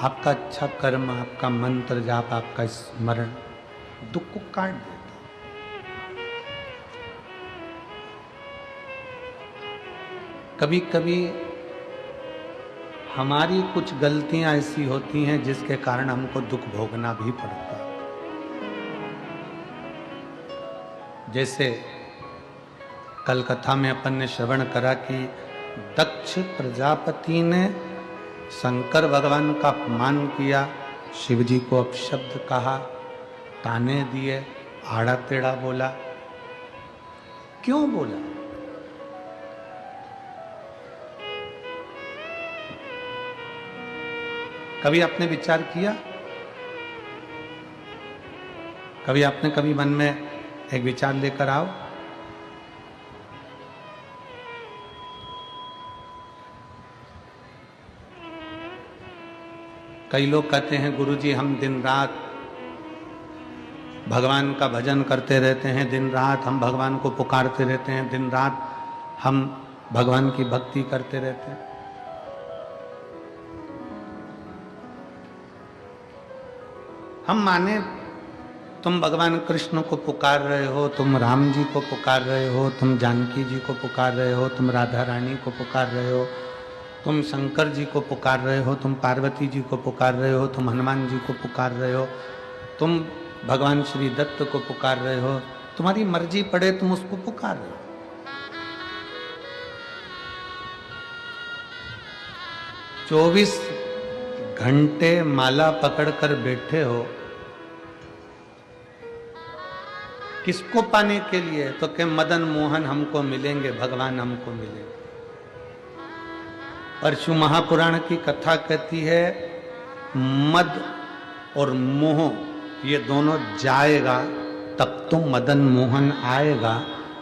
आपका अच्छा कर्म, आपका मंत्र जाप, आपका स्मरण दुख को काट देता। कभी कभी हमारी कुछ गलतियां ऐसी होती हैं जिसके कारण हमको दुख भोगना भी पड़ता है। जैसे कल कथा में अपन ने श्रवण करा कि दक्ष प्रजापति ने शंकर भगवान का अपमान किया, शिव जी को अपशब्द कहा, ताने दिए, आड़ा टेढ़ा बोला। क्यों बोला? कभी आपने विचार किया? कभी आपने कभी मन में एक विचार लेकर आओ। कई लोग कहते हैं गुरुजी हम दिन रात भगवान का भजन करते रहते हैं, दिन रात हम भगवान को पुकारते रहते हैं, दिन रात हम भगवान की भक्ति करते रहते हैं। हम माने तुम भगवान कृष्ण को पुकार रहे हो, तुम राम जी को पुकार रहे हो, तुम जानकी जी को पुकार रहे हो, तुम राधा रानी को पुकार रहे हो, तुम शंकर जी को पुकार रहे हो, तुम पार्वती जी को पुकार रहे हो, तुम हनुमान जी को पुकार रहे हो, तुम भगवान श्री दत्त को पुकार रहे हो, तुम्हारी मर्जी पड़े तुम उसको पुकार रहे हो। चौबीस घंटे माला पकड़कर बैठे हो, किसको पाने के लिए? तो के मदन मोहन हमको मिलेंगे, भगवान हमको मिलेंगे। परशु महापुराण की कथा कहती है मद और मोह ये दोनों जाएगा तब तो मदन मोहन आएगा।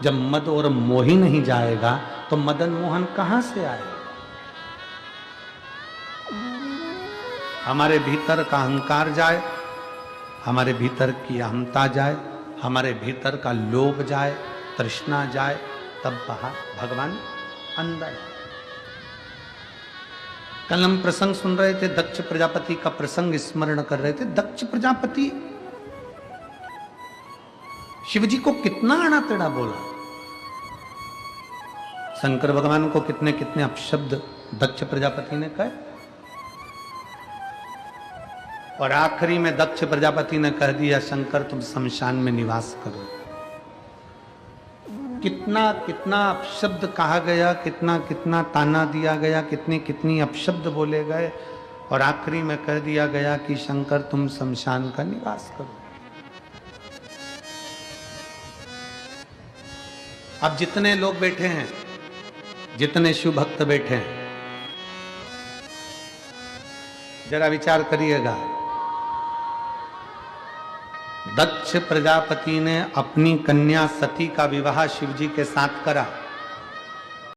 जब मद और मोह ही नहीं जाएगा तो मदन मोहन कहां से आएगा? हमारे भीतर का अहंकार जाए, हमारे भीतर की अहमता जाए, हमारे भीतर का लोभ जाए, तृष्णा जाए, तब बाहर भगवान अंदर। कल हम प्रसंग सुन रहे थे, दक्ष प्रजापति का प्रसंग स्मरण कर रहे थे। दक्ष प्रजापति शिव जी को कितना आड़ा टेढ़ा बोला, शंकर भगवान को कितने कितने अपशब्द दक्ष प्रजापति ने कहे, और आखिरी में दक्ष प्रजापति ने कह दिया शंकर तुम शमशान में निवास करो। कितना कितना अपशब्द कहा गया, कितना कितना ताना दिया गया, कितनी कितनी अपशब्द बोले गए, और आखिरी में कह दिया गया कि शंकर तुम शमशान का निवास करो। अब जितने लोग बैठे हैं, जितने शिव भक्त बैठे हैं, जरा विचार करिएगा। दक्ष प्रजापति ने अपनी कन्या सती का विवाह शिव जी के साथ करा।